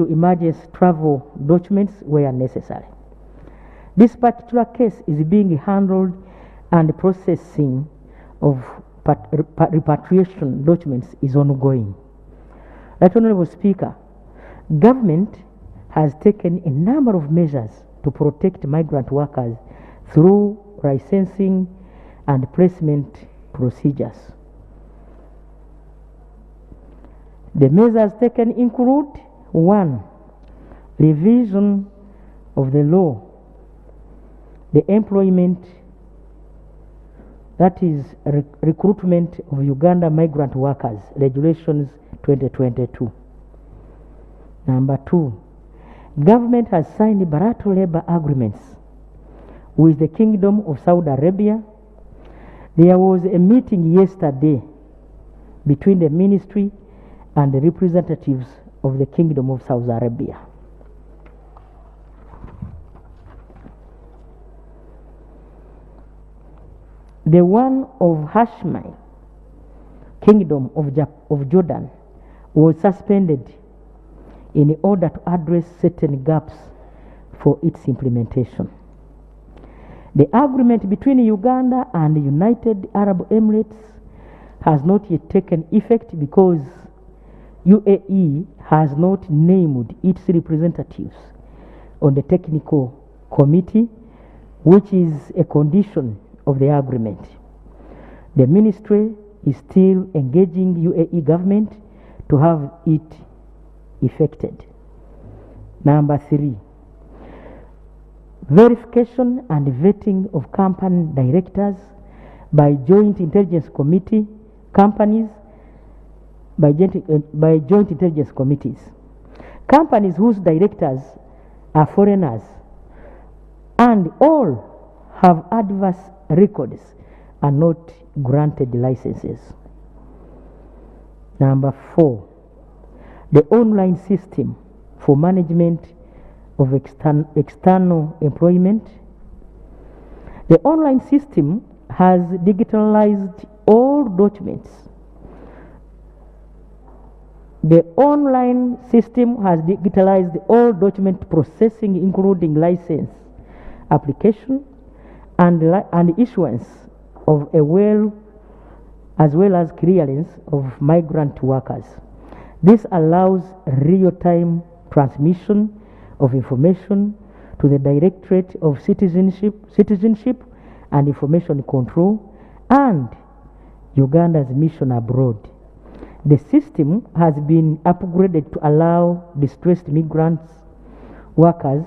emergency travel documents where necessary. This particular case is being handled and processing of repatriation documents is ongoing. Right Honorable Speaker, government has taken a number of measures to protect migrant workers through licensing and placement procedures. The measures taken include: 1. Revision of the law, the employment, that is recruitment of Uganda migrant workers, regulations 2022. Number 2, government has signed bilateral labor agreements with the Kingdom of Saudi Arabia. There was a meeting yesterday between the ministry and the representatives of the Kingdom of Saudi Arabia. The one of Hashmi, Kingdom of Jordan, was suspended in order to address certain gaps for its implementation. The agreement between Uganda and the United Arab Emirates has not yet taken effect because UAE has not named its representatives on the technical committee, which is a condition of the agreement. The ministry is still engaging UAE government to have it effected. Number 3, verification and vetting of company directors by Joint Intelligence Committee, companies by joint intelligence committees. Companies whose directors are foreigners and all have adverse records are not granted licenses. Number 4, the online system for management of external employment. The online system has digitalized all documents. The online system has digitalized all document processing, including license application and issuance of as well as clearance of migrant workers. This allows real-time transmission of information to the Directorate of Citizenship and Information Control and Uganda's mission abroad. The system has been upgraded to allow distressed migrants workers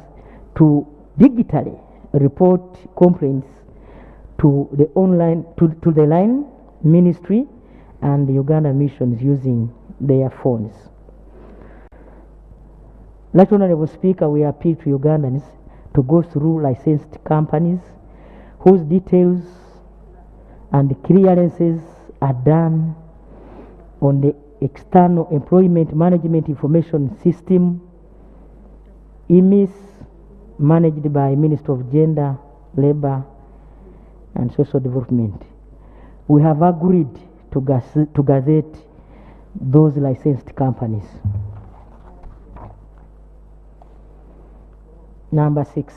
to digitally report complaints to the line ministry and the Uganda missions using their phones. Right Honorable Speaker, we appeal to Ugandans to go through licensed companies whose details and clearances are done on the External Employment Management Information System, EMIS, managed by Minister of Gender, Labor and Social Development. We have agreed to gazette those licensed companies. Number 6,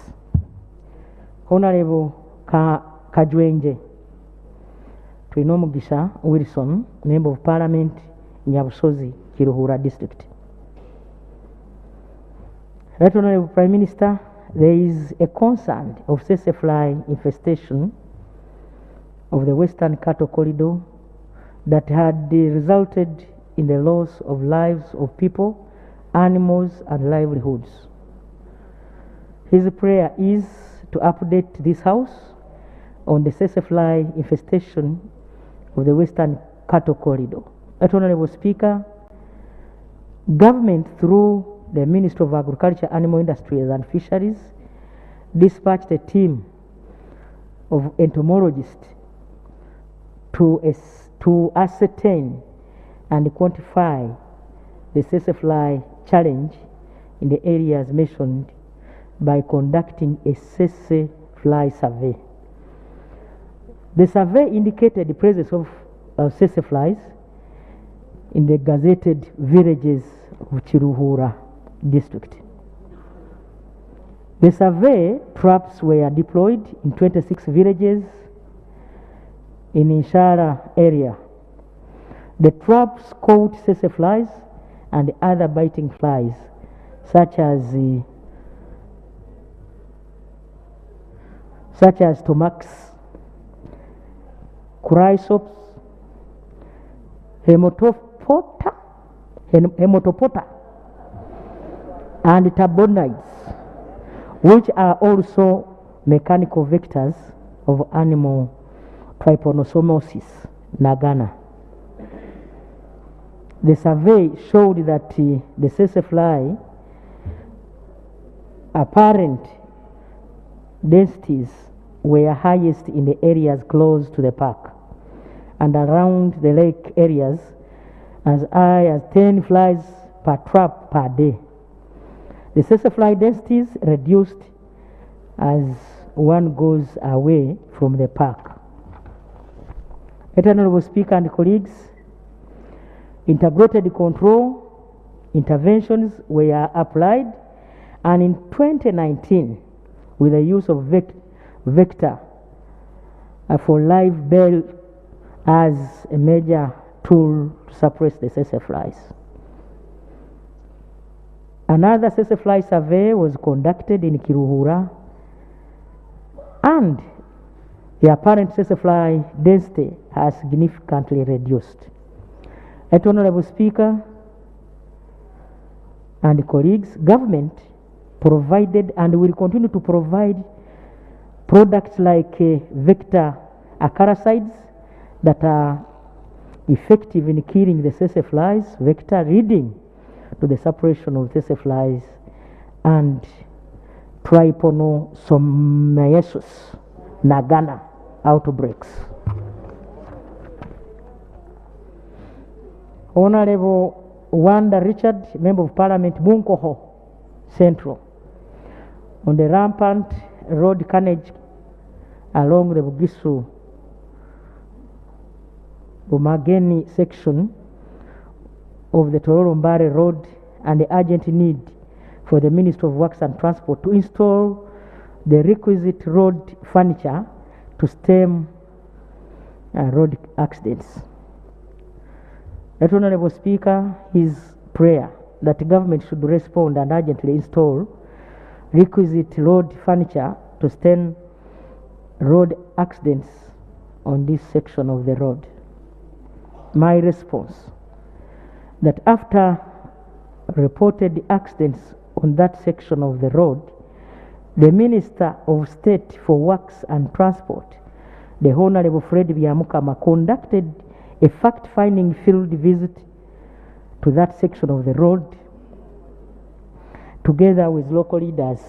Honorable Kajwenje Twinomugisha Wilson, Member of Parliament, Nyabusozi, Kiruhura District. Right Honorable Prime Minister, there is a concern of Tsetse fly infestation of the Western Cattle Corridor that had resulted in the loss of lives of people, animals and livelihoods. His prayer is to update this House on the Tsetse fly infestation of the Western Cattle Corridor. Right Honorable Speaker, Government, through the Ministry of Agriculture, Animal Industries and Fisheries, dispatched a team of entomologists to ascertain and quantify the tsetse fly challenge in the areas mentioned by conducting a tsetse fly survey. The survey indicated the presence of tsetse flies in the gazetted villages of Kiruhura district. The survey traps were deployed in 26 villages in Inshara area. The traps caught tsetse flies and other biting flies such as tomax, chrysops, hematopoda, and tabonides, which are also mechanical vectors of animal trypanosomosis nagana. The survey showed that the tsetse fly apparent densities were highest in the areas close to the park and around the lake areas, as high as 10 flies per trap per day. The tsetse fly densities reduced as one goes away from the park. Honorable Speaker and colleagues, integrated control interventions were applied, and in 2019, with the use of vector for live bell as a major tool to suppress the tsetse flies. Another tsetse fly survey was conducted in Kiruhura, and the apparent tsetse fly density has significantly reduced. Honorable Speaker and colleagues, government provided and will continue to provide products like vector acaricides that are effective in killing the tsetse flies, vector leading to the suppression of tsetse flies, and trypanosomiasis nagana outbreaks. Honorable Wanda Richard, Member of Parliament, Bunkoho Central, on the rampant road carnage along the Bugisu Umageni section of the Tororo-Mbare Road, and the urgent need for the Ministry of Works and Transport to install the requisite road furniture to stem road accidents. Honorable Speaker, his prayer that the government should respond and urgently install requisite road furniture to stem road accidents on this section of the road. My response, that after reported accidents on that section of the road, the Minister of State for Works and Transport, the Honorable Fred Byamukama, conducted a fact-finding field visit to that section of the road together with local leaders.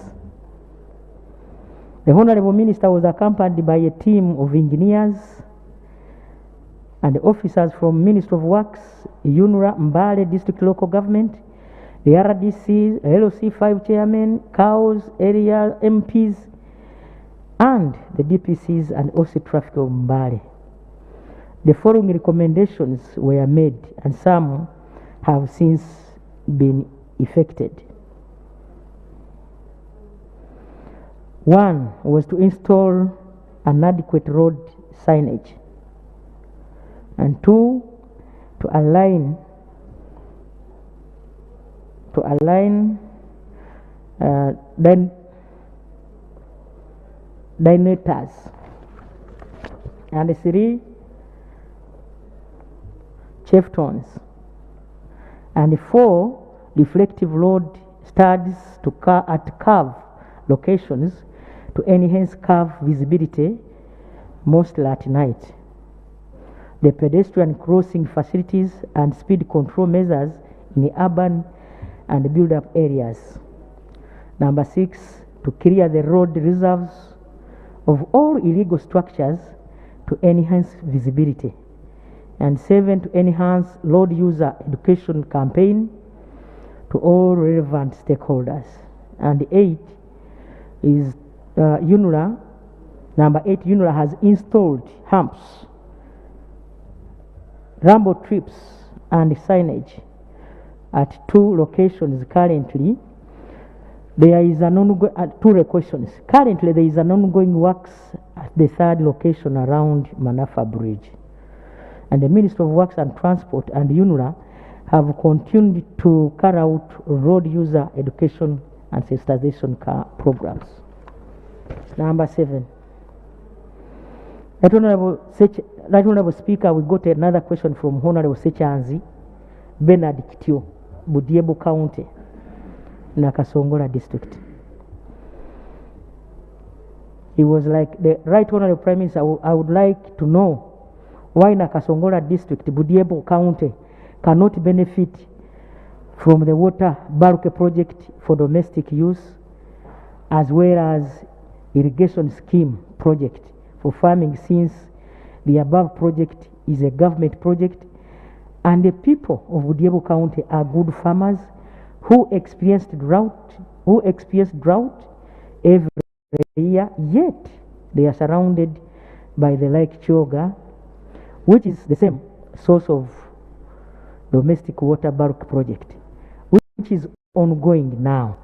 The Honorable Minister was accompanied by a team of engineers and officers from Ministry of Works, UNRA, Mbale District Local Government, the RDC, LOC5 Chairman, COWS, area MPs, and the DPCs and OC Traffic of Mbale. The following recommendations were made, and some have since been effected. One was to install an adequate road signage, and two, to align diameters, and three, cheftones, and four, reflective road studs at curve locations to enhance curve visibility, mostly at night. The pedestrian crossing facilities and speed control measures in urban and build-up areas. Number 6, to clear the road reserves of all illegal structures to enhance visibility. And 7, to enhance road user education campaign to all relevant stakeholders. And 8 is UNRA. Number 8, UNRA has installed humps, rambo trips, and signage at 2 locations currently. There is an ongoing 2 locations. Currently, there is an ongoing works at the 3rd location around Manafa Bridge. And the Ministry of Works and Transport and UNRA have continued to carry out road user education and sensitization programs. Number 7. Right Honorable Speaker, we got another question from Honorable Sechanzi Bernard Kitio, Budiebo County, Nakasongola District. He was like, the Right Honorable Prime Minister, I would like to know why Nakasongola District, Budiebo County, cannot benefit from the water bulk project for domestic use, as well as irrigation scheme project for farming, since the above project is a government project and the people of Budiebo County are good farmers who experienced drought every year, yet they are surrounded by the Lake Choga, which is the same source of domestic water bulk project, which is ongoing now.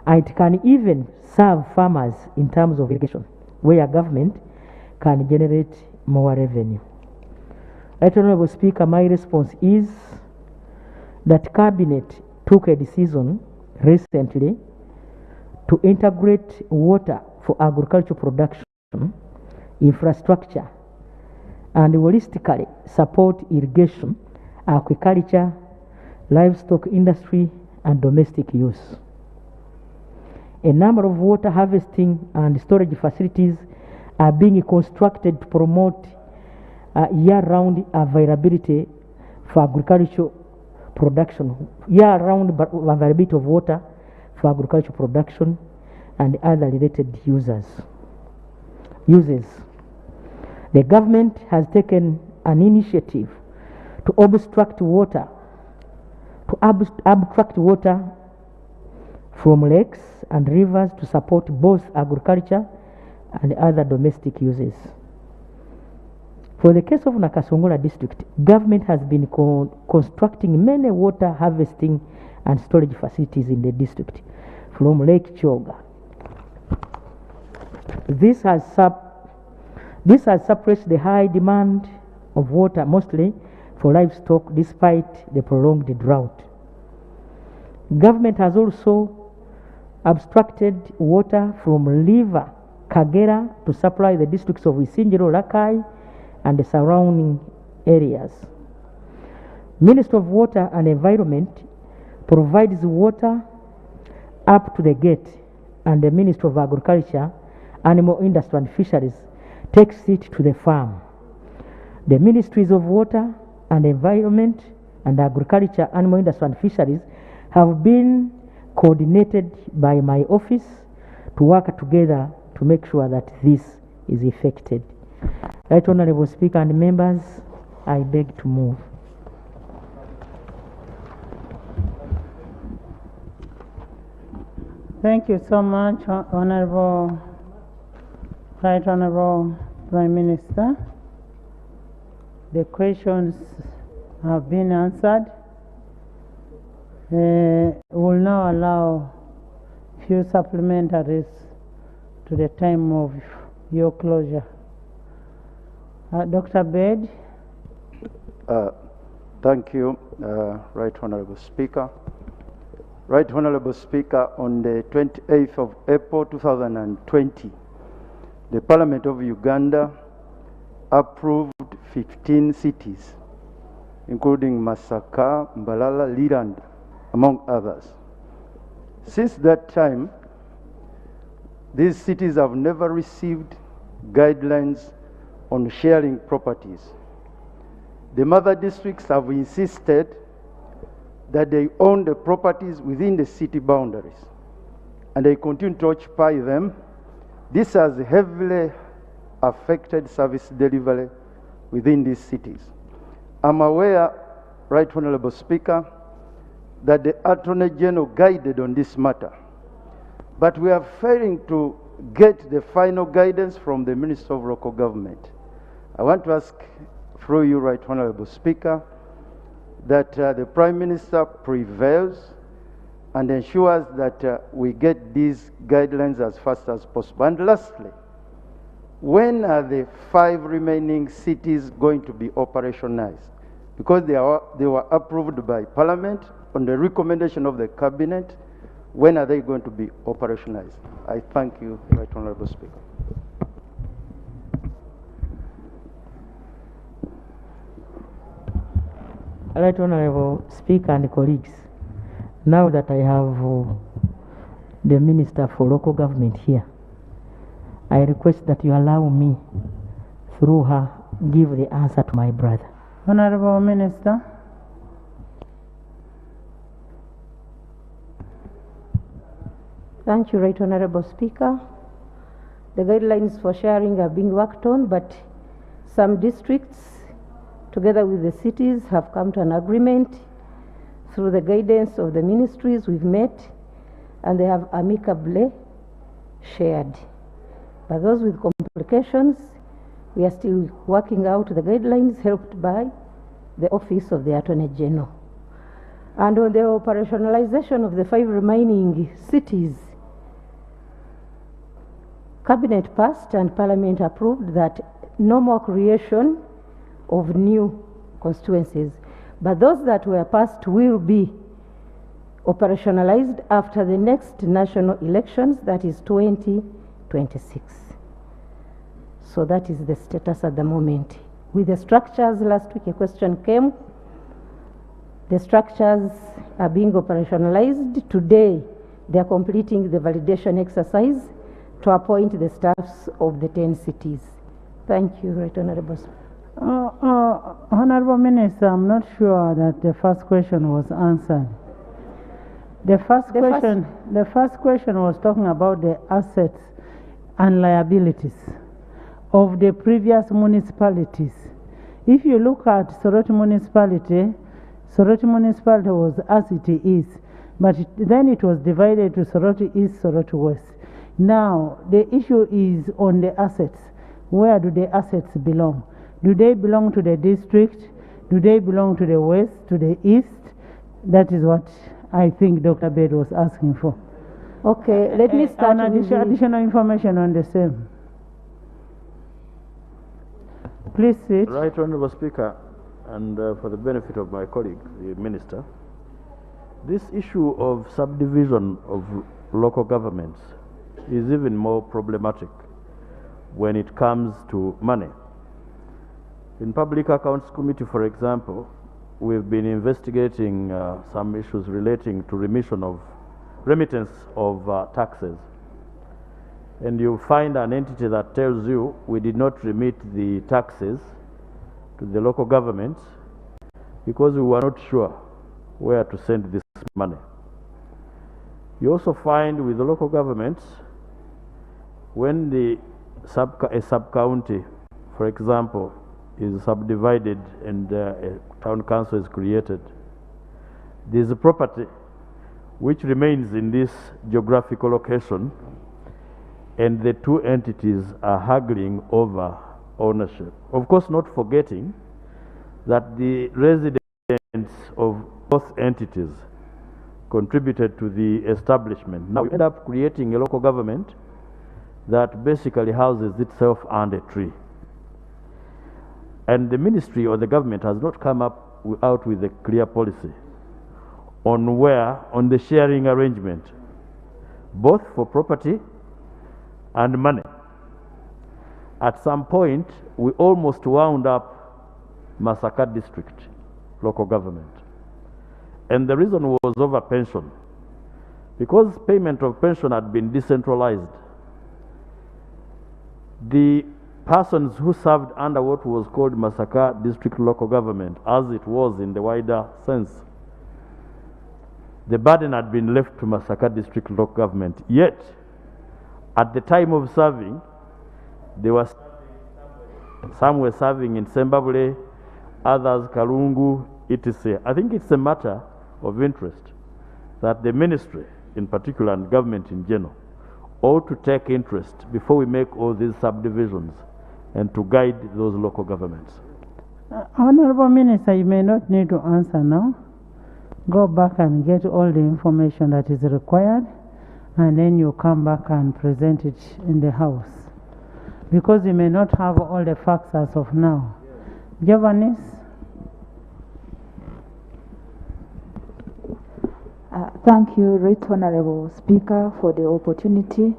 And it can even serve farmers in terms of irrigation, where government can generate more revenue. Right Honorable Speaker, my response is that Cabinet took a decision recently to integrate water for agricultural production, infrastructure, and holistically support irrigation, aquaculture, livestock industry, and domestic use. A number of water harvesting and storage facilities are being constructed to promote year-round availability for agricultural production, year-round availability of water for agricultural production and other related uses. The government has taken an initiative to abstract water from lakes and rivers to support both agriculture and other domestic uses. For the case of Nakasongola District, government has been constructing many water harvesting and storage facilities in the district from Lake Choga. This has suppressed the high demand of water, mostly for livestock, despite the prolonged drought. Government has also abstracted water from River Kagera to supply the districts of Isinjiro, Rakai, and the surrounding areas. Ministry of Water and Environment provides water up to the gate, and the Ministry of Agriculture, Animal Industry and Fisheries takes it to the farm. The Ministries of Water and Environment and Agriculture, Animal Industry and Fisheries have been coordinated by my office to work together to make sure that this is effected. Right Honorable Speaker and members, I beg to move. Thank you so much, Honorable Right Honorable Prime Minister. The questions have been answered. We'll now allow few supplementaries to the time of your closure. Dr. Bed. Thank you, Right Honorable Speaker. Right Honorable Speaker, on the 28th of April 2020, the Parliament of Uganda approved 15 cities, including Masaka, Mbalala, Leland, among others. Since that time, these cities have never received guidelines on sharing properties. The mother districts have insisted that they own the properties within the city boundaries, and they continue to occupy them. This has heavily affected service delivery within these cities. I'm aware, Right Honorable Speaker, that the Attorney General guided on this matter, but we are failing to get the final guidance from the Minister of Local Government. I want to ask, through you, Right Honorable Speaker, that the Prime Minister prevails and ensures that we get these guidelines as fast as possible. And lastly, when are the 5 remaining cities going to be operationalized? Because they were approved by Parliament on the recommendation of the Cabinet. When are they going to be operationalized? I thank you, Right Honorable Speaker. Right Honorable Speaker and colleagues, now that I have the Minister for Local Government here, I request that you allow me, through her, give the answer to my brother. Honorable Minister. Thank you, Right Honorable Speaker. The guidelines for sharing are being worked on, but some districts, together with the cities, have come to an agreement through the guidance of the ministries we've met, and they have amicably shared. But those with complications, we are still working out the guidelines helped by the Office of the Attorney General. And on the operationalization of the 5 remaining cities, Cabinet passed and Parliament approved that no more creation of new constituencies, but those that were passed will be operationalized after the next national elections, that is 2026. So that is the status at the moment. With the structures, last week a question came, the structures are being operationalized. Today, they are completing the validation exercise to appoint the staffs of the 10 cities. Thank you, Right Honorable. Honorable Minister, I'm not sure that the first question was answered. The first question was talking about the assets and liabilities of the previous municipalities. If you look at Soroti municipality was as it is, but then it was divided to Soroti East, Soroti West. Now, the issue is on the assets. Where do the assets belong? Do they belong to the district? Do they belong to the west, to the east? That is what I think Dr. Bed was asking for. Okay, let me start with additional information on the same. Please sit. Right Honorable Speaker, and for the benefit of my colleague, the Minister, this issue of subdivision of local governments is even more problematic when it comes to money. In Public Accounts Committee, for example, we've been investigating some issues relating to remittance of taxes. And you find an entity that tells you we did not remit the taxes to the local governments because we were not sure where to send this money. You also find with the local governments, when a sub-county, for example, is subdivided and a town council is created, there is a property which remains in this geographical location, and the two entities are haggling over ownership. Of course, not forgetting that the residents of both entities contributed to the establishment. Now we end up creating a local government that basically houses itself under a tree. And the ministry or the government has not come out with a clear policy on the sharing arrangement, both for property and money. At some point, we almost wound up Masaka district local government. And the reason was over pension. Because payment of pension had been decentralized, the persons who served under what was called Masaka district local government, as it was in the wider sense, the burden had been left to Masaka District Local Government. Yet, at the time of serving, some were serving in Sembabule, others Kalungu, etc. I think it's a matter of interest that the ministry in particular and government in general ought to take interest before we make all these subdivisions and to guide those local governments. Honorable Minister, you may not need to answer now. Go back and get all the information that is required, and then you come back and present it in the House. Because you may not have all the facts as of now. Giovannis? Thank you, Right Honorable Speaker, for the opportunity.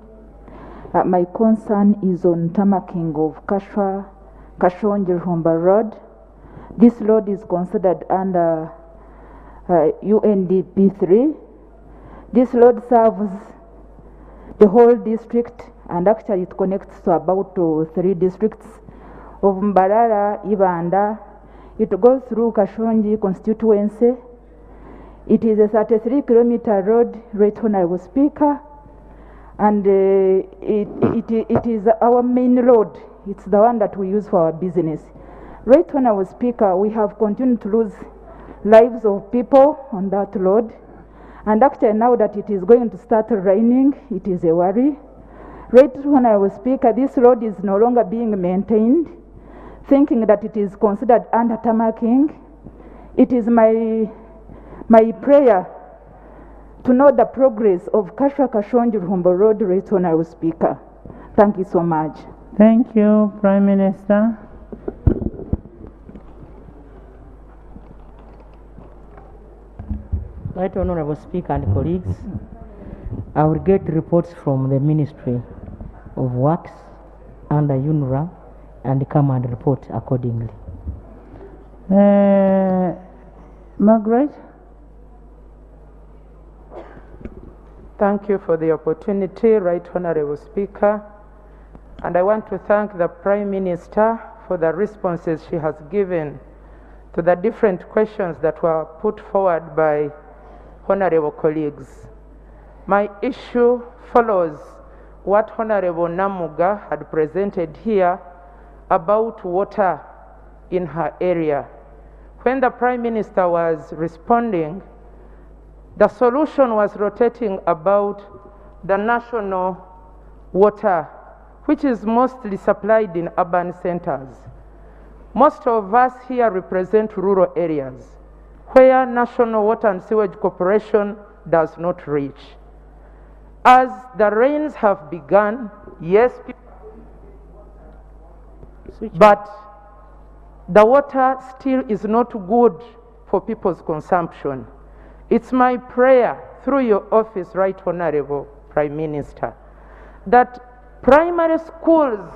My concern is on tamaking of Kashonji-Rumba Road. This road is considered under UNDP 3. This road serves the whole district, and actually it connects to about 3 districts of Mbarara, Ibanda. It goes through Kashonji constituency. It is a 33-kilometer road, Right Honorable Speaker, and it is our main road. It's the one that we use for our business. Right Honorable Speaker, we have continued to lose lives of people on that road, and actually now that it is going to start raining, it is a worry. Right Honorable Speaker, this road is no longer being maintained, thinking that it is considered under tamaking. It is my prayer to know the progress of Kashonji-Rumba Road, Right Honorable Speaker. Thank you so much. Thank you, Prime Minister. Right Honorable Speaker and colleagues, I will get reports from the Ministry of Works under UNRA and come and report accordingly. Margaret? Thank you for the opportunity, Right Honorable Speaker. And I want to thank the Prime Minister for the responses she has given to the different questions that were put forward by honorable colleagues. My issue follows what Honorable Namuga had presented here about water in her area. When the Prime Minister was responding, the solution was rotating about the national water, which is mostly supplied in urban centers. Most of us here represent rural areas where National Water and Sewage Corporation does not reach. As the rains have begun, yes, but the water still is not good for people's consumption. It's my prayer through your office, Right Honorable Prime Minister, that primary schools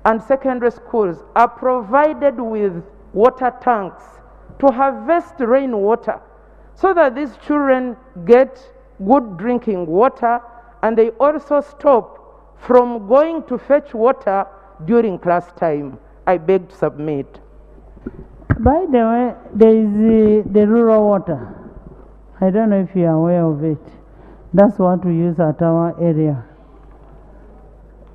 and secondary schools are provided with water tanks to harvest rainwater so that these children get good drinking water, and they also stop from going to fetch water during class time. I beg to submit. By the way, there is the rural water. I don't know if you are aware of it. That's what we use at our area.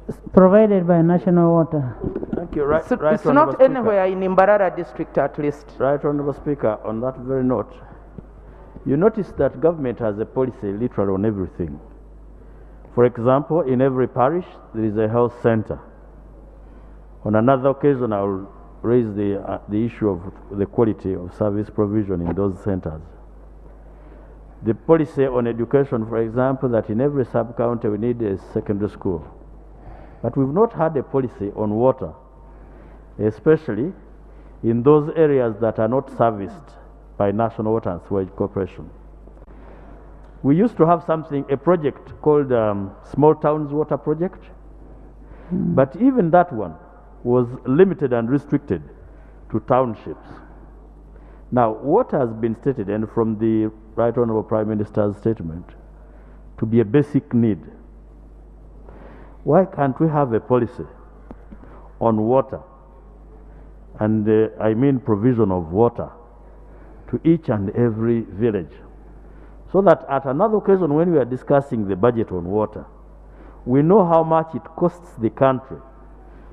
It's provided by National Water. Thank you. It's not anywhere in Mbarara district, at least. Right, Honorable Speaker, on that very note, you notice that government has a policy literally on everything. For example, in every parish, there is a health center. On another occasion, I will raise the issue of the quality of service provision in those centers. The policy on education, for example, that in every sub-county we need a secondary school. But we've not had a policy on water, especially in those areas that are not serviced by National Water and Sewage Corporation. We used to have a project called Small Towns Water Project, but even that one was limited and restricted to townships. Now, water has been stated, and from the Right Honorable Prime Minister's statement, to be a basic need. Why can't we have a policy on water, and I mean provision of water to each and every village, so that at another occasion when we are discussing the budget on water, we know how much it costs the country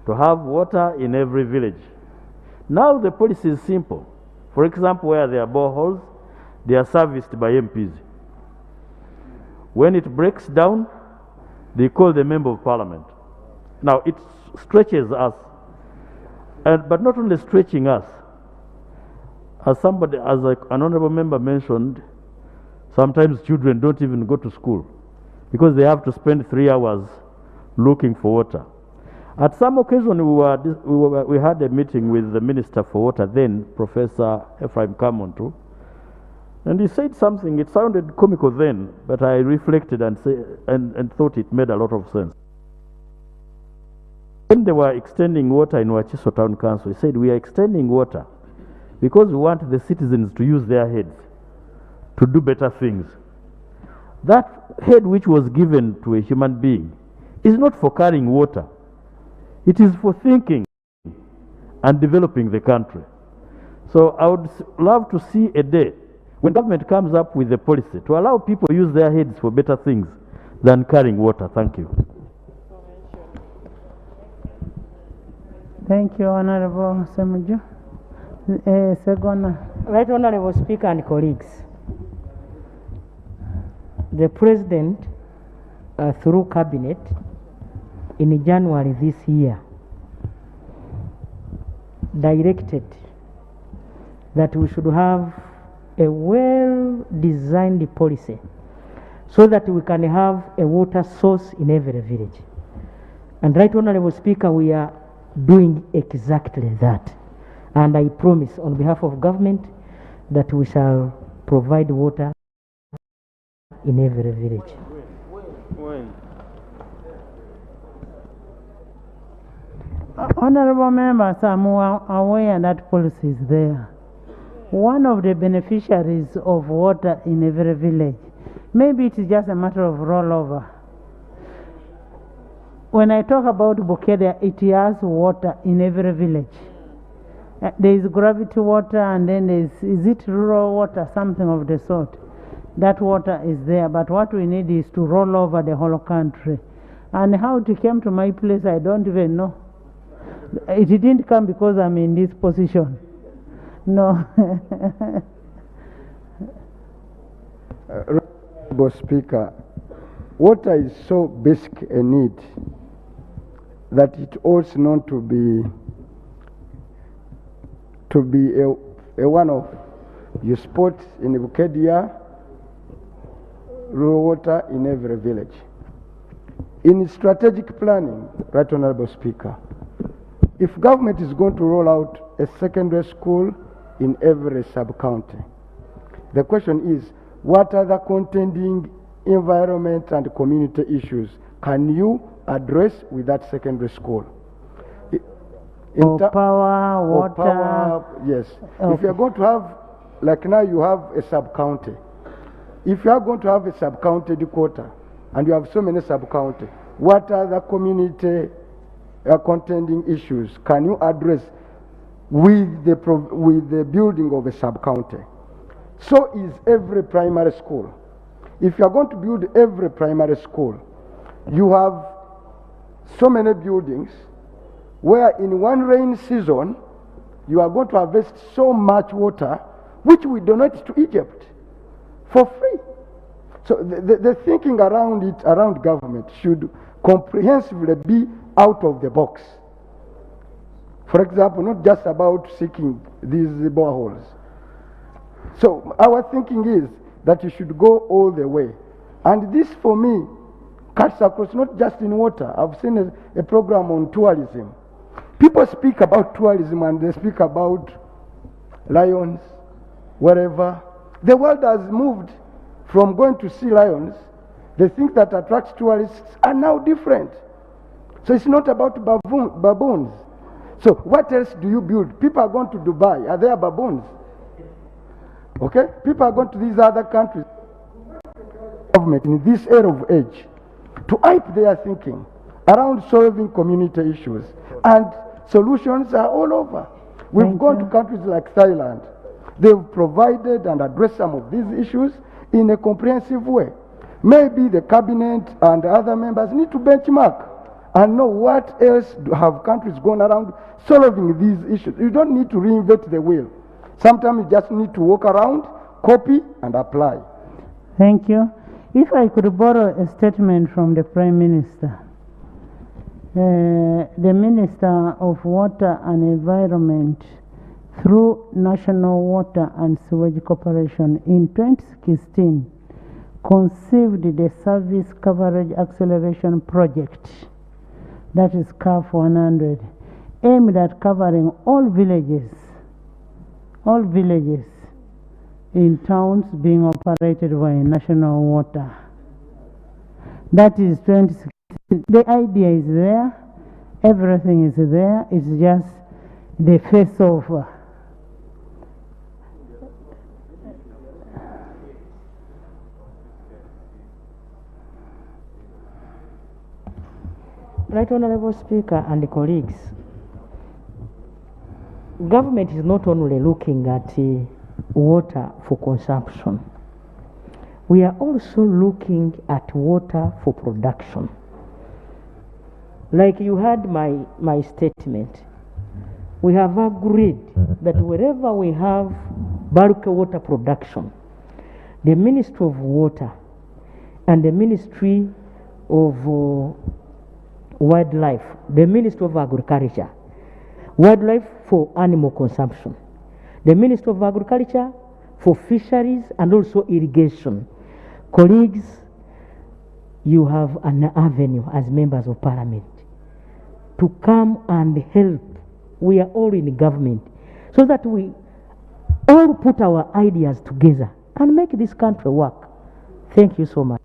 to have water in every village. Now the policy is simple. For example, where there are boreholes, they are serviced by MPs. When it breaks down, they call the Member of Parliament. Now it stretches us, but not only stretching us. As an honorable member mentioned, sometimes children don't even go to school because they have to spend 3 hours looking for water. At some occasion, we had a meeting with the Minister for Water then, Professor Ephraim Kamuntu, and he said something. It sounded comical then, but I reflected and thought it made a lot of sense. When they were extending water in Wachiso Town Council, he said, we are extending water because we want the citizens to use their heads to do better things. That head which was given to a human being is not for carrying water. It is for thinking and developing the country. So I would love to see a day when government comes up with a policy to allow people to use their heads for better things than carrying water. Thank you. Thank you, Honorable Semuju. Segona. Right Honorable Speaker and colleagues, the President, through Cabinet, in January this year, directed that we should have a well-designed policy so that we can have a water source in every village. And Right Honorable Speaker, we are doing exactly that. And I promise on behalf of government that we shall provide water in every village. Honorable members, I'm aware that policy is there. One of the beneficiaries of water in every village, maybe it is just a matter of rollover. When I talk about Bukedia, it has water in every village. There is gravity water, and then there is it rural water, something of the sort. That water is there, but what we need is to roll over the whole country. And how it came to my place, I don't even know. It didn't come because I'm in this position. No. Honorable Speaker, water is so basic a need that it ought not to be a one-off. You spot in Bukedia rural water in every village. In strategic planning, Right Honorable Speaker, if government is going to roll out a secondary school in every sub-county, the question is, what other contending environment and community issues can you address with that secondary school? Power, water. Yes. Okay. If you are going to have, like now you have a sub-county. If you are going to have a sub-county quota, and you have so many sub-county, what other community contending issues can you address with the building of a sub-county? So is every primary school. If you are going to build every primary school, you have so many buildings where in one rain season you are going to harvest so much water which we donate to Egypt for free. So the thinking around it, around government, should comprehensively be out of the box. For example, not just about seeking these boreholes. So our thinking is that you should go all the way. And this for me cuts across not just in water. I've seen a program on tourism. People speak about tourism and they speak about lions, wherever. The world has moved from going to see lions. The things that attract tourists are now different. So it's not about baboons. So what else do you build? People are going to Dubai. Are there baboons? Okay? People are going to these other countries. Government in this era of age to hype their thinking around solving community issues. And solutions are all over. We've gone to countries like Thailand. They've provided and addressed some of these issues in a comprehensive way. Maybe the cabinet and other members need to benchmark and know what else have countries gone around solving these issues. You don't need to reinvent the wheel. Sometimes you just need to walk around, copy, and apply. Thank you. If I could borrow a statement from the Prime Minister. The Minister of Water and Environment, through National Water and Sewage Corporation in 2016, conceived the Service Coverage Acceleration Project, that is CAF 100, aimed at covering all villages in towns being operated by National Water. That is 2016. The idea is there, everything is there, it's just the face of Right Honorable Speaker and colleagues, government is not only looking at water for consumption, we are also looking at water for production. Like you heard my statement, we have agreed that wherever we have bulk water production, the Ministry of Water and the Ministry of Wildlife, the Ministry of Agriculture, Wildlife for animal consumption, the Ministry of Agriculture for fisheries and also irrigation. Colleagues, you have an avenue as members of Parliament to come and help. We are all in government, so that we all put our ideas together and make this country work. Thank you so much.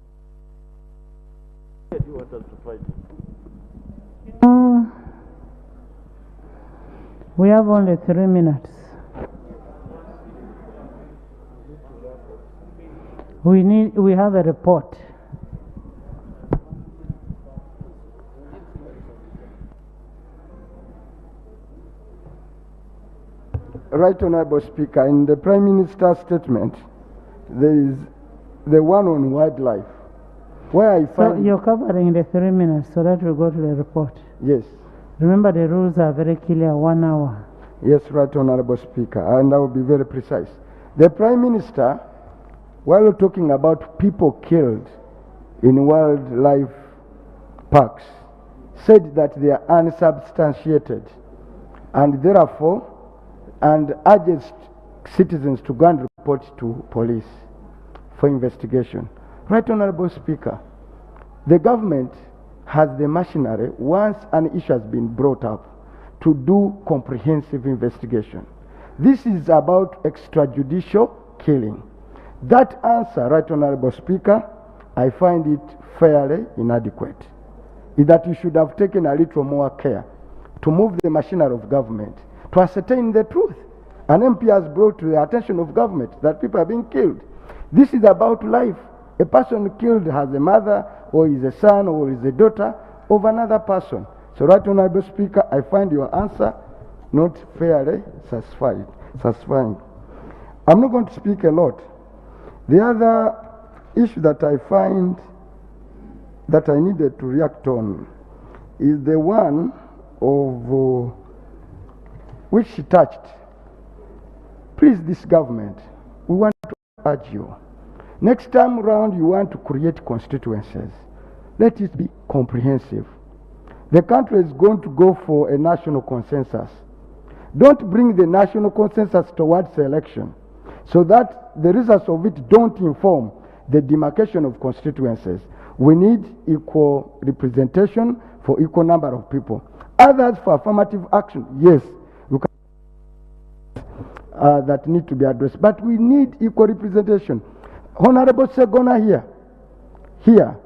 We have only 3 minutes. We have a report. Right Honorable Speaker, in the Prime Minister's statement, there is the one on wildlife, where I find... So you're covering the 3 minutes, so that we go to the report. Yes. Remember, the rules are very clear, 1 hour. Yes, Right Honorable Speaker, and I will be very precise. The Prime Minister, while talking about people killed in wildlife parks, said that they are unsubstantiated, and therefore, and urges citizens to go and report to police for investigation. Right Honorable Speaker, the government has the machinery, once an issue has been brought up, to do comprehensive investigation. This is about extrajudicial killing. That answer, Right Honorable Speaker, I find it fairly inadequate. Is that you should have taken a little more care to move the machinery of government to ascertain the truth. An MP has brought to the attention of government that people are being killed. This is about life. A person killed has a mother, or is a son, or is a daughter of another person. So, Right Honorable Speaker, I find your answer not fairly satisfying. I'm not going to speak a lot. The other issue that I find that I needed to react on is the one of which she touched. Please, this government, we want to urge you. Next time round, you want to create constituencies. Let it be comprehensive. The country is going to go for a national consensus. Don't bring the national consensus towards the election, so that the results of it don't inform the demarcation of constituencies. We need equal representation for equal number of people. Others for affirmative action, yes, you can, that need to be addressed, but we need equal representation. Honorable Segona here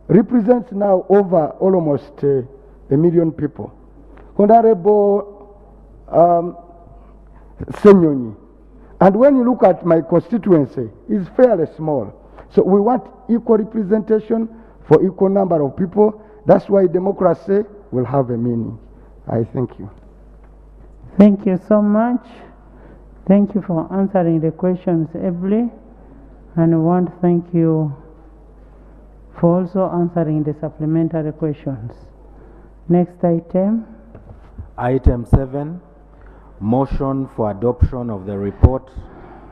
represents now over almost a million people. Honorable Senyonyi, and when you look at my constituency, it's fairly small. So we want equal representation for equal number of people. That's why democracy will have a meaning. I thank you. Thank you so much. Thank you for answering the questions ably. And I want to thank you for also answering the supplementary questions. Next item. Item 7, motion for adoption of the report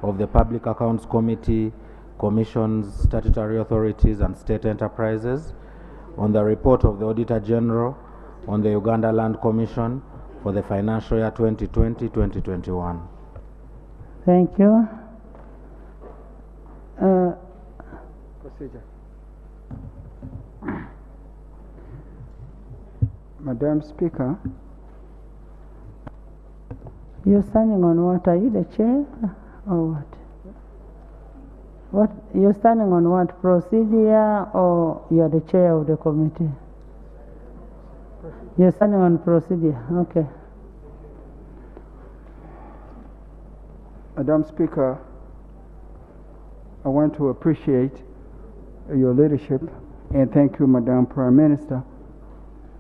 of the Public Accounts Committee, Commissions, Statutory Authorities and State Enterprises on the report of the Auditor General on the Uganda Land Commission for the financial year 2020-2021. Thank you. Procedure. Madam Speaker. You're standing on what? Are you the chair or what? What? You're standing on what? Procedure or you're the chair of the committee? You're standing on procedure. Okay. Madam Speaker, I want to appreciate your leadership and thank you, Madam Prime Minister.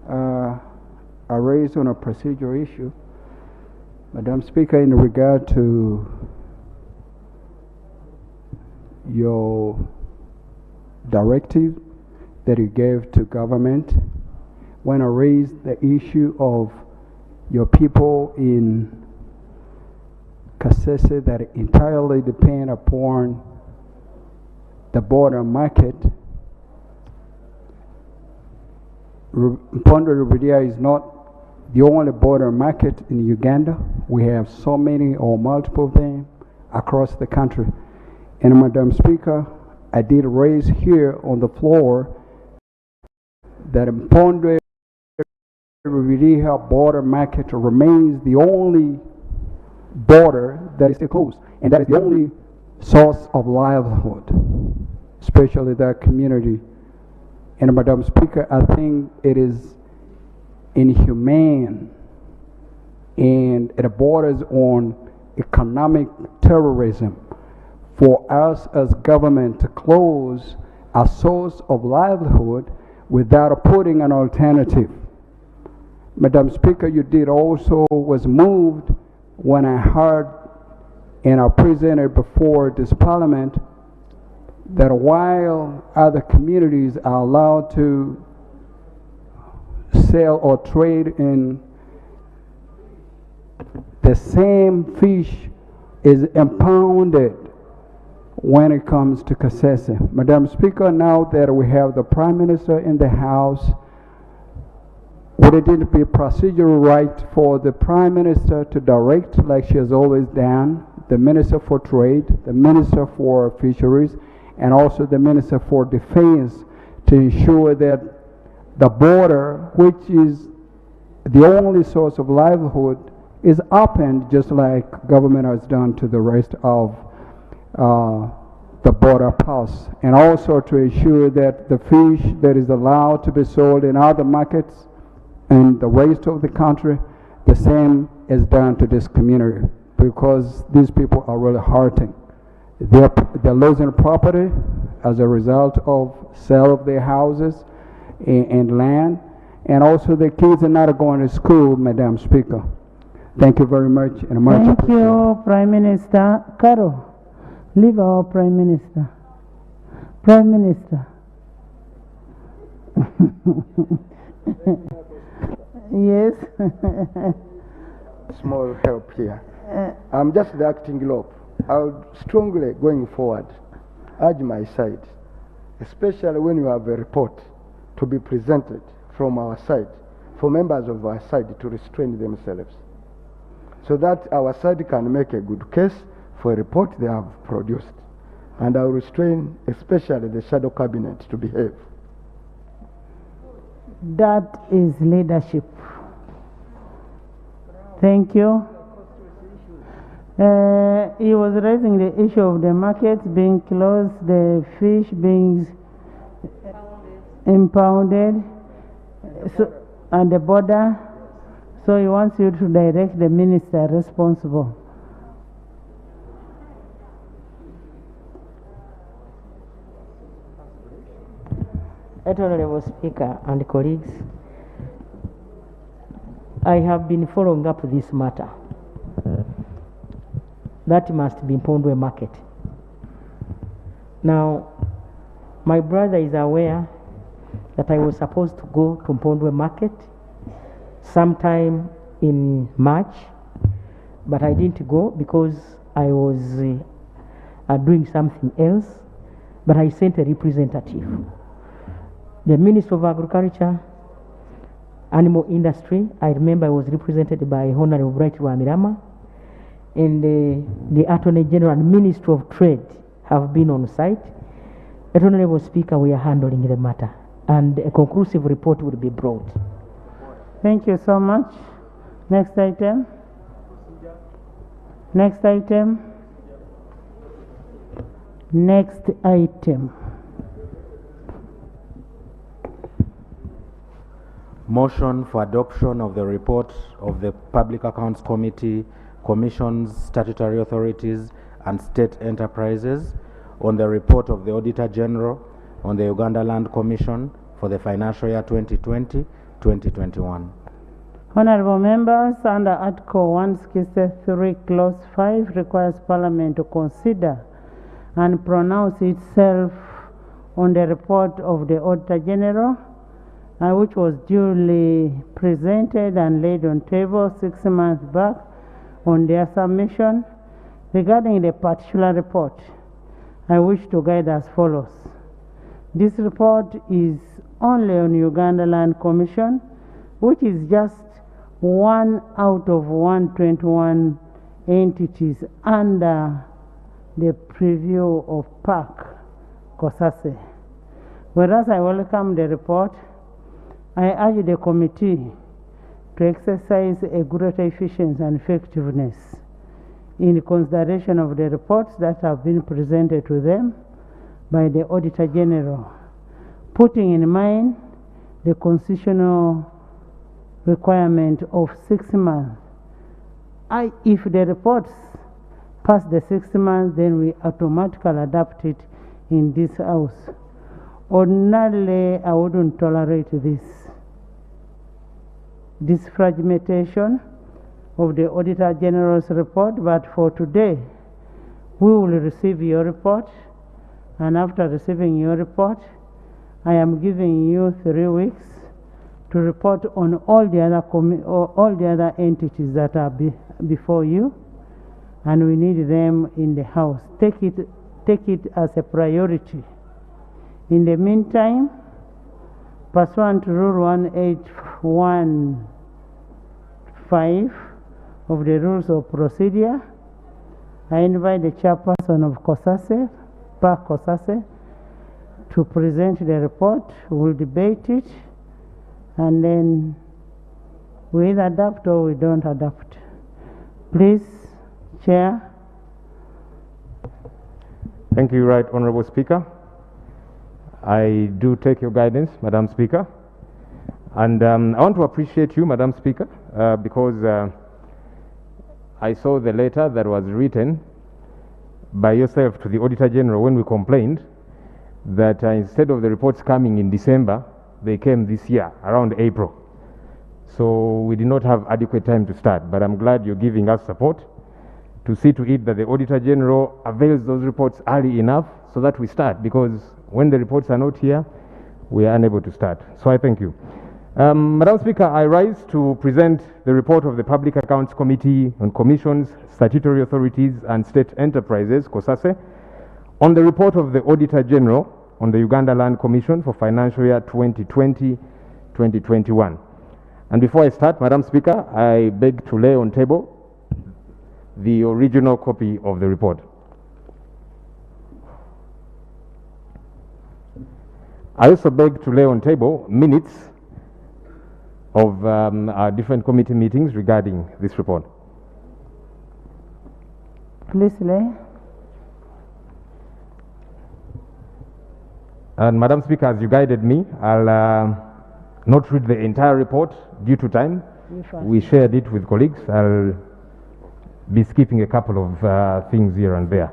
I raised on a procedural issue. Madam Speaker, in regard to your directive that you gave to government, when I raised the issue of your people in Tsetse that entirely depend upon the border market, Mpondo Rubidia is not the only border market in Uganda. We have so many or multiple of them across the country. And Madam Speaker, I did raise here on the floor that Mpondo Rubidia border market remains the only border that is closed, and that is the only source of livelihood, especially that community. And Madam Speaker, I think it is inhumane and it borders on economic terrorism for us as government to close a source of livelihood without putting an alternative. Madam Speaker, you did also was moved when I heard and I presented before this Parliament that while other communities are allowed to sell or trade in the same fish is impounded when it comes to Tsetse. Madam Speaker, now that we have the Prime Minister in the House, would it be procedural right for the Prime Minister to direct, like she has always done, the Minister for Trade, the Minister for Fisheries, and also the Minister for Defense to ensure that the border, which is the only source of livelihood, is opened just like government has done to the rest of the border posts, and also to ensure that the fish that is allowed to be sold in other markets and the rest of the country, the same is done to this community, because these people are really hurting. They're losing property as a result of sale of their houses and land, and also the kids are not going to school, Madam Speaker. Thank you very much. And much Thank you, Prime Minister. Caro, leave our Prime Minister. Prime Minister. Yes. Small help here. I'm just the acting law. I would strongly, going forward, urge my side, especially when you have a report to be presented from our side, for members of our side to restrain themselves, so that our side can make a good case for a report they have produced. And I will restrain especially the shadow cabinet to behave. That is leadership. Thank you. He was raising the issue of the markets being closed, the fish being impounded, so, and the border. So he wants you to direct the minister responsible. Honorable Speaker and colleagues, I have been following up this matter. That must be Mpondwe market. Now, my brother is aware that I was supposed to go to Mpondwe Market sometime in March, but I didn't go because I was doing something else, but I sent a representative. The Minister of Agriculture, Animal Industry, I remember I was represented by Honorable Bright Wamirama, and the Attorney General and Minister of Trade have been on site. Honorable Speaker, we are handling the matter, and a conclusive report will be brought. Thank you so much. Next item. Next item. Next item. Motion for adoption of the report of the Public Accounts Committee, Commissions, Statutory Authorities, and State Enterprises on the report of the Auditor General on the Uganda Land Commission for the financial year 2020-2021. Honorable members, under Article 163, Clause 5 requires Parliament to consider and pronounce itself on the report of the Auditor General, which was duly presented and laid on table 6 months back on their submission. Regarding the particular report, I wish to guide as follows. This report is only on Uganda Land Commission, which is just one out of 121 entities under the preview of PAC Kosase. Whereas I welcome the report, I urge the committee to exercise a greater efficiency and effectiveness in consideration of the reports that have been presented to them by the Auditor General, putting in mind the constitutional requirement of 6 months. If the reports pass the 6 months, then we automatically adapt it in this house. Ordinarily, I wouldn't tolerate this fragmentation of the Auditor General's report, but for today, we will receive your report, and after receiving your report, I am giving you 3 weeks to report on all the other entities that are before you, and we need them in the House. Take it as a priority. In the meantime, pursuant to Rule 1815 of the Rules of Procedure, I invite the chairperson of Kosase, Park Kosase, to present the report. We'll debate it, and then we either adapt or we don't adapt. Please, Chair. Thank you, Right Honorable Speaker. I do take your guidance, Madam Speaker. And I want to appreciate you, Madam Speaker, because I saw the letter that was written by yourself to the Auditor General when we complained that instead of the reports coming in December, they came this year, around April. So we did not have adequate time to start, but I'm glad you're giving us support to see to it that the Auditor General avails those reports early enough so that we start, because when the reports are not here, we are unable to start. So I thank you. Madam Speaker, I rise to present the report of the Public Accounts Committee on Commissions, Statutory Authorities and State Enterprises, COSASE, on the report of the Auditor General on the Uganda Land Commission for financial year 2020-2021. And before I start, Madam Speaker, I beg to lay on table the original copy of the report. I also beg to lay on table minutes of our different committee meetings regarding this report. Please lay. And Madam Speaker, as you guided me, I'll not read the entire report due to time. We shared it with colleagues. I'll be skipping a couple of things here and there.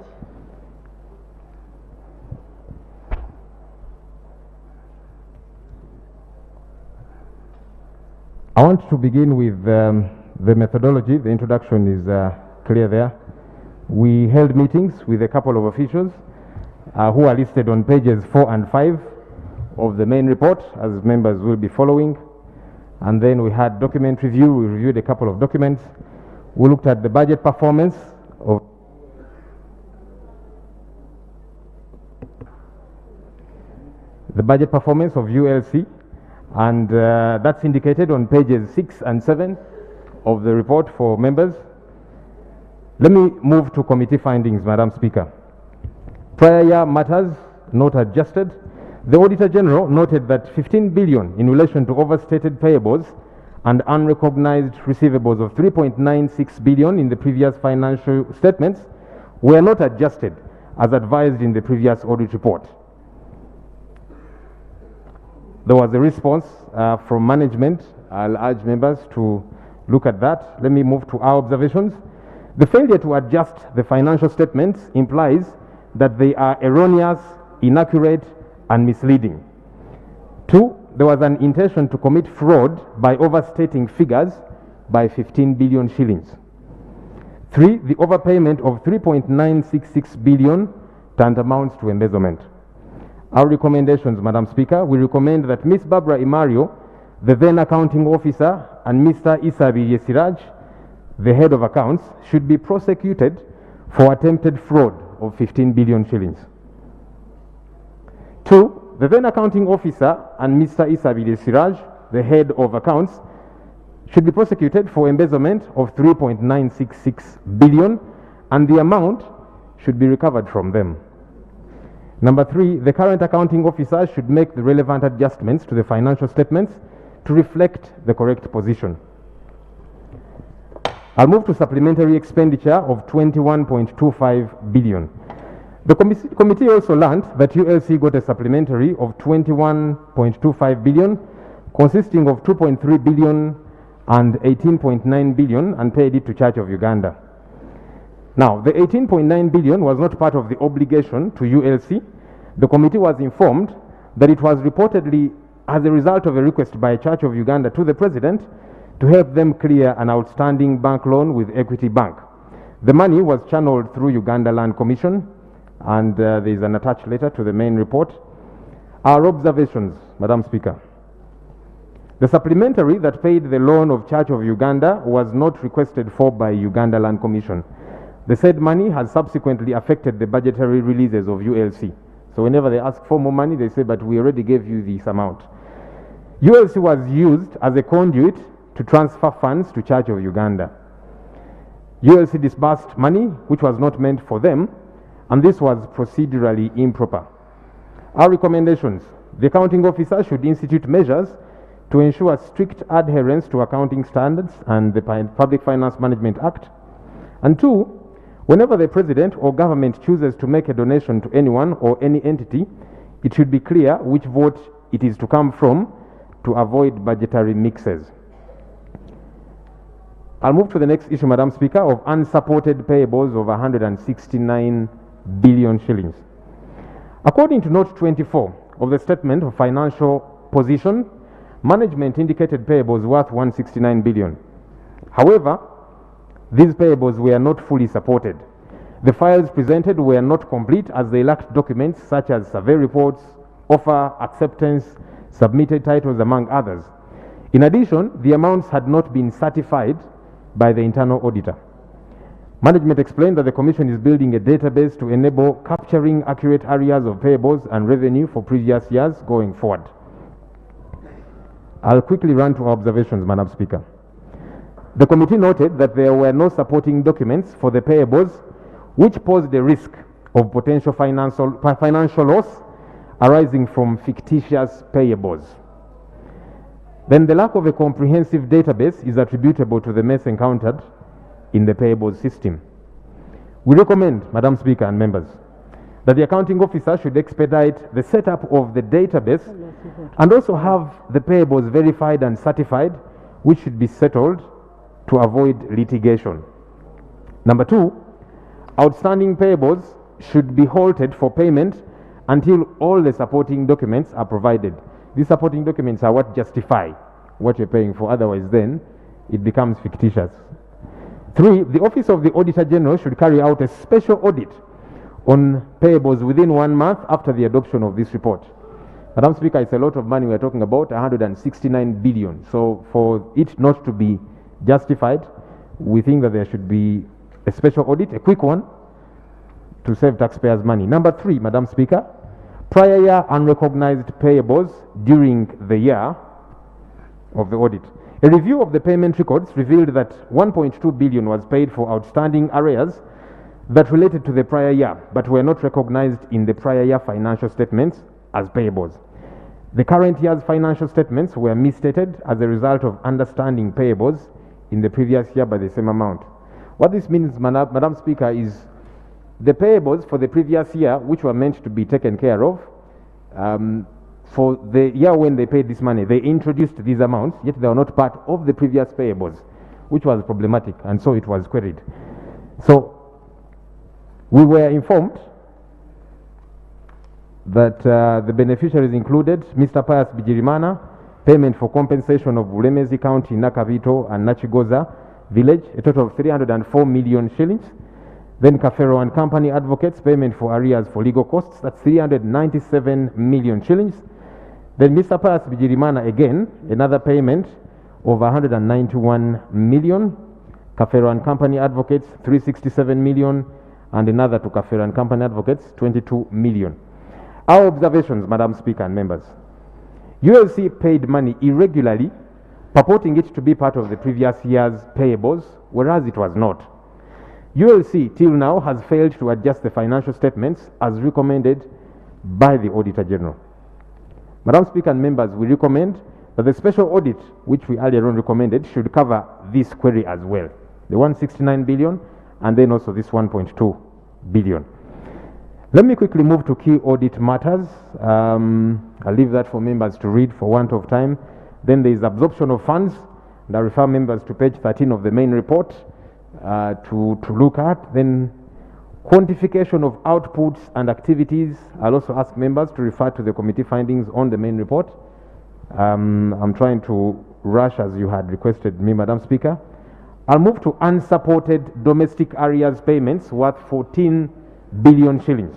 I want to begin with the methodology. The introduction is clear there. We held meetings with a couple of officials, who are listed on pages 4 and 5 of the main report, as members will be following. And then we had document review. We reviewed a couple of documents. We looked at the budget performance of ULC, and that's indicated on pages 6 and 7 of the report for members. Let me move to committee findings, Madam Speaker. Prior year matters not adjusted. The Auditor General noted that 15 billion in relation to overstated payables and unrecognized receivables of 3.96 billion in the previous financial statements were not adjusted as advised in the previous audit report. There was a response from management. I'll urge members to look at that. Let me move to our observations. The failure to adjust the financial statements implies that they are erroneous, inaccurate, and misleading. 2, there was an intention to commit fraud by overstating figures by 15 billion shillings. 3, the overpayment of 3.966 billion tantamounts to embezzlement. Our recommendations, Madam Speaker, we recommend that Ms. Barbara Imario, the then accounting officer, and Mr. Isabelle Siraj, the head of accounts, should be prosecuted for attempted fraud of 15 billion shillings. 2, the then accounting officer and Mr. Isabelle Siraj, the head of accounts, should be prosecuted for embezzlement of 3.966 billion, and the amount should be recovered from them. Number 3, the current accounting officer should make the relevant adjustments to the financial statements to reflect the correct position. I'll move to supplementary expenditure of 21.25 billion. The committee also learned that ULC got a supplementary of 21.25 billion, consisting of 2.3 billion and 18.9 billion, and paid it to Church of Uganda. Now, the 18.9 billion was not part of the obligation to ULC. The committee was informed that it was reportedly as a result of a request by Church of Uganda to the President to help them clear an outstanding bank loan with Equity Bank. The money was channeled through Uganda Land Commission, and there is an attached letter to the main report. Our observations, Madam Speaker. The supplementary that paid the loan of Church of Uganda was not requested for by Uganda Land Commission. The said money has subsequently affected the budgetary releases of ULC. So whenever they ask for more money, they say, but we already gave you this amount. ULC was used as a conduit to transfer funds to Church of Uganda. ULC disbursed money which was not meant for them, and this was procedurally improper. Our recommendations: the accounting officer should institute measures to ensure strict adherence to accounting standards and the Public Finance Management Act. And 2, whenever the President or government chooses to make a donation to anyone or any entity, it should be clear which vote it is to come from to avoid budgetary mixes. I'll move to the next issue, Madam Speaker, of unsupported payables of 169 billion shillings. According to note 24 of the Statement of Financial Position, management indicated payables worth 169 billion. However, these payables were not fully supported. The files presented were not complete as they lacked documents such as survey reports, offer, acceptance, submitted titles, among others. In addition, the amounts had not been certified by the internal auditor. Management explained that the Commission is building a database to enable capturing accurate areas of payables and revenue for previous years going forward. I'll quickly run to our observations, Madam Speaker. The committee noted that there were no supporting documents for the payables, which posed a risk of potential financial loss arising from fictitious payables. Then the lack of a comprehensive database is attributable to the mess encountered in the payables system. We recommend, Madam Speaker and members, that the accounting officer should expedite the setup of the database and also have the payables verified and certified, which should be settled to avoid litigation. Number 2, outstanding payables should be halted for payment until all the supporting documents are provided. These supporting documents are what justify what you're paying for, otherwise then it becomes fictitious. 3, the Office of the Auditor General should carry out a special audit on payables within 1 month after the adoption of this report. Madam Speaker, it's a lot of money. We're talking about 169 billion. So for it not to be justified, we think that there should be a special audit, a quick one, to save taxpayers' money. Number 3, Madam Speaker, prior year unrecognized payables during the year of the audit. A review of the payment records revealed that 1.2 billion was paid for outstanding arrears that related to the prior year, but were not recognized in the prior year financial statements as payables. The current year's financial statements were misstated as a result of understanding payables in the previous year by the same amount. What this means, Madam Speaker, is the payables for the previous year, which were meant to be taken care of, for the year when they paid this money, they introduced these amounts, yet they were not part of the previous payables, which was problematic, and so it was queried. So we were informed that the beneficiaries included Mr. Pius Bigirimana, payment for compensation of Bulemezi County, Nakavito and Nachigoza village, a total of 304 million shillings. Then Kafero and Company Advocates, payment for arrears for legal costs, that's 397 million shillings. Then Mr. Pius Bigirimana again, another payment of 191 million. Kafero and Company Advocates, 367 million, and another to Kafero and Company Advocates, 22 million. Our observations, Madam Speaker and members. ULC paid money irregularly, purporting it to be part of the previous year's payables, whereas it was not. ULC till now has failed to adjust the financial statements as recommended by the Auditor General. Madam Speaker and members, we recommend that the special audit, which we earlier on recommended, should cover this query as well. The 169 billion and then also this 1.2 billion. Let me quickly move to key audit matters. I'll leave that for members to read for want of time. Then there is absorption of funds, and I refer members to page 13 of the main report to look at. Then quantification of outputs and activities. I'll also ask members to refer to the committee findings on the main report. I'm trying to rush as you had requested me, Madam Speaker. I'll move to unsupported domestic arrears payments worth 14 billion shillings.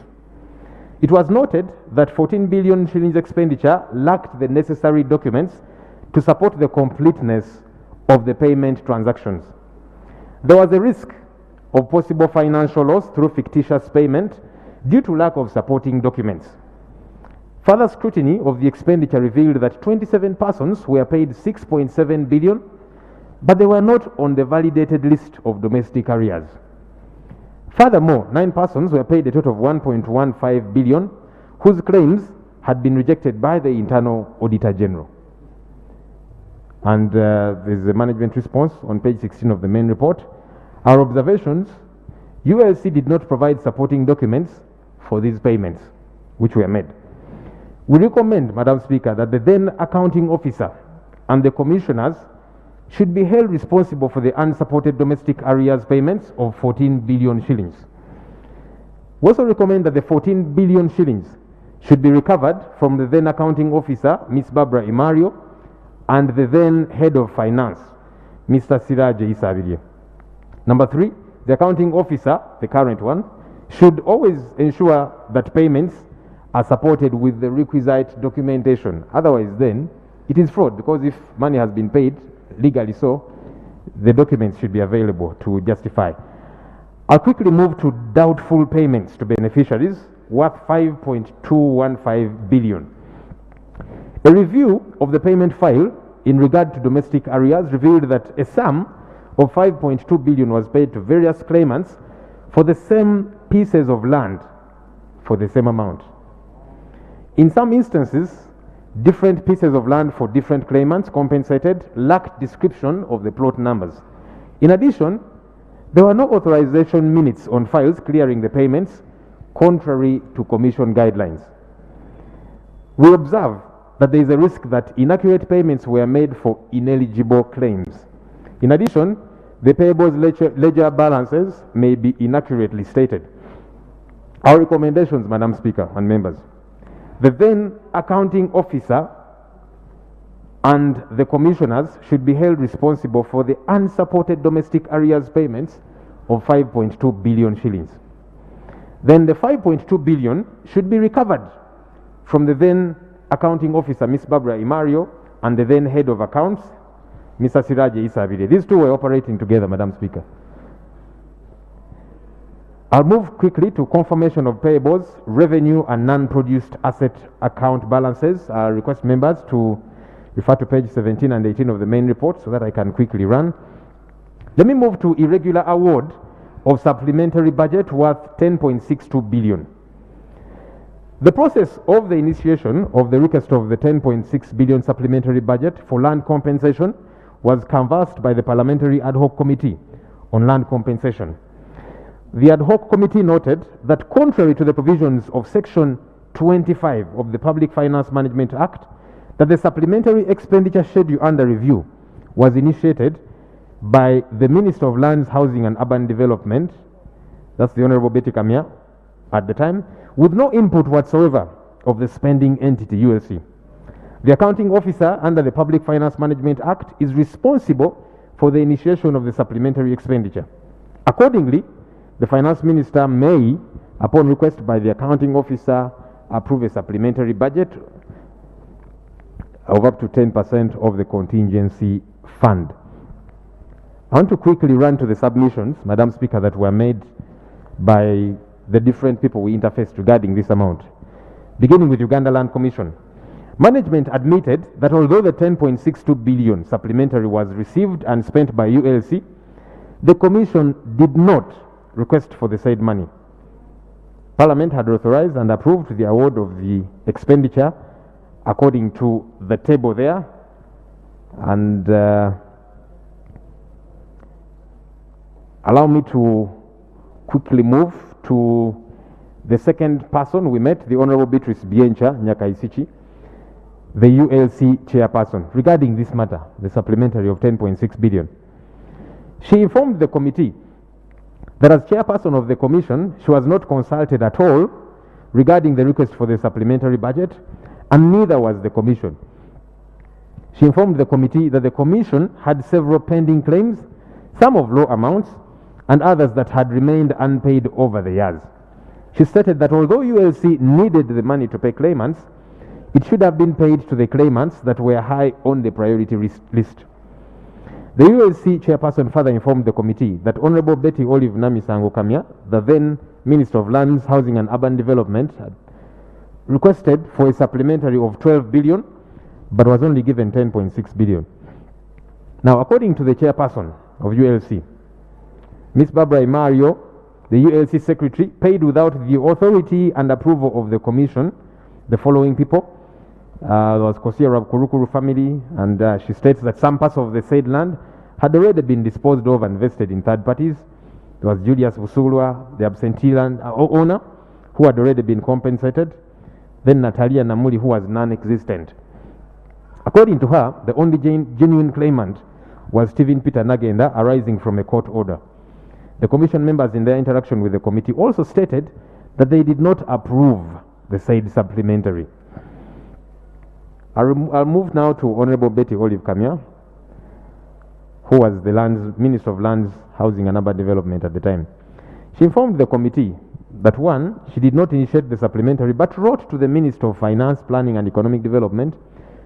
It was noted that 14 billion shillings expenditure lacked the necessary documents to support the completeness of the payment transactions. There was a risk of possible financial loss through fictitious payment due to lack of supporting documents. Further scrutiny of the expenditure revealed that 27 persons were paid 6.7 billion, but they were not on the validated list of domestic arrears. Furthermore, 9 persons were paid a total of 1.15 billion, whose claims had been rejected by the Internal Auditor General. And there's a management response on page 16 of the main report. Our observations: ULC did not provide supporting documents for these payments, which were made. We recommend, Madam Speaker, that the then accounting officer and the commissioners should be held responsible for the unsupported domestic arrears payments of 14 billion shillings. We also recommend that the 14 billion shillings should be recovered from the then accounting officer, Ms. Barbara Imario, and the then head of finance, Mr. Siraj Isabiri. Number 3, the accounting officer, the current one, should always ensure that payments are supported with the requisite documentation. Otherwise, then, it is fraud, because if money has been paid, legally so, the documents should be available to justify. I'll quickly move to doubtful payments to beneficiaries worth 5.215 billion. A review of the payment file in regard to domestic arrears revealed that a sum of 5.2 billion was paid to various claimants for the same pieces of land for the same amount. In some instances, different pieces of land for different claimants compensated lacked description of the plot numbers. In addition, there were no authorization minutes on files clearing the payments, contrary to Commission guidelines. We observe that there is a risk that inaccurate payments were made for ineligible claims. In addition, the payables ledger balances may be inaccurately stated. Our recommendations, Madam Speaker and members: the then accounting officer and the commissioners should be held responsible for the unsupported domestic arrears payments of 5.2 billion shillings. then the 5.2 billion should be recovered from the then accounting officer, Ms. Barbara Imario, and the then head of accounts, Mr. Siraje Isabire. These two were operating together, Madam Speaker. I'll move quickly to confirmation of payables, revenue, and non-produced asset account balances. I request members to refer to page 17 and 18 of the main report so that I can quickly run. Let me move to irregular award of supplementary budget worth 10.62 billion. The process of the initiation of the request of the 10.6 billion supplementary budget for land compensation was canvassed by the Parliamentary Ad Hoc Committee on Land Compensation. The Ad Hoc Committee noted that contrary to the provisions of Section 25 of the Public Finance Management Act, that the supplementary expenditure schedule under review was initiated by the Minister of Lands, Housing and Urban Development, that's the Honorable Betty Kamya at the time, with no input whatsoever of the spending entity, ULC. The accounting officer under the Public Finance Management Act is responsible for the initiation of the supplementary expenditure. Accordingly, the Finance Minister may, upon request by the accounting officer, approve a supplementary budget of up to 10% of the contingency fund. I want to quickly run to the submissions, Madam Speaker, that were made by the different people we interfaced regarding this amount. Beginning with Uganda Land Commission. Management admitted that although the 10.62 billion supplementary was received and spent by ULC, the Commission did not request for the said money. Parliament had authorized and approved the award of the expenditure according to the table there, and allow me to quickly move to the second person we met, the Honorable Beatrice Biencha Nyakaisichi, the ULC chairperson, regarding this matter, the supplementary of 10.6 billion. She informed the committee that as chairperson of the commission, she was not consulted at all regarding the request for the supplementary budget, and neither was the commission. She informed the committee that the commission had several pending claims, some of low amounts, and others that had remained unpaid over the years. She stated that although ULC needed the money to pay claimants, it should have been paid to the claimants that were high on the priority list. The ULC chairperson further informed the committee that Honorable Betty Olive Namisango Kamya, the then Minister of Lands, Housing and Urban Development, had requested for a supplementary of 12 billion, but was only given 10.6 billion. Now, according to the chairperson of ULC, Ms. Barbara Imario, the ULC secretary, paid without the authority and approval of the commission the following people. There was Kosia Rabkurukuru family, and she states that some parts of the said land had already been disposed of and vested in third parties. There was Julius Busulwa, the absentee land owner, who had already been compensated. Then Natalia Namuli, who was non-existent. According to her, the only genuine claimant was Stephen Peter Nagenda, arising from a court order. The commission members in their interaction with the committee also stated that they did not approve the said supplementary. I'll move now to Honorable Betty Olive Kamya, who was the Minister of Lands, Housing and Urban Development at the time. She informed the committee that one, she did not initiate the supplementary, but wrote to the Minister of Finance, Planning and Economic Development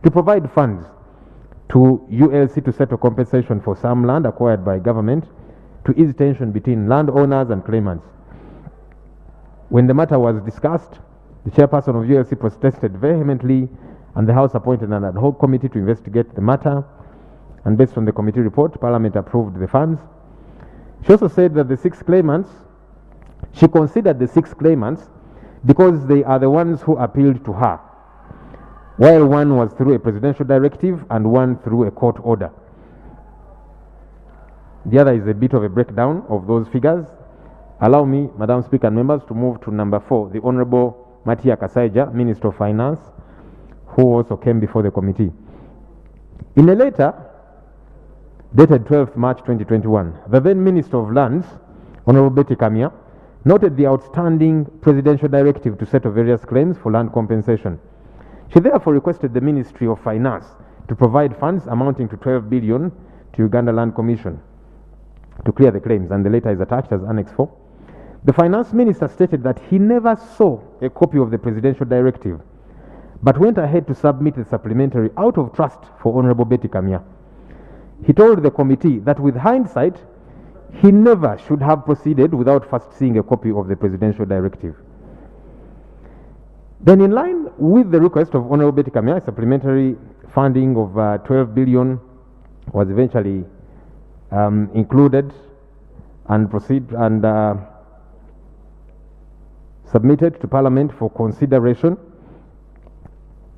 to provide funds to ULC to settle compensation for some land acquired by government to ease tension between landowners and claimants. When the matter was discussed, the chairperson of ULC protested vehemently, and the House appointed an ad hoc committee to investigate the matter, and based on the committee report, Parliament approved the funds. She also said that the 6 claimants, she considered the 6 claimants because they are the ones who appealed to her, while one was through a presidential directive and one through a court order. The other is a bit of a breakdown of those figures. Allow me, Madam Speaker and members, to move to number 4, the Honorable Matia Kasaija, Minister of Finance, who also came before the committee. In a letter dated 12th March 2021, the then Minister of Lands, Honorable Betty Kamya, noted the outstanding presidential directive to settle various claims for land compensation. She therefore requested the Ministry of Finance to provide funds amounting to 12 billion to Uganda Land Commission to clear the claims, and the letter is attached as Annex 4. The finance minister stated that he never saw a copy of the presidential directive, but went ahead to submit the supplementary out of trust for Honorable Betty Kamya. He told the committee that with hindsight, he never should have proceeded without first seeing a copy of the presidential directive. Then, in line with the request of Honorable Betty Kamya, supplementary funding of 12 billion was eventually included and submitted to Parliament for consideration.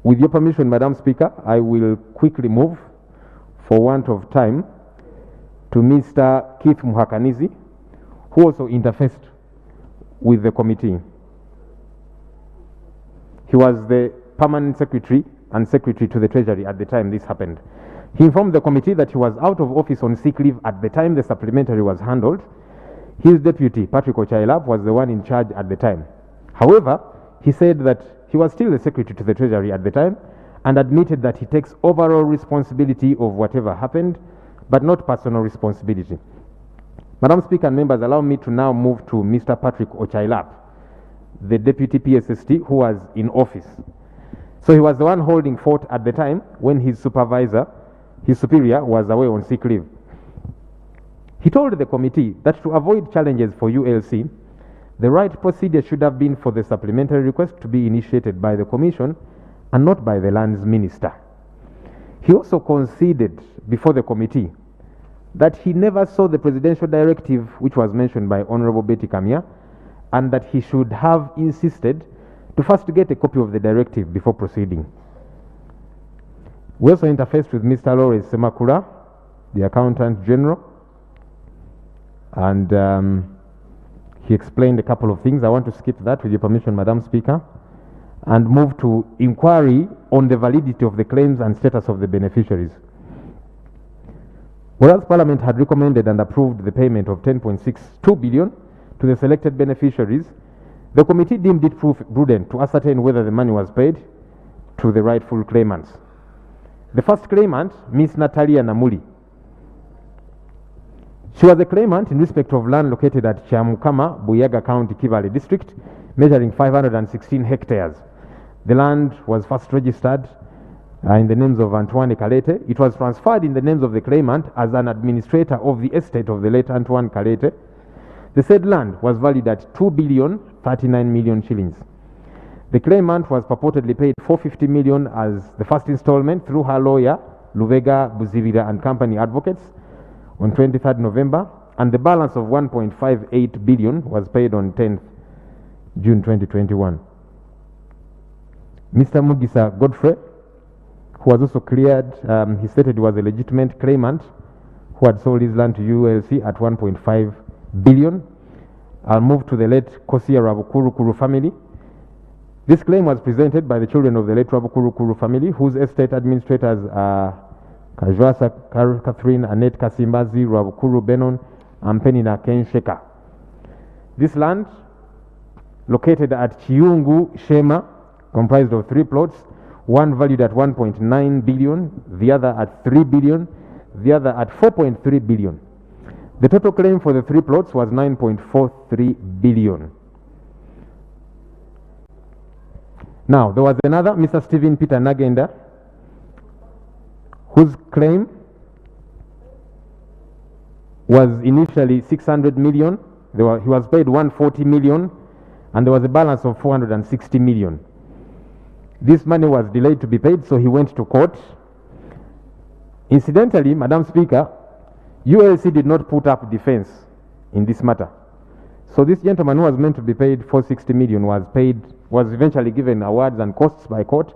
With your permission, Madam Speaker, I will quickly move, for want of time, to Mr. Keith Muhakanizi, who also interfaced with the committee. He was the permanent secretary and secretary to the Treasury at the time this happened. He informed the committee that he was out of office on sick leave at the time the supplementary was handled. His deputy, Patrick Ochailap, was the one in charge at the time. However, he said that he was still the secretary to the Treasury at the time and admitted that he takes overall responsibility of whatever happened, but not personal responsibility. Madam Speaker and members, allow me to now move to Mr. Patrick Ochailap, the deputy PSST who was in office. So he was the one holding fort at the time when his superior was away on sick leave. He told the committee that to avoid challenges for ULC, the right procedure should have been for the supplementary request to be initiated by the Commission and not by the Lands Minister. He also conceded before the committee that he never saw the presidential directive which was mentioned by Honorable Betty Kamya, and that he should have insisted to first get a copy of the directive before proceeding. We also interfaced with Mr. Lawrence Semakula, the Accountant General, and he explained a couple of things. I want to skip that with your permission, Madam Speaker, and move to inquiry on the validity of the claims and status of the beneficiaries. Whereas Parliament had recommended and approved the payment of 10.62 billion to the selected beneficiaries, the committee deemed it prudent to ascertain whether the money was paid to the rightful claimants. The first claimant, Miss Natalia Namuli. She was a claimant in respect of land located at Chamukama, Buyaga County, Kivale District, measuring 516 hectares. The land was first registered in the names of Antoine Kalete. It was transferred in the names of the claimant as an administrator of the estate of the late Antoine Kalete. The said land was valued at 2 billion 39 million shillings. The claimant was purportedly paid 450 million as the first installment through her lawyer, Luvega, Buzivira and Company Advocates, on 23rd November, and the balance of 1.58 billion was paid on 10th June 2021. Mr. Mugisa Godfrey, who was also cleared, he stated he was a legitimate claimant who had sold his land to ULC at 1.5 billion. I'll move to the late Kosia Rabukuru Kuru family. This claim was presented by the children of the late Rabukuru Kuru family, whose estate administrators are Kajwasa Catherine, Annette Kasimbazi, Rabukuru Benon, and Penina Kensheka. This land, located at Chiungu Shema, comprised of 3 plots, one valued at 1.9 billion, the other at 3 billion, the other at 4.3 billion. The total claim for the 3 plots was 9.43 billion. Now, there was another, Mr. Stephen Peter Nagenda, whose claim was initially 600 million. He was paid 140 million, and there was a balance of 460 million. This money was delayed to be paid, so he went to court. Incidentally, Madam Speaker, ULC did not put up defense in this matter. So this gentleman who was meant to be paid 460 million was eventually given awards and costs by court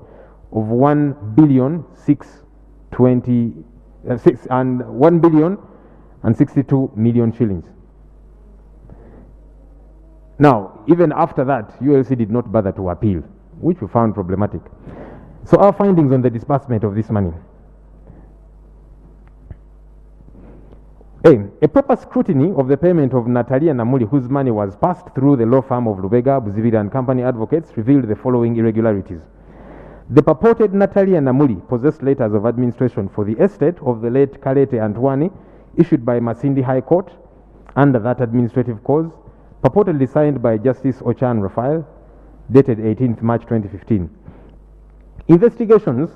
of 1 billion 62 million shillings. Now, even after that, ULC did not bother to appeal, which we found problematic. So our findings on the disbursement of this money. A proper scrutiny of the payment of Natalia Namuli, whose money was passed through the law firm of Lubega, Buzivira and Company Advocates, revealed the following irregularities. The purported Natalia Namuli possessed letters of administration for the estate of the late Kalete Antoine, issued by Masindi High Court under that administrative cause, purportedly signed by Justice Ochan Raphael, dated 18th March 2015. Investigations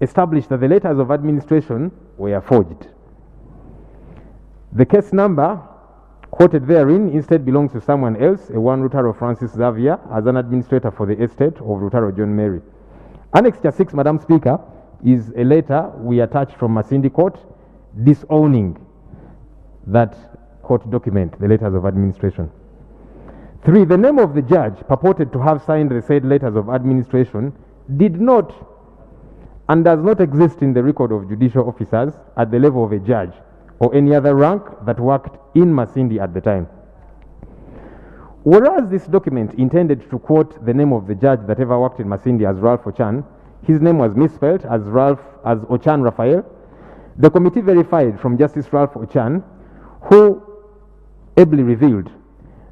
established that the letters of administration were forged. The case number quoted therein instead belongs to someone else, a one Rutaro Francis Xavier, as an administrator for the estate of Rutaro John Mary. Annexure 6, Madam Speaker, is a letter we attached from Masindi Court disowning that court document, the letters of administration. 3, the name of the judge purported to have signed the said letters of administration did not and does not exist in the record of judicial officers at the level of a judge or any other rank that worked in Masindi at the time. Whereas this document intended to quote the name of the judge that ever worked in Masindi as Ralph Ochan, his name was misspelled as Ochan Raphael. The committee verified from Justice Ralph Ochan, who ably revealed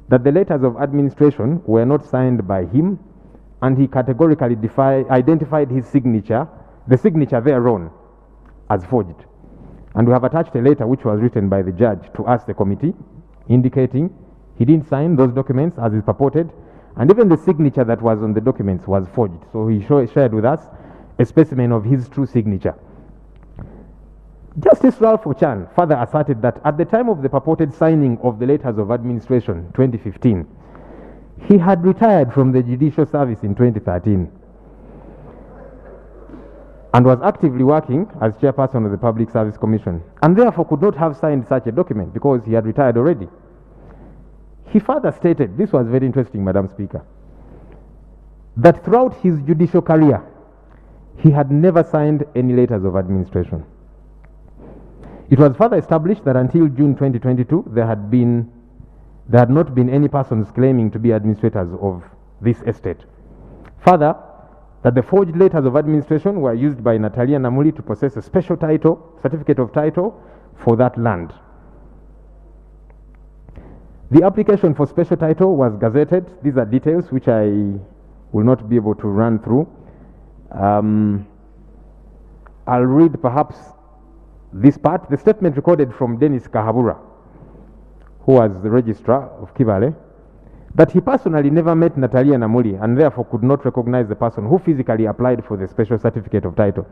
that the letters of administration were not signed by him, and he categorically identified his signature, the signature thereon, as forged. And we have attached a letter which was written by the judge to us, the committee, indicating he didn't sign those documents as is purported, and even the signature that was on the documents was forged. So he shared with us a specimen of his true signature. Justice Ralph Ochan further asserted that at the time of the purported signing of the letters of administration, 2015, he had retired from the judicial service in 2013 and was actively working as chairperson of the Public Service Commission, and therefore could not have signed such a document because he had retired already. He further stated, this was very interesting, Madam Speaker, that throughout his judicial career, he had never signed any letters of administration. It was further established that until June 2022, there had not been any persons claiming to be administrators of this estate. Further, that the forged letters of administration were used by Natalia Namuli to possess a special title, certificate of title, for that land. The application for special title was gazetted. These are details which I will not be able to run through. I'll read perhaps this part. The statement recorded from Dennis Kahabura, who was the registrar of Kibale, that he personally never met Natalia Namuli and therefore could not recognize the person who physically applied for the special certificate of title.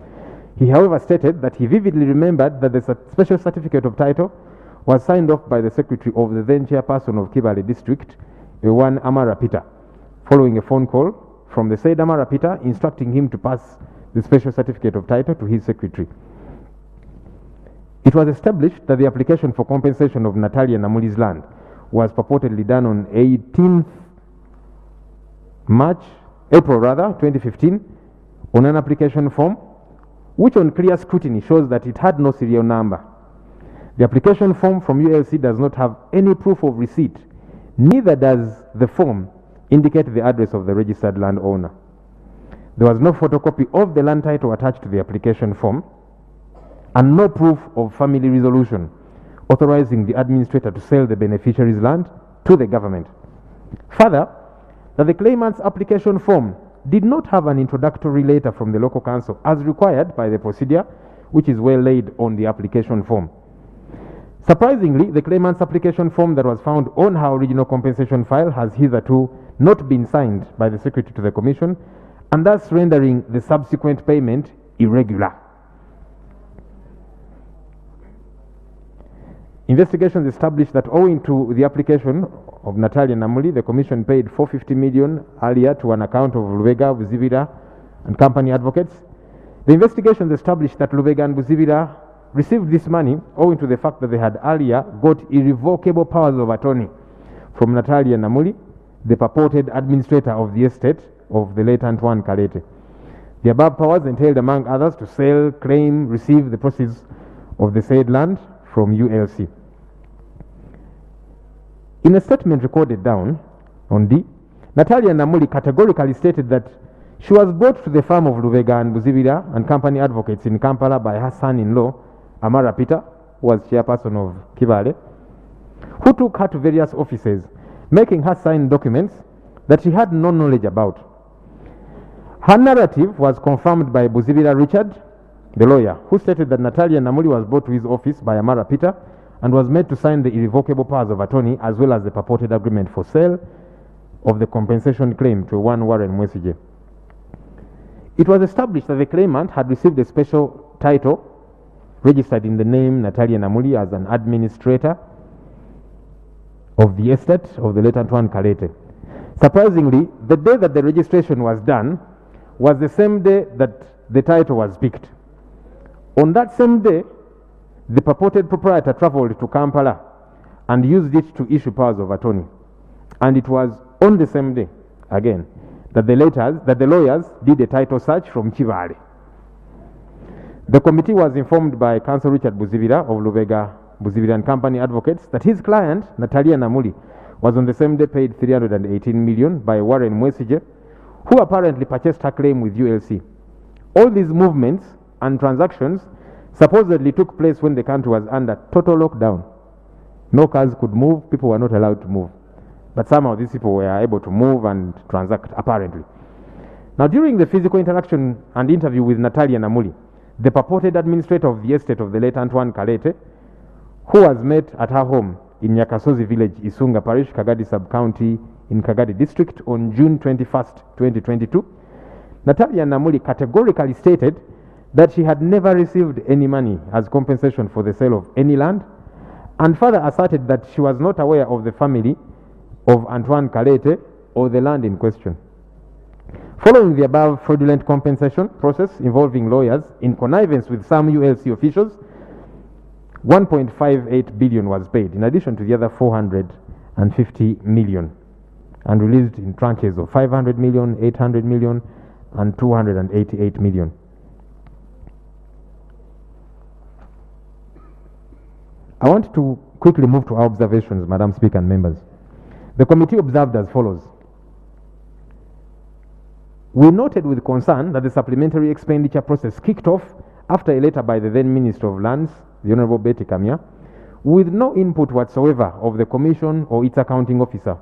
He, however, stated that he vividly remembered that the special certificate of title was signed off by the secretary of the then chairperson of Kibale district, one Amara Peter, following a phone call from the said Amara Peter instructing him to pass the special certificate of title to his secretary. It was established that the application for compensation of Natalia Namuli's land was purportedly done on 18th April 2015, on an application form, which on clear scrutiny shows that it had no serial number. The application form from ULC does not have any proof of receipt, neither does the form indicate the address of the registered landowner. There was no photocopy of the land title attached to the application form, and no proof of family resolution authorizing the administrator to sell the beneficiary's land to the government. Further, that the claimant's application form did not have an introductory letter from the local council as required by the procedure which is well laid on the application form. Surprisingly, the claimant's application form that was found on her original compensation file has hitherto not been signed by the secretary to the commission, and thus rendering the subsequent payment irregular. Investigations established that owing to the application of Natalia Namuli, the commission paid 450 million earlier to an account of Lubega, Buzibira and company advocates. The investigations established that Lubega and Buzibira received this money owing to the fact that they had earlier got irrevocable powers of attorney from Natalia Namuli, the purported administrator of the estate of the late Antoine Kalete. The above powers entailed, among others, to sell, claim, receive the proceeds of the said land from ULC. In a statement recorded down on D, Natalia Namuli categorically stated that she was brought to the farm of Lubega and Buzibira and company advocates in Kampala by her son-in-law, Amara Peter, who was chairperson of Kibale, who took her to various offices, making her sign documents that she had no knowledge about. Her narrative was confirmed by Buzibira Richard, the lawyer, who stated that Natalia Namuli was brought to his office by Amara Peter and was made to sign the irrevocable powers of attorney as well as the purported agreement for sale of the compensation claim to one Warren Mwesigye. It was established that the claimant had received a special title registered in the name Natalia Namuli as an administrator of the estate of the late Antoine Kalete. Surprisingly, the day that the registration was done was the same day that the title was picked. On that same day, the purported proprietor traveled to Kampala and used it to issue powers of attorney. And it was on the same day, again, that the lawyers did a title search from Chivale. The committee was informed by Counsel Richard Buzibira of Lubega Buzibira and Company Advocates that his client, Natalia Namuli, was on the same day paid 318 million by Warren Mwesigye, who apparently purchased her claim with ULC. All these movements and transactions supposedly took place when the country was under total lockdown. No cars could move, people were not allowed to move. But somehow these people were able to move and transact, apparently. Now, during the physical interaction and interview with Natalia Namuli, the purported administrator of the estate of the late Antoine Kalete, who was met at her home in Nyakasozi village, Isunga Parish, Kagadi sub-county in Kagadi district on June 21st, 2022, Natalia Namuli categorically stated that she had never received any money as compensation for the sale of any land, and further asserted that she was not aware of the family of Antoine Kalete or the land in question. Following the above fraudulent compensation process involving lawyers in connivance with some ULC officials, 1.58 billion was paid, in addition to the other 450 million, and released in tranches of 500 million, 800 million, and 288 million. I want to quickly move to our observations, Madam Speaker and members. The committee observed as follows. We noted with concern that the supplementary expenditure process kicked off after a letter by the then Minister of Lands, the Honorable Betty Kamya, with no input whatsoever of the Commission or its accounting officer.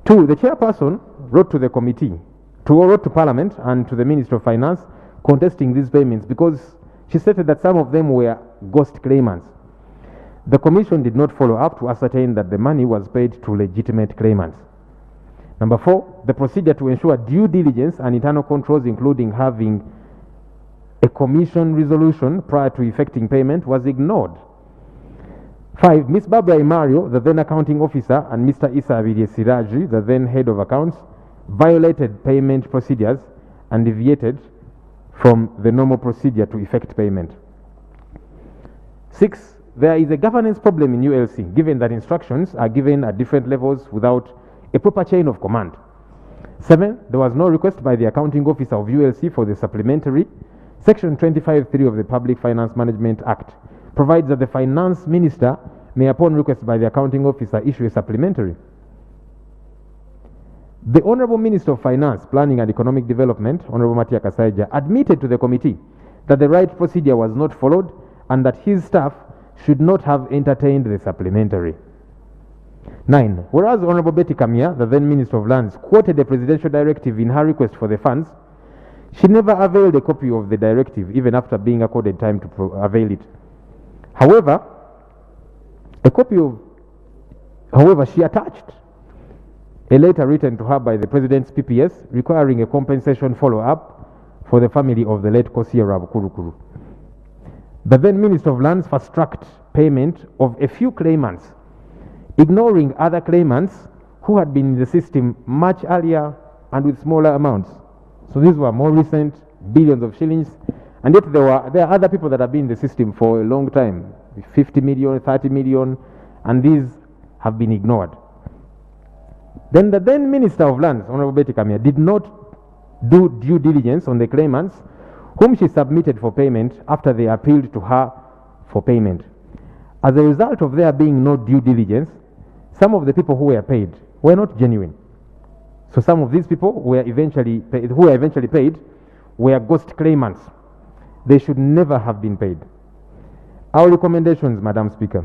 2. The chairperson wrote to the committee, wrote to Parliament and to the Minister of Finance contesting these payments because she stated that some of them were ghost claimants. The Commission did not follow up to ascertain that the money was paid to legitimate claimants. Number 4, the procedure to ensure due diligence and internal controls, including having a commission resolution prior to effecting payment, was ignored. 5, Ms. Barbara Imario, the then accounting officer, and Mr. Issa Abidie Siraji, the then head of accounts, violated payment procedures and deviated from the normal procedure to effect payment. 6, there is a governance problem in ULC, given that instructions are given at different levels without a proper chain of command. 7, there was no request by the accounting officer of ULC for the supplementary. Section 25(3) of the Public Finance Management Act provides that the finance minister may, upon request by the accounting officer, issue a supplementary. The Honorable Minister of Finance, Planning and Economic Development, Honorable Matia Kasaija, admitted to the committee that the right procedure was not followed and that his staff should not have entertained the supplementary. 9, whereas Honorable Betty Kamya, the then Minister of Lands, quoted a presidential directive in her request for the funds, she never availed a copy of the directive even after being accorded time to avail it. However, she attached a letter written to her by the President's PPS requiring a compensation follow-up for the family of the late Kosiera Bukurukuru. The then Minister of Lands fast-tracked payment of a few claimants, ignoring other claimants who had been in the system much earlier and with smaller amounts. So these were more recent, billions of shillings, and yet there are other people that have been in the system for a long time, 50 million, 30 million, and these have been ignored. Then the then Minister of Lands, Honorable Betty Kamya, did not do due diligence on the claimants whom she submitted for payment after they appealed to her for payment. As a result of there being no due diligence, some of the people who were paid were not genuine. So some of these people who were eventually paid were ghost claimants. They should never have been paid. Our recommendations, Madam Speaker.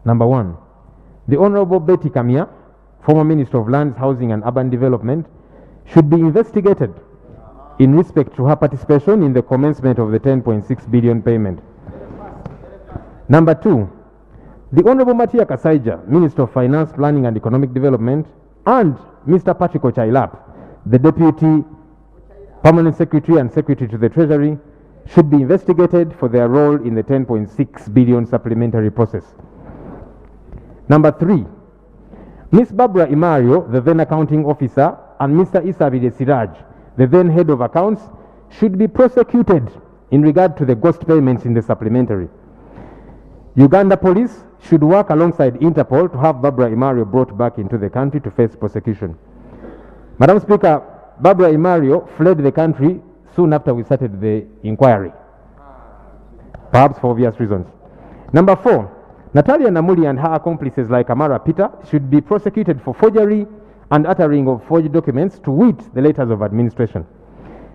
Number 1, the Honorable Betty Kamya, former Minister of Lands, Housing and Urban Development, should be investigated in respect to her participation in the commencement of the 10.6 billion payment. Number 2, the Honorable Matia Kasaija, Minister of Finance, Planning and Economic Development, and Mr. Patrick Ochailap, the Deputy Permanent Secretary and Secretary to the Treasury, should be investigated for their role in the 10.6 billion supplementary process. Number 3, Ms. Barbara Imario, the then accounting officer, and Mr. Isabide Siraj, the then head of accounts, should be prosecuted in regard to the ghost payments in the supplementary. Uganda Police should work alongside Interpol to have Barbara Imario brought back into the country to face prosecution. Madam Speaker, Barbara Imario fled the country soon after we started the inquiry, perhaps for obvious reasons. Number 4, Natalia Namuli and her accomplices like Amara Peter should be prosecuted for forgery and uttering of forged documents, to wit, the letters of administration.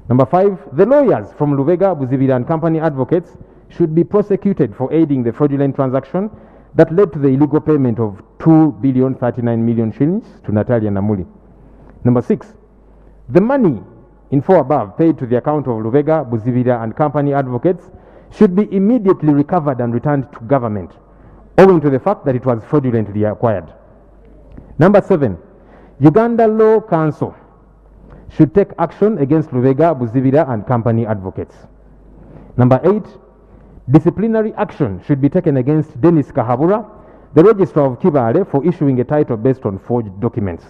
Number 5, the lawyers from Lubega, Buzibira and Company Advocates should be prosecuted for aiding the fraudulent transaction that led to the illegal payment of 2,039,000,000 shillings to Natalia Namuli. Number 6, the money in 4 above paid to the account of Lubega, Buzibira and Company Advocates should be immediately recovered and returned to government, owing to the fact that it was fraudulently acquired. Number 7, Uganda Law Council should take action against Lubega, Buzibira and Company Advocates. Number 8, disciplinary action should be taken against Dennis Kahabura, the Registrar of Kibale, for issuing a title based on forged documents.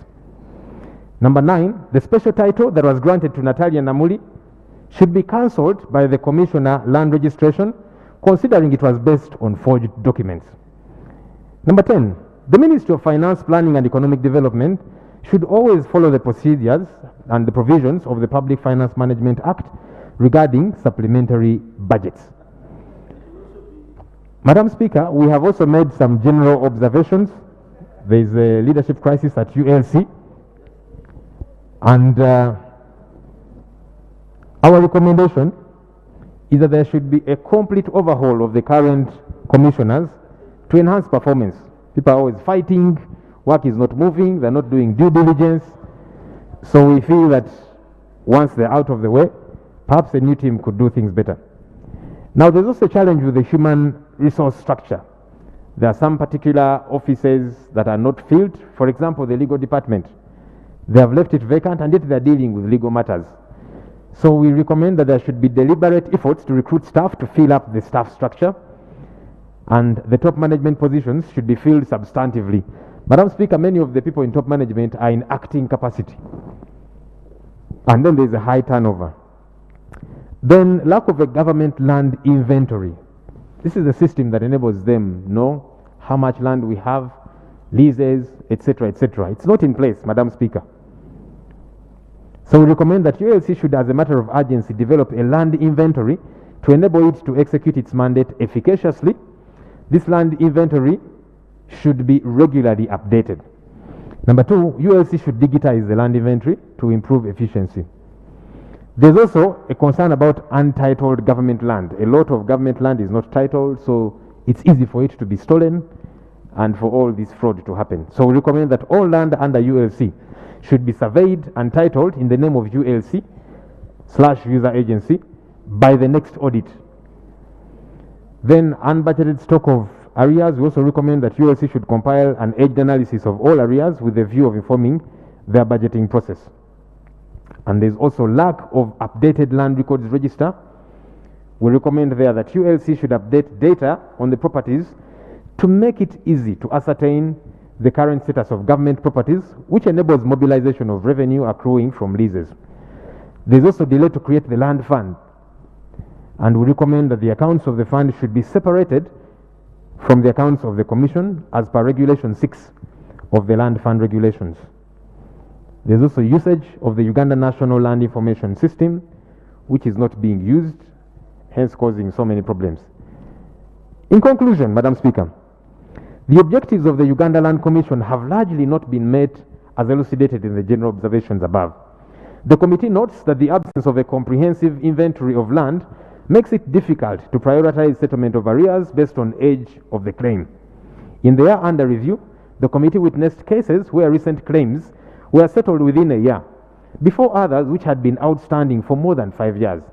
Number 9, the special title that was granted to Natalia Namuli should be cancelled by the Commissioner Land Registration, considering it was based on forged documents. Number 10, the Ministry of Finance, Planning and Economic Development should always follow the procedures and the provisions of the Public Finance Management Act regarding supplementary budgets. Madam Speaker, we have also made some general observations. There is a leadership crisis at ULC, and our recommendation is that there should be a complete overhaul of the current commissioners to enhance performance. People are always fighting, work is not moving, they're not doing due diligence. So we feel that once they're out of the way, perhaps a new team could do things better. Now, there's also a challenge with the human resource structure. There are some particular offices that are not filled. For example, the legal department. They have left it vacant, and yet they're dealing with legal matters. So we recommend that there should be deliberate efforts to recruit staff to fill up the staff structure, and the top management positions should be filled substantively. Madam Speaker, many of the people in top management are in acting capacity, and then there's a high turnover. Then lack of a government land inventory. This is a system that enables them know how much land we have, leases, etc., etc. It's not in place, Madam Speaker. So we recommend that ULC should, as a matter of urgency, develop a land inventory to enable it to execute its mandate efficaciously. This land inventory should be regularly updated. Number 2, ULC should digitize the land inventory to improve efficiency. There's also a concern about untitled government land. A lot of government land is not titled, so it's easy for it to be stolen and for all this fraud to happen. So we recommend that all land under ULC should be surveyed and titled in the name of ULC/user agency by the next audit. Then unbudgeted stock of arrears, we also recommend that ULC should compile an aged analysis of all arrears with the view of informing their budgeting process. And there's also lack of updated land records register. We recommend there that ULC should update data on the properties to make it easy to ascertain the current status of government properties, which enables mobilization of revenue accruing from leases. There's also delay to create the land fund, and we recommend that the accounts of the fund should be separated from the accounts of the Commission as per Regulation 6 of the Land Fund Regulations. There's also usage of the Uganda National Land Information System, which is not being used, hence causing so many problems. In conclusion, Madam Speaker, the objectives of the Uganda Land Commission have largely not been met as elucidated in the general observations above. The committee notes that the absence of a comprehensive inventory of land makes it difficult to prioritize settlement of arrears based on age of the claim. In the year under review, the committee witnessed cases where recent claims were settled within a year, before others which had been outstanding for more than 5 years.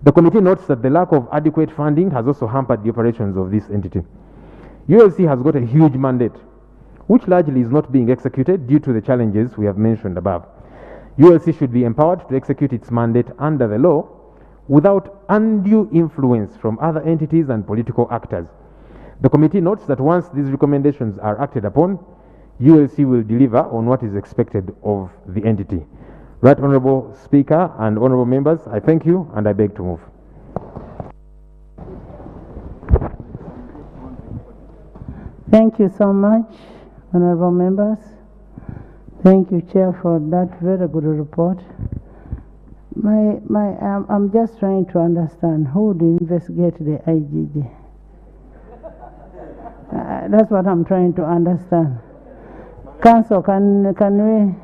The committee notes that the lack of adequate funding has also hampered the operations of this entity. ULC has got a huge mandate, which largely is not being executed due to the challenges we have mentioned above. ULC should be empowered to execute its mandate under the law without undue influence from other entities and political actors. The committee notes that once these recommendations are acted upon, ULC will deliver on what is expected of the entity. Right Honourable Speaker and Honourable Members, I thank you and I beg to move. Thank you so much, Honourable Members. Thank you, Chair, for that very good report. I'm just trying to understand who would investigate the IGG. That's what I'm trying to understand. Council, can we?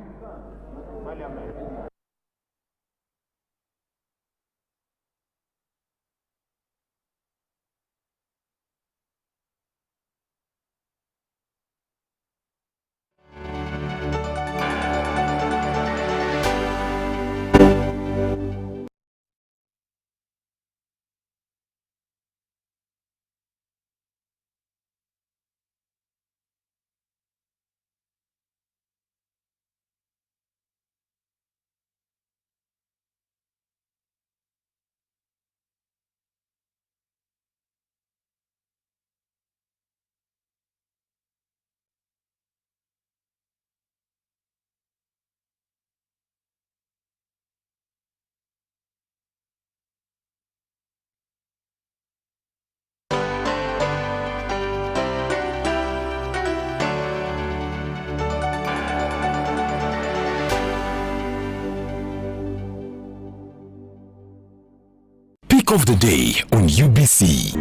Pick of the day on UBC.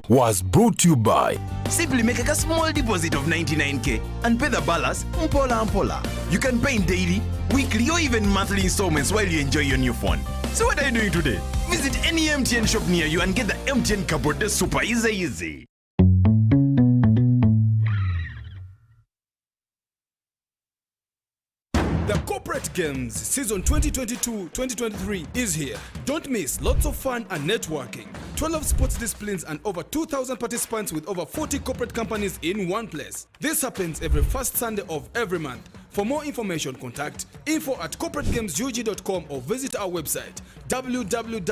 Was brought to you by Simply make a small deposit of 99k and pay the balance mpola. You can pay in daily, weekly or even monthly installments while you enjoy your new phone. So what are you doing today? Visit any MTN shop near you and get the MTN cupboard. That's super easy. The Corporate Games Season 2022-2023 is here. Don't miss lots of fun and networking. 12 sports disciplines and over 2,000 participants with over 40 corporate companies in one place. This happens every first Sunday of every month. For more information, contact info@corporategamesug.com or visit our website www